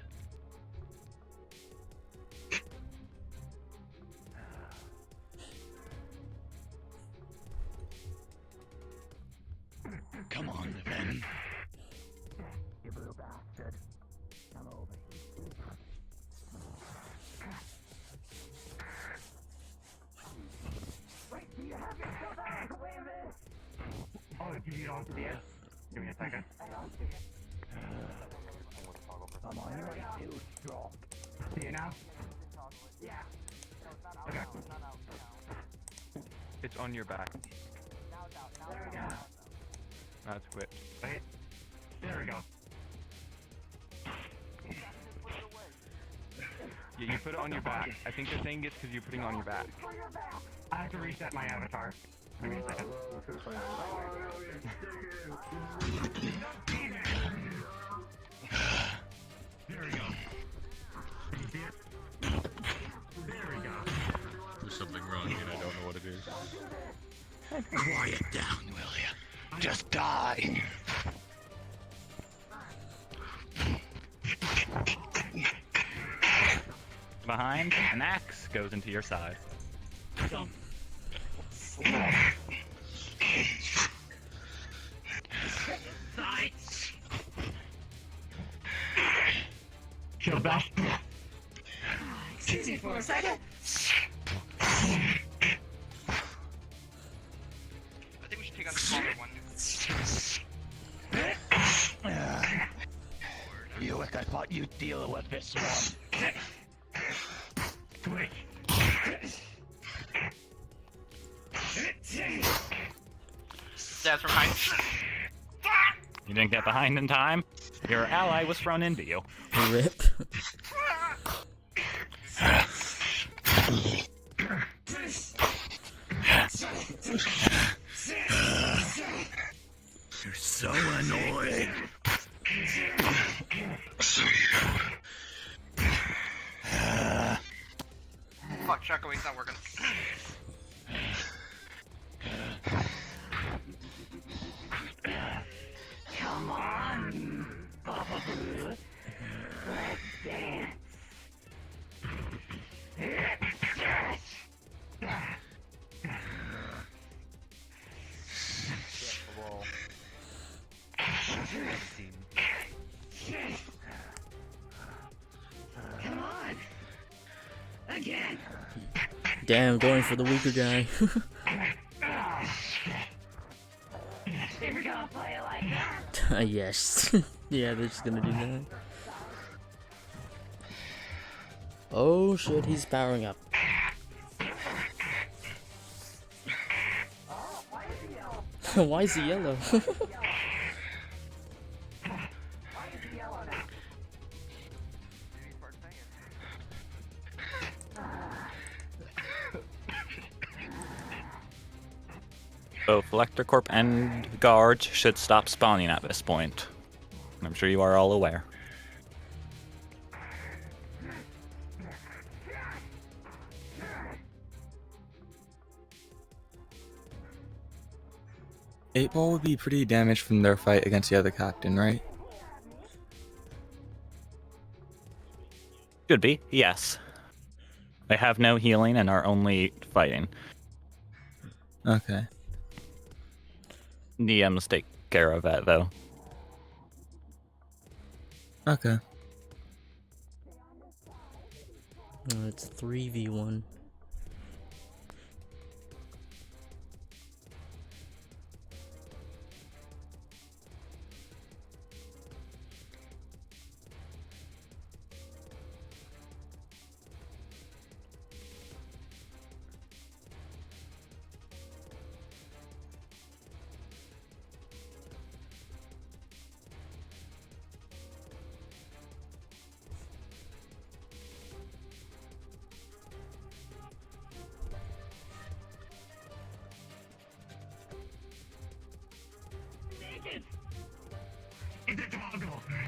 Come on, then. You little bastard. Come over here. Wait, do you have your stuff back? Wait a minute. Oh, did you get onto the edge? Give me a second. I'm on your way, dude. Draw. See you now? Yeah. Okay. It's on your back. There we go. That's quit. Wait. There we go. Yeah, you put it on your back. I think the thing gets because you're putting it on your back. I have to reset my avatar. Give me a second. There we go. Can you see it? There we go. There's something wrong and I don't know what it is. Quiet down, will ya? Just die. Behind, an axe goes into your side. Sights. Chill back. Excuse me for a second. I think we should take out the smaller one. Buick, I thought you'd deal with this one. Quick. That's from behind. You didn't get behind in time. Your ally was thrown into you. Rip. You're so annoying. Fuck, Shockway's not working. Come on, Papa Blue. Let's dance. Come on. Again. Damn, going for the weaker guy. If we're gonna play it like that. Yes. Yeah, they're just gonna do that. Oh shit, he's powering up. Why is he yellow? Both Electrocorp and guards should stop spawning at this point. I'm sure you are all aware. Eight Ball would be pretty damaged from their fight against the other captain, right? Should be, yes. They have no healing and are only fighting. Okay. DMs take care of that, though. Okay. It's 3v1.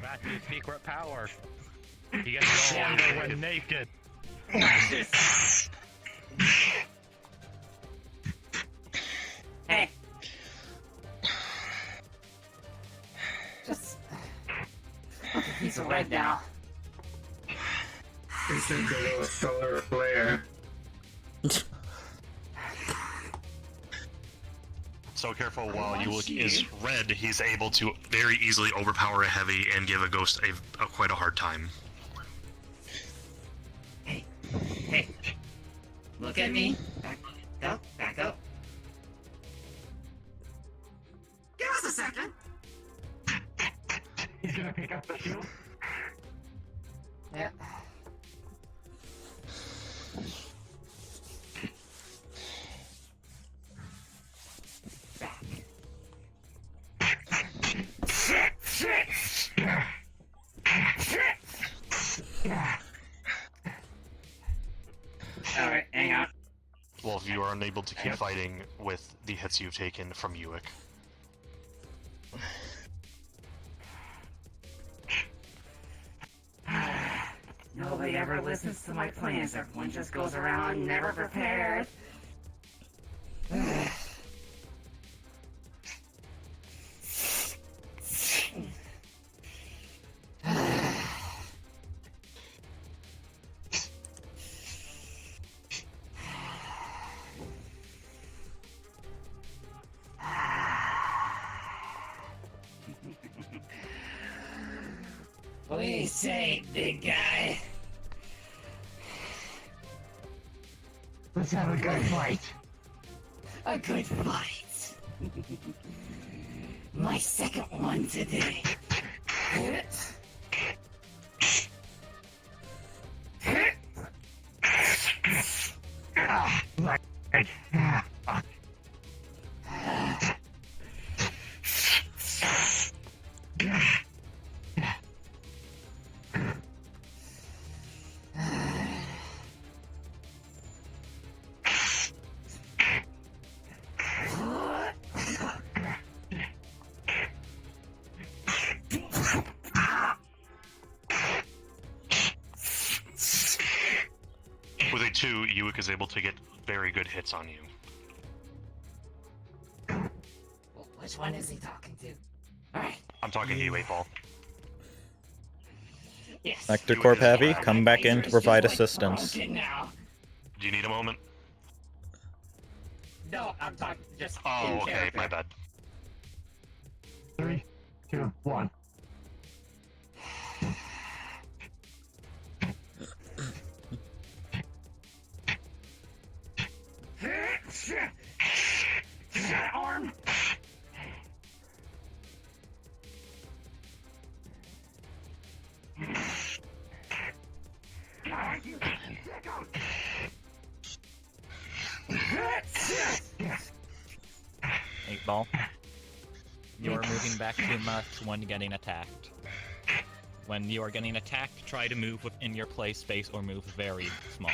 That's his secret power. He gets stronger when naked. Hey. Just he's a red now. This is a little solar flare. So careful, while Ulick is red, he's able to very easily overpower a heavy and give a ghost quite a hard time. Hey. Look at me. Back up. Back up. Give us a second. He's gonna pick up the shield. Yeah. Alright, hang on. Well, you are unable to keep fighting with the hits you've taken from Ulick. Nobody ever listens to my plans. Everyone just goes around never prepared. What do you say, big guy? Let's have a good fight. A good fight. My second one today. With a 2, Ulick is able to get very good hits on you. Which one is he talking to? Alright. I'm talking to you, 8-Ball. Yes. Sector Corp Heavy, come back in to provide assistance. Do you need a moment? No, I'm talking just. Oh, okay, my bad. 3, 2, 1. Arm. Eight Ball. You're moving back too much when getting attacked. When you are getting attacked, try to move within your play space or move very small.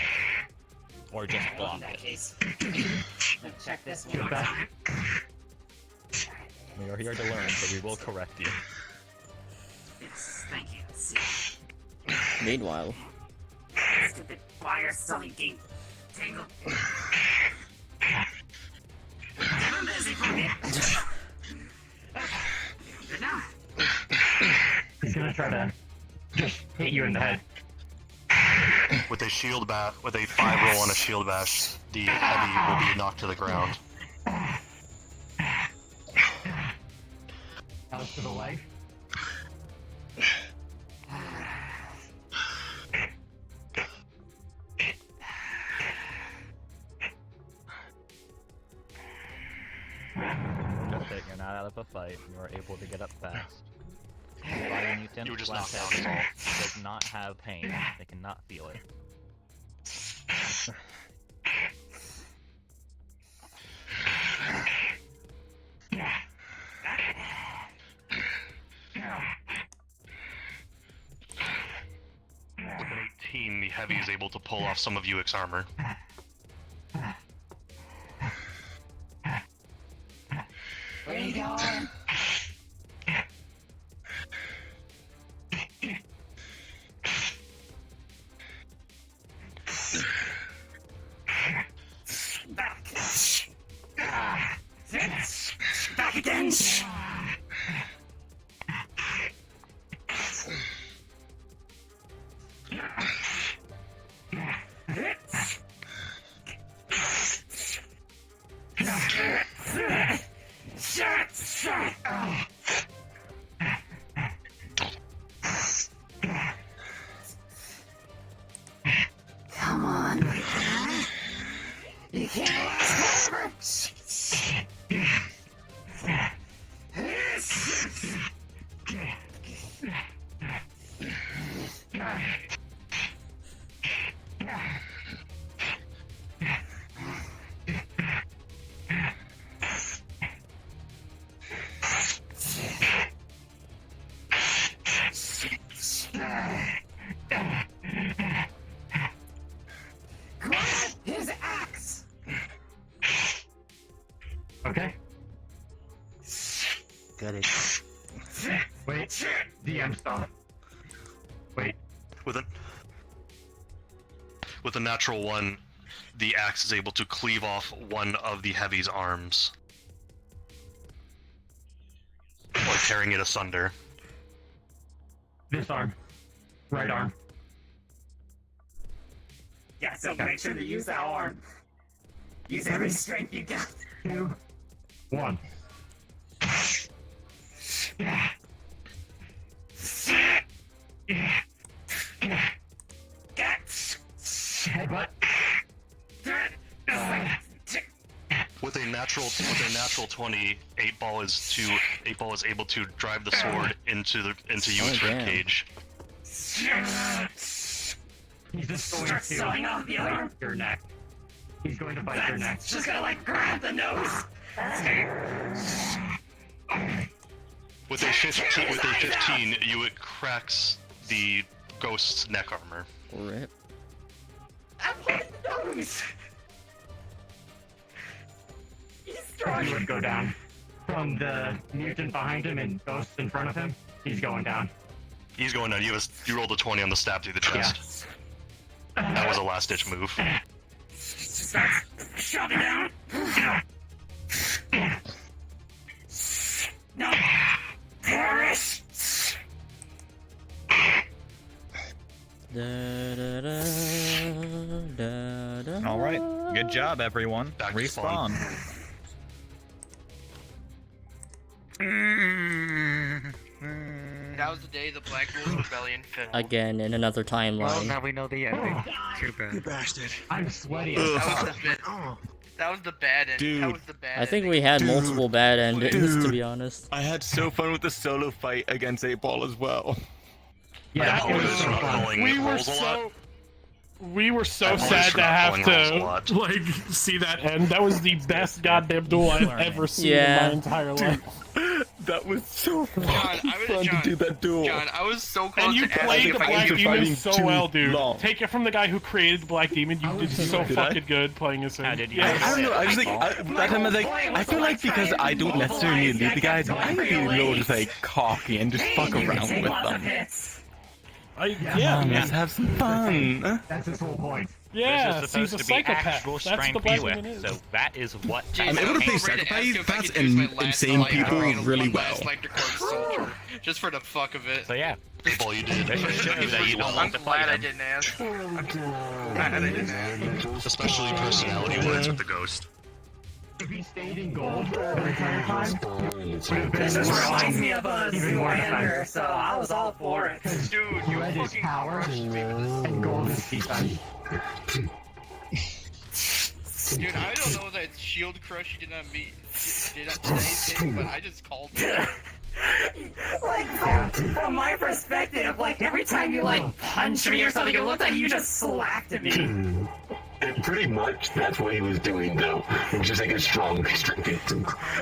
Or just block In that it. case, check this one. We are here to learn, so we will correct you. Yes, thank you. See. Meanwhile, Stupid fire sucking tangle. I'm busy for me. Good now. He's gonna try to just hit you in the head. With a shield bash, with a 5 roll on a shield bash, the heavy will be knocked to the ground. Out to the leg. Just that you're not out of a fight, you are able to get up fast. Body mutant You were just knocked down, Flathead does not have pain. They cannot feel it. With an 18, the heavy is able to pull off some of Ulick's armor. Where are you going? Wait, DM stop. Wait. With a natural 1, the axe is able to cleave off one of the heavy's arms, or tearing it asunder. This arm. Right arm. Yeah, so make sure to use that arm. Use every strength you got. 2, 1. Headbutt. With a natural 20, 8-ball is able to drive the sword into you its ribcage. He's just going Start to sawing off the arm. bite your neck. He's going to bite your neck. Just gonna like grab the nose. With a 15, it cracks the ghost's neck armor. Rip. I'm hitting the nose. He's He would go down. From the mutant behind him and ghost in front of him, he's going down. He's going down. You rolled a 20 on the stab through the chest. That was a last-ditch move. Shove it down. No. Perish. All right, good job, everyone. Respawn. That was the day the Black Wolves Rebellion fell. Again, in another Well, timeline. now we know the ending. Too bad. You bastard. I'm sweaty. That was the bad end. Dude. That was the bad I think we had multiple bad endings, to Dude. be honest. I had so fun with the solo fight against 8-ball as well. Yeah, I was rolling rolls a lot. We were so I've always sad to forgot have rolling rolls a to lot. like see that end. That was the best goddamn duel I've ever seen in Yeah. my entire life. That was so fun, John, to do that duel. John, I was so close And you to played asking the if I Black could Demon fighting so too well, dude. long. Take it from the guy who created the Black Demon. You did so Did I? fucking good playing as him. How did you Yeah. I don't know. I was like, that time I was like, I feel like because I don't necessarily lead the guys, I would be a little just like cocky and just fuck around with them. Yeah, Let's have some fun. That's his whole point. Yeah, This is he's supposed a to be psychopath. actual That's strength the Black Buick, Demon is. so that is what. I'm able to play psychopaths and insane people really well. Just for the fuck of it. So yeah, All you did. this shows that you don't I'm want to glad I fight him. didn't ask. Especially personality words with the ghost. If he stayed in gold the entire time, would have been This just reminds me of a even more Zoolander, defensive. so I was all for it. Dude, You had his power and gold is defense. Dude, I don't know that Shield Crush did not say anything, but I just called it. Like, from my perspective, like, every time you, like, punch me or something, it looked like you just slapped me. Pretty much, that's what he was doing, though. It was just like a strong strength.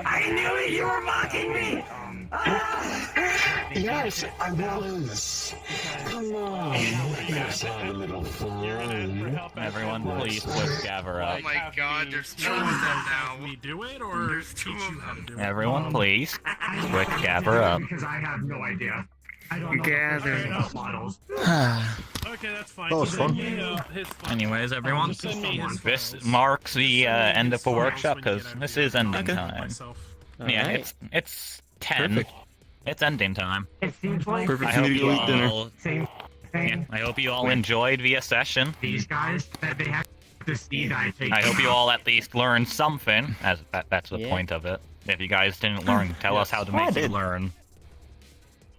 I knew it! You were mocking me! Yes, I was. Come on. Let's have a little fun. Everyone, please put Gavin up. Oh my god, there's two of them now. Me do it, or There's two of them. Everyone, please put Gavin up. Because I have no idea. I don't know Gather. models. Okay, that's fine. That was fun. Anyways, everyone, Just send me his this photos. marks the end of the It's workshop when you because get this it. is ending Okay. time. Myself. Yeah, Alright. it's 10. Perfect. It's ending time. It seems like Perfect I for me hope to you go eat dinner. all. same Yeah, thing. I hope you all enjoyed via session. These guys that they have to see that I take. I hope you all at least learned something. That's the Yeah. point of it. If you guys didn't learn, tell us how to make you learn.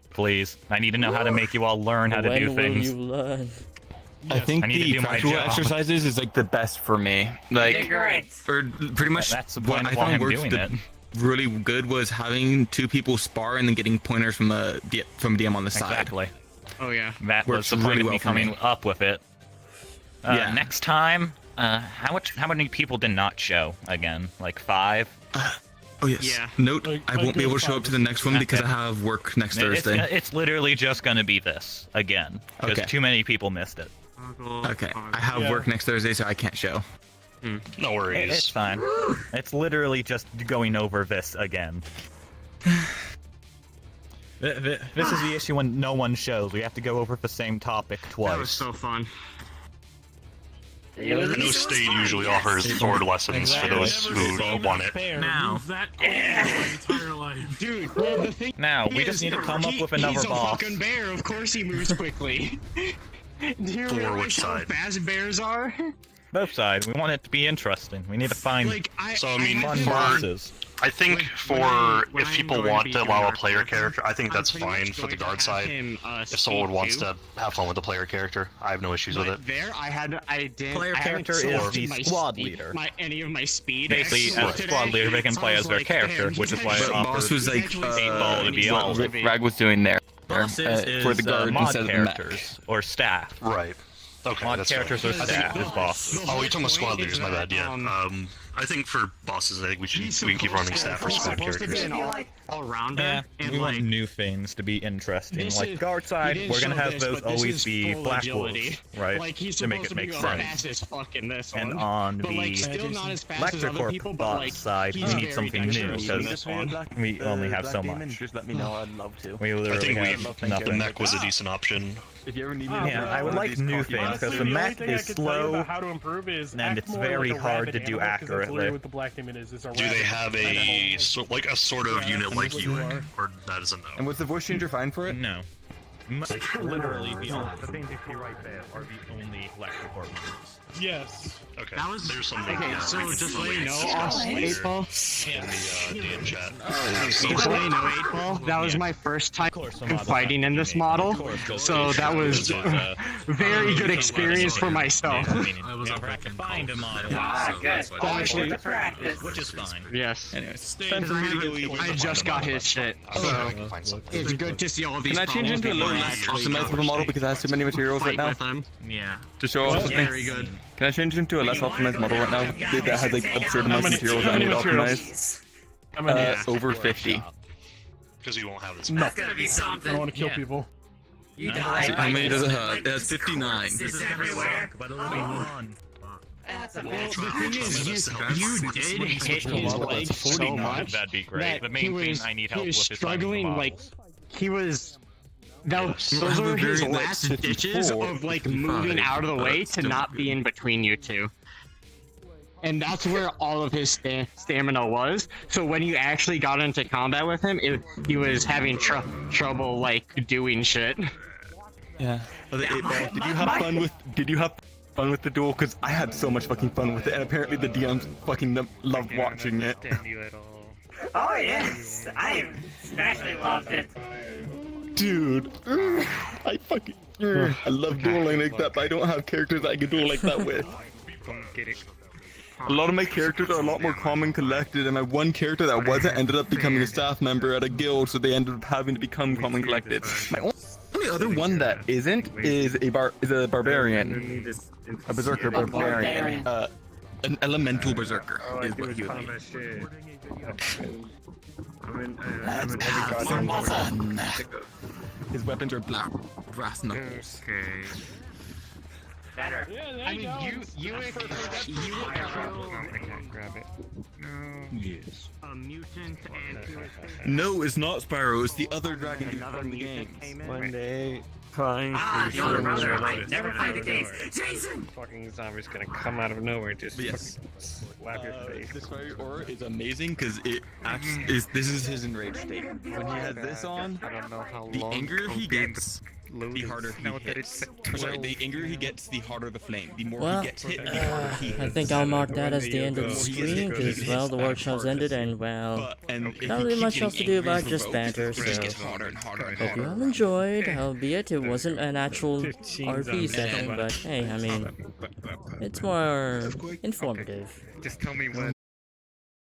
Please, I need to know how to make you all learn how to When do will things. you learn? I think I need to the do my practical job. exercises is like the best for me. Like, Great. or pretty much That's the what point I of why found I'm works doing it. really good was having two people spar and then getting pointers from from DM on the side. Exactly. Oh yeah. That Works was the point really of well me for coming me. up with it. Yeah. Next time, how many people did not show again? Like 5? Oh yes. Yeah. Note, Like- I like won't be able to those show up to the next one because I have work next Thursday. It's literally just gonna be this again because Okay. too many people missed it. Okay, I have Yeah. work next Thursday, so I can't show. No worries. It's fine. It's literally just going over this again. This is the issue when no one shows. We have to go over the same topic twice. That was so fun. I know State usually offers forward lessons for those who want it. Now. Dude, the thing Now, we just need to come up with another he's boss. a fucking bear, of course he moves quickly. Do you For realize which how side? fast bears are? Both sides. We want it to be interesting. We need to find So I mean, fun for bosses. I think for if people want to allow a player character, I think that's fine for the guard side. If someone wants to have fun with the player character, I have no issues with it. There, I did. Player I haven't character is selected the my squad speed- leader. any of my speed. Basically, as a squad leader, they can play as their character, which is why I But offered boss was like 8-ball to be on. what Rag was doing there. Bosses for the is guard mod instead of the mech. characters or staff. Right. Okay. Mod that's characters fair. or staff is bosses. Oh, you're talking about squad leaders. My bad. Yeah. I think for bosses, I think we can keep running staff for squad characters. All-rounder. Yeah, we want new things to be interesting. Like guard side, we're gonna have those always be black wolves, right? Like he's to make supposed it to be make fast sense. as fuck in this And one. on but like the still not as fast as other Electrocorp people, but boss like side, we he's need very something new dexterous in because this one. we only have so Demon, much. just let me know. I'd love to. We I literally think have the nothing. mech was a decent option. If you ever need me, Yeah, I would like new things because the mech is slow How to improve is and act it's more very like a hard rabid to do animal, 'cause that's literally accurately. what the black demon is a Do they rabid have a like a sort of unit like you, or that is a no? And was the voice changer fine for it? No. Literally, the things you see right there are the only Electrocorp members. Yes. Okay. That was There's some. okay. So just let you know, discussed later 8-ball. in the DM chat. Just let you know, 8-ball. That was my first time fighting in this model, so that was very good experience for myself. I was find a model. Which is fine. Yes. Anyways, I just got his shit, so it's good to see all these. Can I change into a low optimized model because I have too many materials right now? Yeah. To show off something? Very good. Can I change into a less optimized model right now that has like absurd amounts of materials I need to optimize? Over 50. Because you won't have this. No. I don't want to kill people. How many does it have? It has 59. This is everywhere. But it'll be fun. That's a Well, the thing is, you did hit his legs so much That'd be great. The that main he thing was, I need he help was with is finding the struggling, like, models. he was... Those were his last ditches of, like, moving out of the way to not be in between you two. And that's where all of his stamina was. So when you actually got into combat with him, he was having trouble, like, doing shit. Yeah. Did you have fun with the duel? Because I had so much fucking fun with it, and apparently the DMs fucking loved watching it. Oh yes, I especially loved it. Dude, I fucking I love dueling like that, but I don't have characters I can duel like that with. A lot of my characters are a lot more calm and collected, and my one character that wasn't ended up becoming a staff member at a guild, so they ended up having to become calm and collected. My only other one that isn't is a barbarian, a berserker barbarian, an elemental berserker is what he would be. Let's have some fun. His weapons are black brass knuckles. Okay. Better. I mean, you I can't grab it. No. Yes. A mutant and No, it's not Spyro. It's the other dragon dude from the game. One day, fine. The older brother, I never played the games. Jason! Fucking zombie's gonna come out of nowhere and just Yes. slap your face. This fire aura is amazing because it acts. This is his enraged state. When he has this on, I don't know how the long angrier he cocaine gets, load the is. harder he Now that hits. it's Sorry, the angrier he gets, the harder the flame. The more Well, he gets hit, the harder he hits. I think I'll mark that as the end of the stream, because, well, the workshop's ended, and, well, not really much else to do about just banter, so hope you all enjoyed, albeit it wasn't an actual RP session, but hey, I mean, it's more informative. Just tell me when